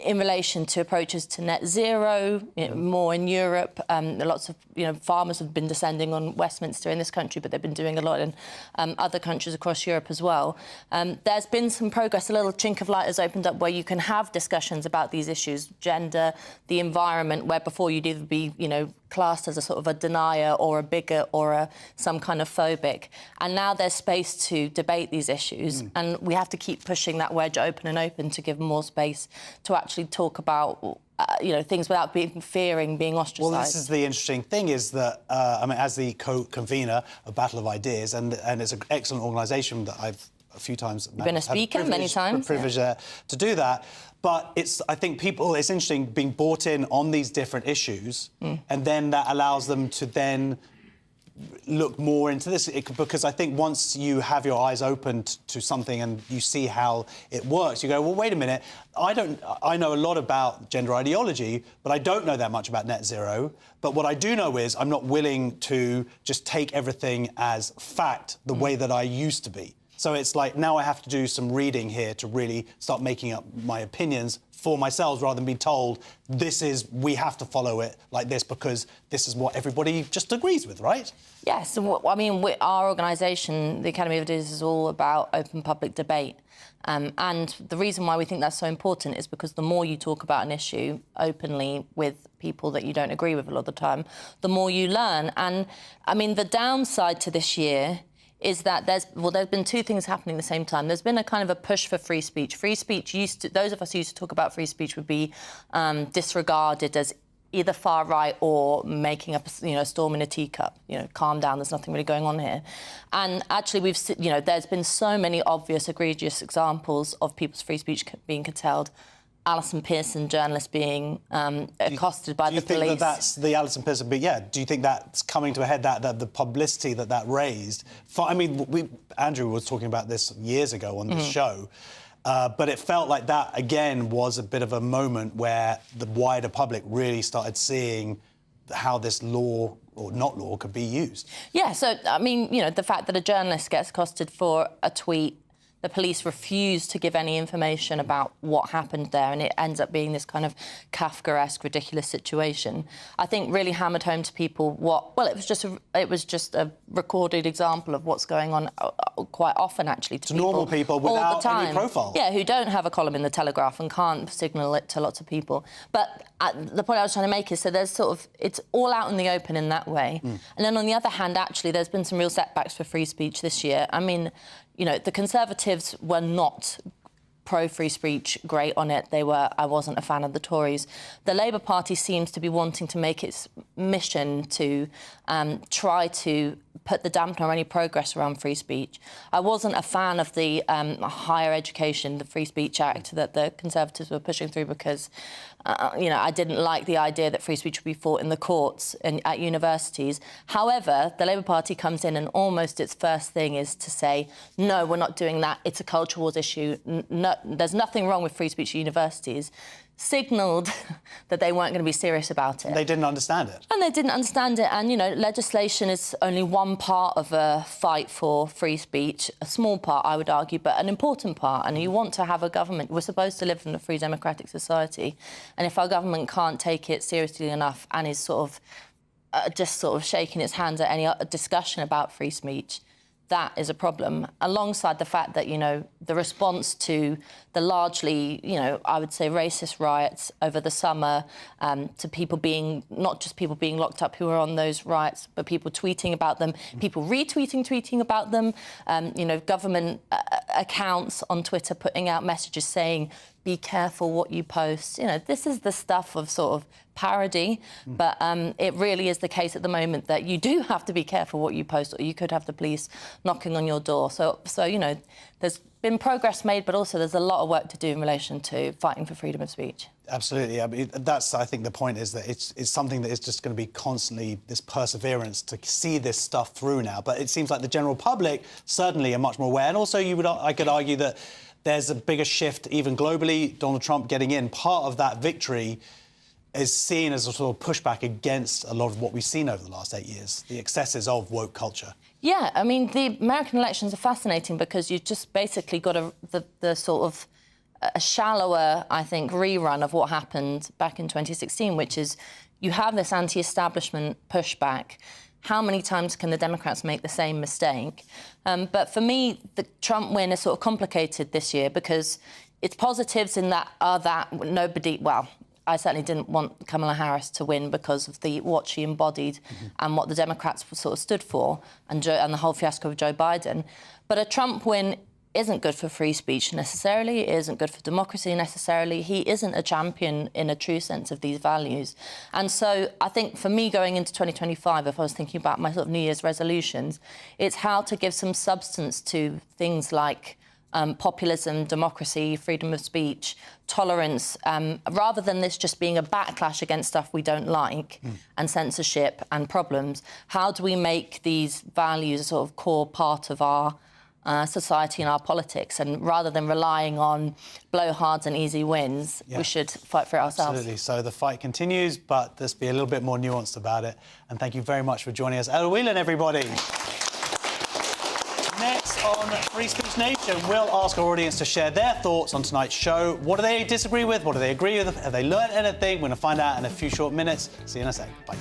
Speaker 18: in relation to approaches to net zero, you know, more in Europe. Lots of, you know, farmers have been descending on Westminster in this country, but they've been doing a lot in other countries across Europe as well. There's been some progress. A little chink of light has opened up where you can have discussions about these issues, gender, the environment, where before you'd either be, you know, classed as a sort of a denier or a bigot or some kind of phobic. And now there's space to debate these issues, and we have to keep pushing that wedge open and open to give more space to actually talk about you know, things without fearing being ostracised.
Speaker 8: Well, this is the interesting thing, is that, I mean, as the co-convener of Battle of Ideas, and it's an excellent organisation that I've a few times...
Speaker 18: You've been a speaker many times.
Speaker 8: Privilege to do that. But I think it's interesting being brought in on these different issues, and then that allows them to then look more into this, because I think once you have your eyes opened to something and you see how it works, you go, well, wait a minute, I know a lot about gender ideology, but I don't know that much about net zero. But what I do know is I'm not willing to just take everything as fact the way that I used to be. So it's like now I have to do some reading here to really start making up my opinions for myself, rather than be told we have to follow it like this because this is what everybody just agrees with, right?
Speaker 18: Yes, I mean, our organisation, the Academy of Ideas, is all about open public debate. And the reason why we think that's so important is because the more you talk about an issue openly with people that you don't agree with a lot of the time, the more you learn. And, I mean, the downside to this year is that there's been two things happening at the same time. There's been a kind of a push for free speech. Free speech those of us who used to talk about free speech would be disregarded as either far right or making up, you know, a storm in a teacup. You know, calm down. There's nothing really going on here. And actually, there's been so many obvious, egregious examples of people's free speech being curtailed. Alison Pearson, journalist, being accosted by the police. Do you think
Speaker 8: that's the Alison Pearson? But yeah, do you think that's coming to a head? That the publicity that raised? I mean, Andrew was talking about this years ago on this show, but it felt like that again was a bit of a moment where the wider public really started seeing how this law or not law could be used.
Speaker 18: Yeah. So I mean, you know, the fact that a journalist gets accosted for a tweet. The police refuse to give any information about what happened there, and it ends up being this kind of Kafkaesque, ridiculous situation. I think really hammered home to people it was just a recorded example of what's going on quite often, actually, to people,
Speaker 8: normal people without any profile.
Speaker 18: Yeah, who don't have a column in the Telegraph and can't signal it to lots of people. But the point I was trying to make is it's all out in the open in that way. And then on the other hand, actually, there's been some real setbacks for free speech this year. I mean, you know, the Conservatives were not pro-free speech, great on it. I wasn't a fan of the Tories. The Labour Party seems to be wanting to make its mission to try to put the dampener on any progress around free speech. I wasn't a fan of the higher education, the Free Speech Act that the Conservatives were pushing through because, you know, I didn't like the idea that free speech would be fought in the courts and at universities. However, the Labour Party comes in and almost its first thing is to say, no, we're not doing that. It's a culture wars issue. No, there's nothing wrong with free speech at universities. Signalled that they weren't going to be serious about it.
Speaker 8: They didn't understand it.
Speaker 18: And they didn't understand it. And, you know, legislation is only one part of a fight for free speech, a small part, I would argue, but an important part. And you want to have a government. We're supposed to live in a free democratic society. And if our government can't take it seriously enough and is sort of just sort of shaking its hands at any discussion about free speech, that is a problem, alongside the fact that, you know, the response to the largely, you know, I would say racist riots over the summer, to people being, not just people being locked up who were on those riots, but people tweeting about them, people tweeting about them, you know, government accounts on Twitter putting out messages saying, be careful what you post. You know, this is the stuff of sort of parody, but it really is the case at the moment that you do have to be careful what you post, or you could have the police knocking on your door. So you know, there's been progress made, but also there's a lot of work to do in relation to fighting for freedom of speech.
Speaker 8: Absolutely. I mean, that's, I think, the point is that it's something that is just going to be constantly this perseverance to see this stuff through now. But it seems like the general public certainly are much more aware. And also, I could argue that there's a bigger shift even globally. Donald Trump getting in, part of that victory is seen as a sort of pushback against a lot of what we've seen over the last 8 years, the excesses of woke culture.
Speaker 18: Yeah, I mean, the American elections are fascinating because you've just basically got the sort of a shallower, I think, rerun of what happened back in 2016, which is you have this anti-establishment pushback. How many times can the Democrats make the same mistake? But for me, the Trump win is sort of complicated this year because its positives in that are that nobody, well, I certainly didn't want Kamala Harris to win because of what she embodied and what the Democrats sort of stood for, and the whole fiasco of Joe Biden. But a Trump win isn't good for free speech necessarily, it isn't good for democracy necessarily. He isn't a champion in a true sense of these values. And so I think for me going into 2025, if I was thinking about my sort of New Year's resolutions, it's how to give some substance to things like populism, democracy, freedom of speech, tolerance, rather than this just being a backlash against stuff we don't like and censorship and problems. How do we make these values a sort of core part of our society and our politics? And rather than relying on blowhards and easy wins, we should fight for it ourselves.
Speaker 8: Absolutely. So the fight continues, but let's be a little bit more nuanced about it. And thank you very much for joining us. Ella Whelan, everybody. Next on Free Speech Nation, we'll ask our audience to share their thoughts on tonight's show. What do they disagree with? What do they agree with? Have they learned anything? We're going to find out in a few short minutes. See you in a sec. Bye.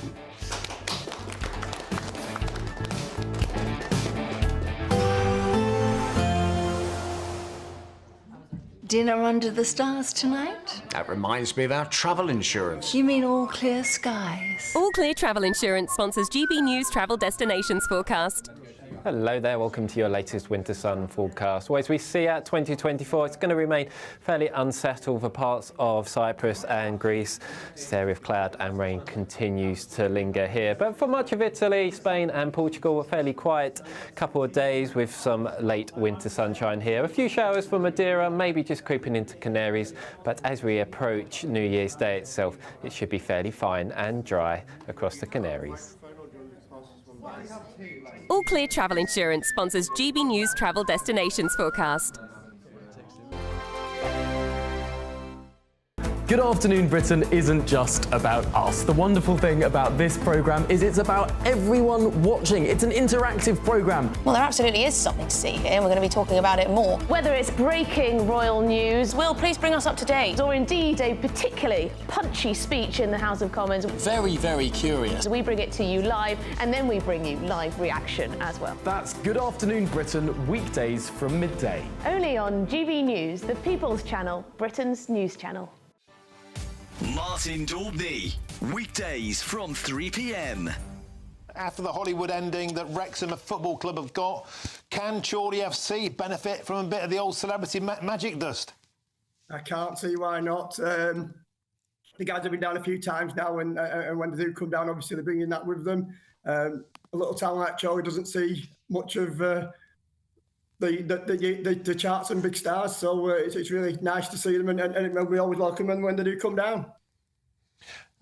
Speaker 5: Dinner under the stars tonight?
Speaker 12: That reminds me of our travel insurance.
Speaker 5: You mean All Clear Skies?
Speaker 19: All Clear Travel Insurance sponsors GB News Travel Destinations forecast.
Speaker 17: Hello there, welcome to your latest winter sun forecast. Well, as we see out 2024, it's going to remain fairly unsettled for parts of Cyprus and Greece. This area of cloud and rain continues to linger here. But for much of Italy, Spain and Portugal, a fairly quiet couple of days with some late winter sunshine here. A few showers for Madeira, maybe just creeping into Canaries. But as we approach New Year's Day itself, it should be fairly fine and dry across the Canaries.
Speaker 19: All Clear Travel Insurance sponsors GB News Travel Destinations forecast.
Speaker 20: Good Afternoon Britain isn't just about us. The wonderful thing about this programme is it's about everyone watching. It's an interactive programme.
Speaker 21: Well, there absolutely is something to see here, and we're going to be talking about it more.
Speaker 22: Whether it's breaking royal news,
Speaker 21: Will, please bring us up to date.
Speaker 22: or indeed a particularly punchy speech in the House of Commons,
Speaker 12: Very, very curious.
Speaker 22: we bring it to you live, and then we bring you live reaction as well.
Speaker 20: That's Good Afternoon Britain, weekdays from midday.
Speaker 22: Only on GB News, the People's Channel, Britain's news channel.
Speaker 2: Martin Daubney, weekdays from 3 p.m.
Speaker 23: After the Hollywood ending that Wrexham Football Club have got, can Chorley FC benefit from a bit of the old celebrity magic dust?
Speaker 26: I can't see why not. The guys have been down a few times now, and when they do come down, obviously they're bringing that with them. A little town like Chorley doesn't see much of the charts and big stars, so it's really nice to see them, and we always welcome them when they do come down.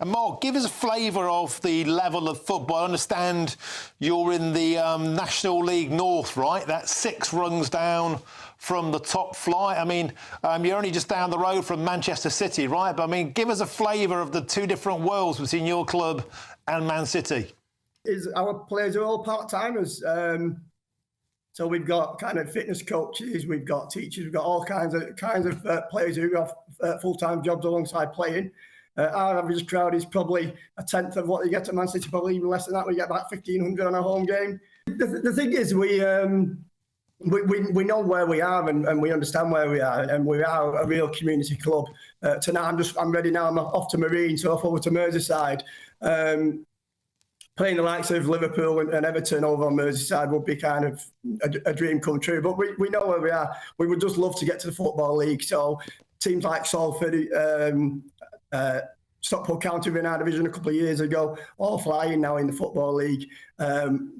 Speaker 23: And Mark, give us a flavour of the level of football. I understand you're in the National League North, right? That's 6 rungs down from the top flight. I mean, you're only just down the road from Manchester City, right? But I mean, give us a flavour of the two different worlds between your club and Man City.
Speaker 26: Our players are all part-timers. So we've got kind of fitness coaches, we've got teachers, we've got all kinds of players who have full-time jobs alongside playing. Our average crowd is probably a tenth of what you get at Man City, probably even less than that. We get about 1,500 on a home game. The thing is, we know where we are and we understand where we are, and we are a real community club. Tonight, I'm ready now. I'm off to Marine, so off over to Merseyside. Playing the likes of Liverpool and Everton over on Merseyside would be kind of a dream come true. But we know where we are. We would just love to get to the Football League. So teams like Salford, Stockport County were in our division a couple of years ago, all flying now in the Football League.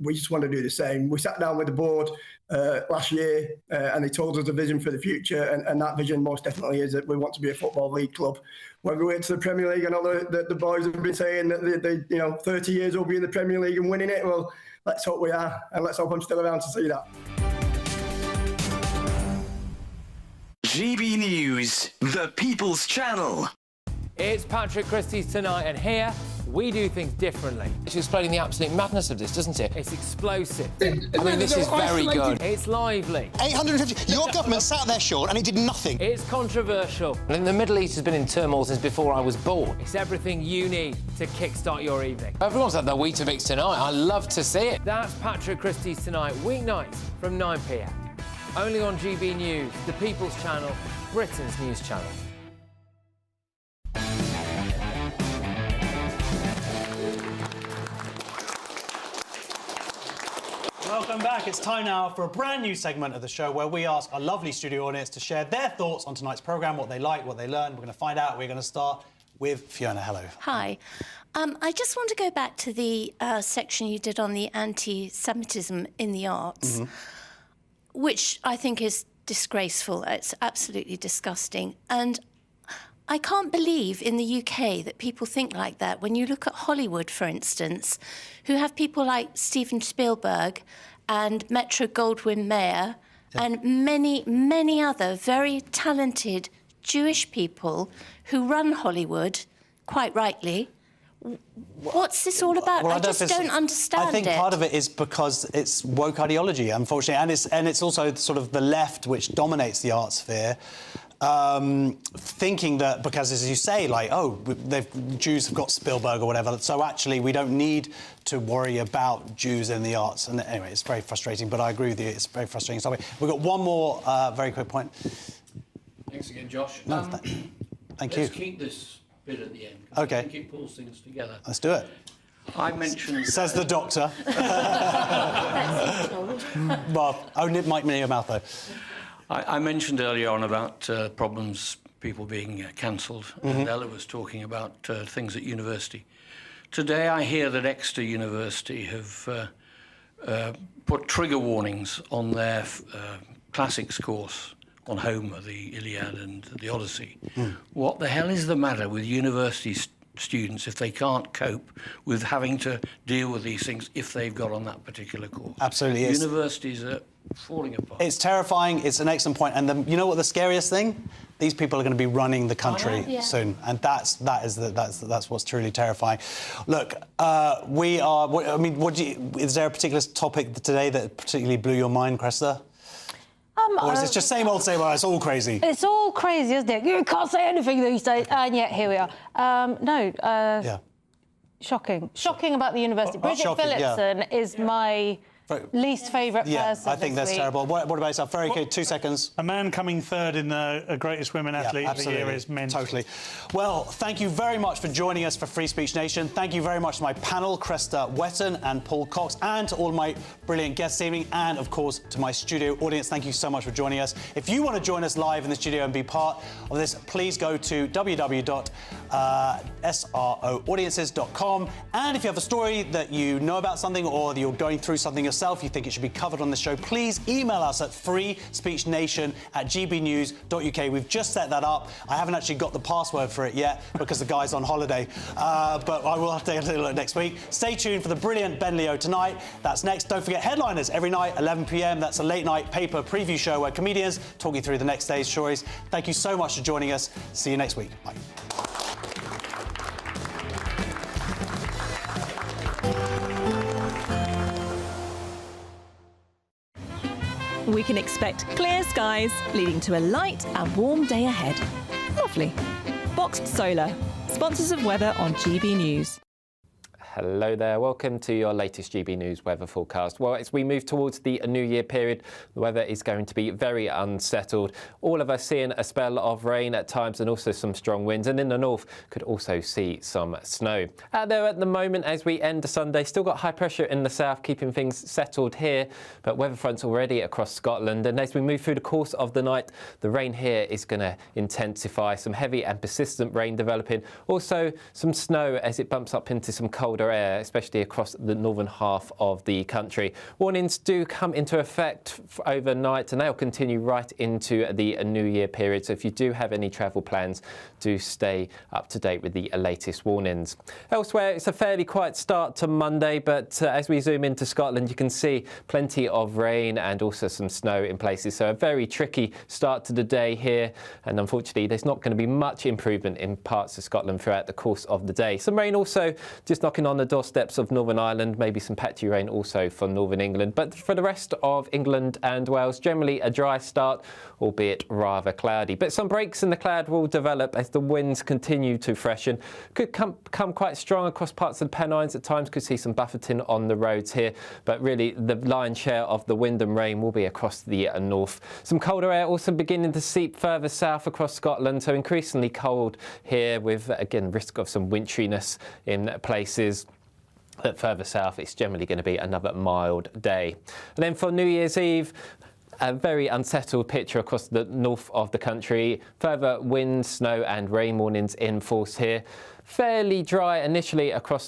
Speaker 26: We just want to do the same. We sat down with the board last year and they told us a vision for the future, and that vision most definitely is that we want to be a Football League club. When we went to the Premier League, I know the boys have been saying that they 30 years we'll be in the Premier League and winning it. Well, let's hope we are, and let's hope I'm still around to see that.
Speaker 2: GB News, the People's Channel.
Speaker 10: It's Patrick Christys tonight, and here we do things differently. It's explaining the absolute madness of this, doesn't it? It's explosive. I mean, this is very good. It's lively.
Speaker 11: 850. Your government sat there, Sean, and it did nothing.
Speaker 10: It's controversial. And the Middle East has been in turmoil since before I was born. It's everything you need to kickstart your evening. Everyone's had their Weetabix tonight. I love to see it. That's Patrick Christys tonight, weeknights from 9 p.m. Only on GB News, the People's Channel, Britain's news channel.
Speaker 8: Welcome back. It's time now for a brand new segment of the show where we ask our lovely studio audience to share their thoughts on tonight's programme, what they like, what they learned. We're going to find out. We're going to start with Fiona. Hello.
Speaker 13: Hi. I just want to go back to the section you did on the anti-Semitism in the arts, which I think is disgraceful. It's absolutely disgusting. And I can't believe in the UK that people think like that. When you look at Hollywood, for instance, who have people like Steven Spielberg and Metro-Goldwyn-Mayer and many, many other very talented Jewish people who run Hollywood, quite rightly. What's this all about? I just don't understand it.
Speaker 8: I think part of it is because it's woke ideology, unfortunately, and it's also sort of the left which dominates the art sphere. Thinking that because, as you say, like, oh, Jews have got Spielberg or whatever, so actually we don't need to worry about Jews in the arts. And anyway, it's very frustrating, but I agree with you, it's very frustrating. So we've got one more very quick point.
Speaker 14: Thanks again, Josh.
Speaker 8: No, thank you.
Speaker 14: Let's keep this bit at the end.
Speaker 8: OK.
Speaker 14: I think it pulls things together.
Speaker 8: Let's do it.
Speaker 14: I mentioned...
Speaker 8: Says the doctor. Well, only it might be in your mouth, though.
Speaker 14: I mentioned earlier on about problems, people being cancelled, and Ella was talking about things at university. Today I hear that Exeter University have put trigger warnings on their classics course on Homer, the Iliad and the Odyssey. What the hell is the matter with university students if they can't cope with having to deal with these things if they've got on that particular course?
Speaker 8: Absolutely is.
Speaker 14: Universities are falling apart.
Speaker 8: It's terrifying. It's an excellent point. And you know what the scariest thing? These people are going to be running the country soon, and that's what's truly terrifying. Look, we are. Is there a particular topic today that particularly blew your mind, Cressida? Or is it just same old, it's all crazy?
Speaker 4: It's all crazy, isn't it? You can't say anything these days, and yet here we are. Shocking. Shocking about the university. Bridget Phillipson is my least favourite person.
Speaker 8: I think that's terrible. What about yourself? Very good. 2 seconds.
Speaker 15: A man coming third in the greatest women athlete of the year is mental.
Speaker 8: Totally. Well, thank you very much for joining us for Free Speech Nation. Thank you very much to my panel, Cressida Whetton and Paul Cox, and to all my brilliant guests this evening, and, of course, to my studio audience. Thank you so much for joining us. If you want to join us live in the studio and be part of this, please go to www.sroaudiences.com. And if you have a story that you know about something or that you're going through something yourself, you think it should be covered on the show, please email us at freespeechnation@gbnews.uk. We've just set that up. I haven't actually got the password for it yet because the guy's on holiday, but I will have to take a look next week. Stay tuned for the brilliant Ben Leo tonight. That's next. Don't forget Headliners every night, 11 p.m. That's a late-night paper preview show where comedians talk you through the next day's stories. Thank you so much for joining us. See you next week. Bye.
Speaker 24: We can expect clear skies, leading to a light and warm day ahead. Lovely. Boxed Solar, sponsors of weather on GB News.
Speaker 17: Hello there, welcome to your latest GB News weather forecast. Well, as we move towards the New Year period, the weather is going to be very unsettled. All of us seeing a spell of rain at times and also some strong winds, and in the north could also see some snow. Out there at the moment as we end the Sunday, still got high pressure in the south keeping things settled here, but weather fronts already across Scotland, and as we move through the course of the night, the rain here is going to intensify, some heavy and persistent rain developing, also some snow as it bumps up into some colder air, especially across the northern half of the country. Warnings do come into effect overnight and they'll continue right into the New Year period. So if you do have any travel plans, do stay up to date with the latest warnings. Elsewhere, it's a fairly quiet start to Monday, but as we zoom into Scotland, you can see plenty of rain and also some snow in places. So a very tricky start to the day here. And unfortunately, there's not going to be much improvement in parts of Scotland throughout the course of the day. Some rain also just knocking on the doorsteps of Northern Ireland, maybe some patchy rain also for Northern England. But for the rest of England and Wales, generally a dry start, albeit rather cloudy. But some breaks in the cloud will develop as the winds continue to freshen. Could come quite strong across parts of the Pennines. At times could see some buffeting on the roads here. But really the lion's share of the wind and rain will be across the north. Some colder air also beginning to seep further south across Scotland. So increasingly cold here with, again, risk of some winteriness in places. But further south, it's generally going to be another mild day. And then for New Year's Eve, a very unsettled picture across the north of the country. Further wind, snow and rain warnings in force here. Fairly dry initially across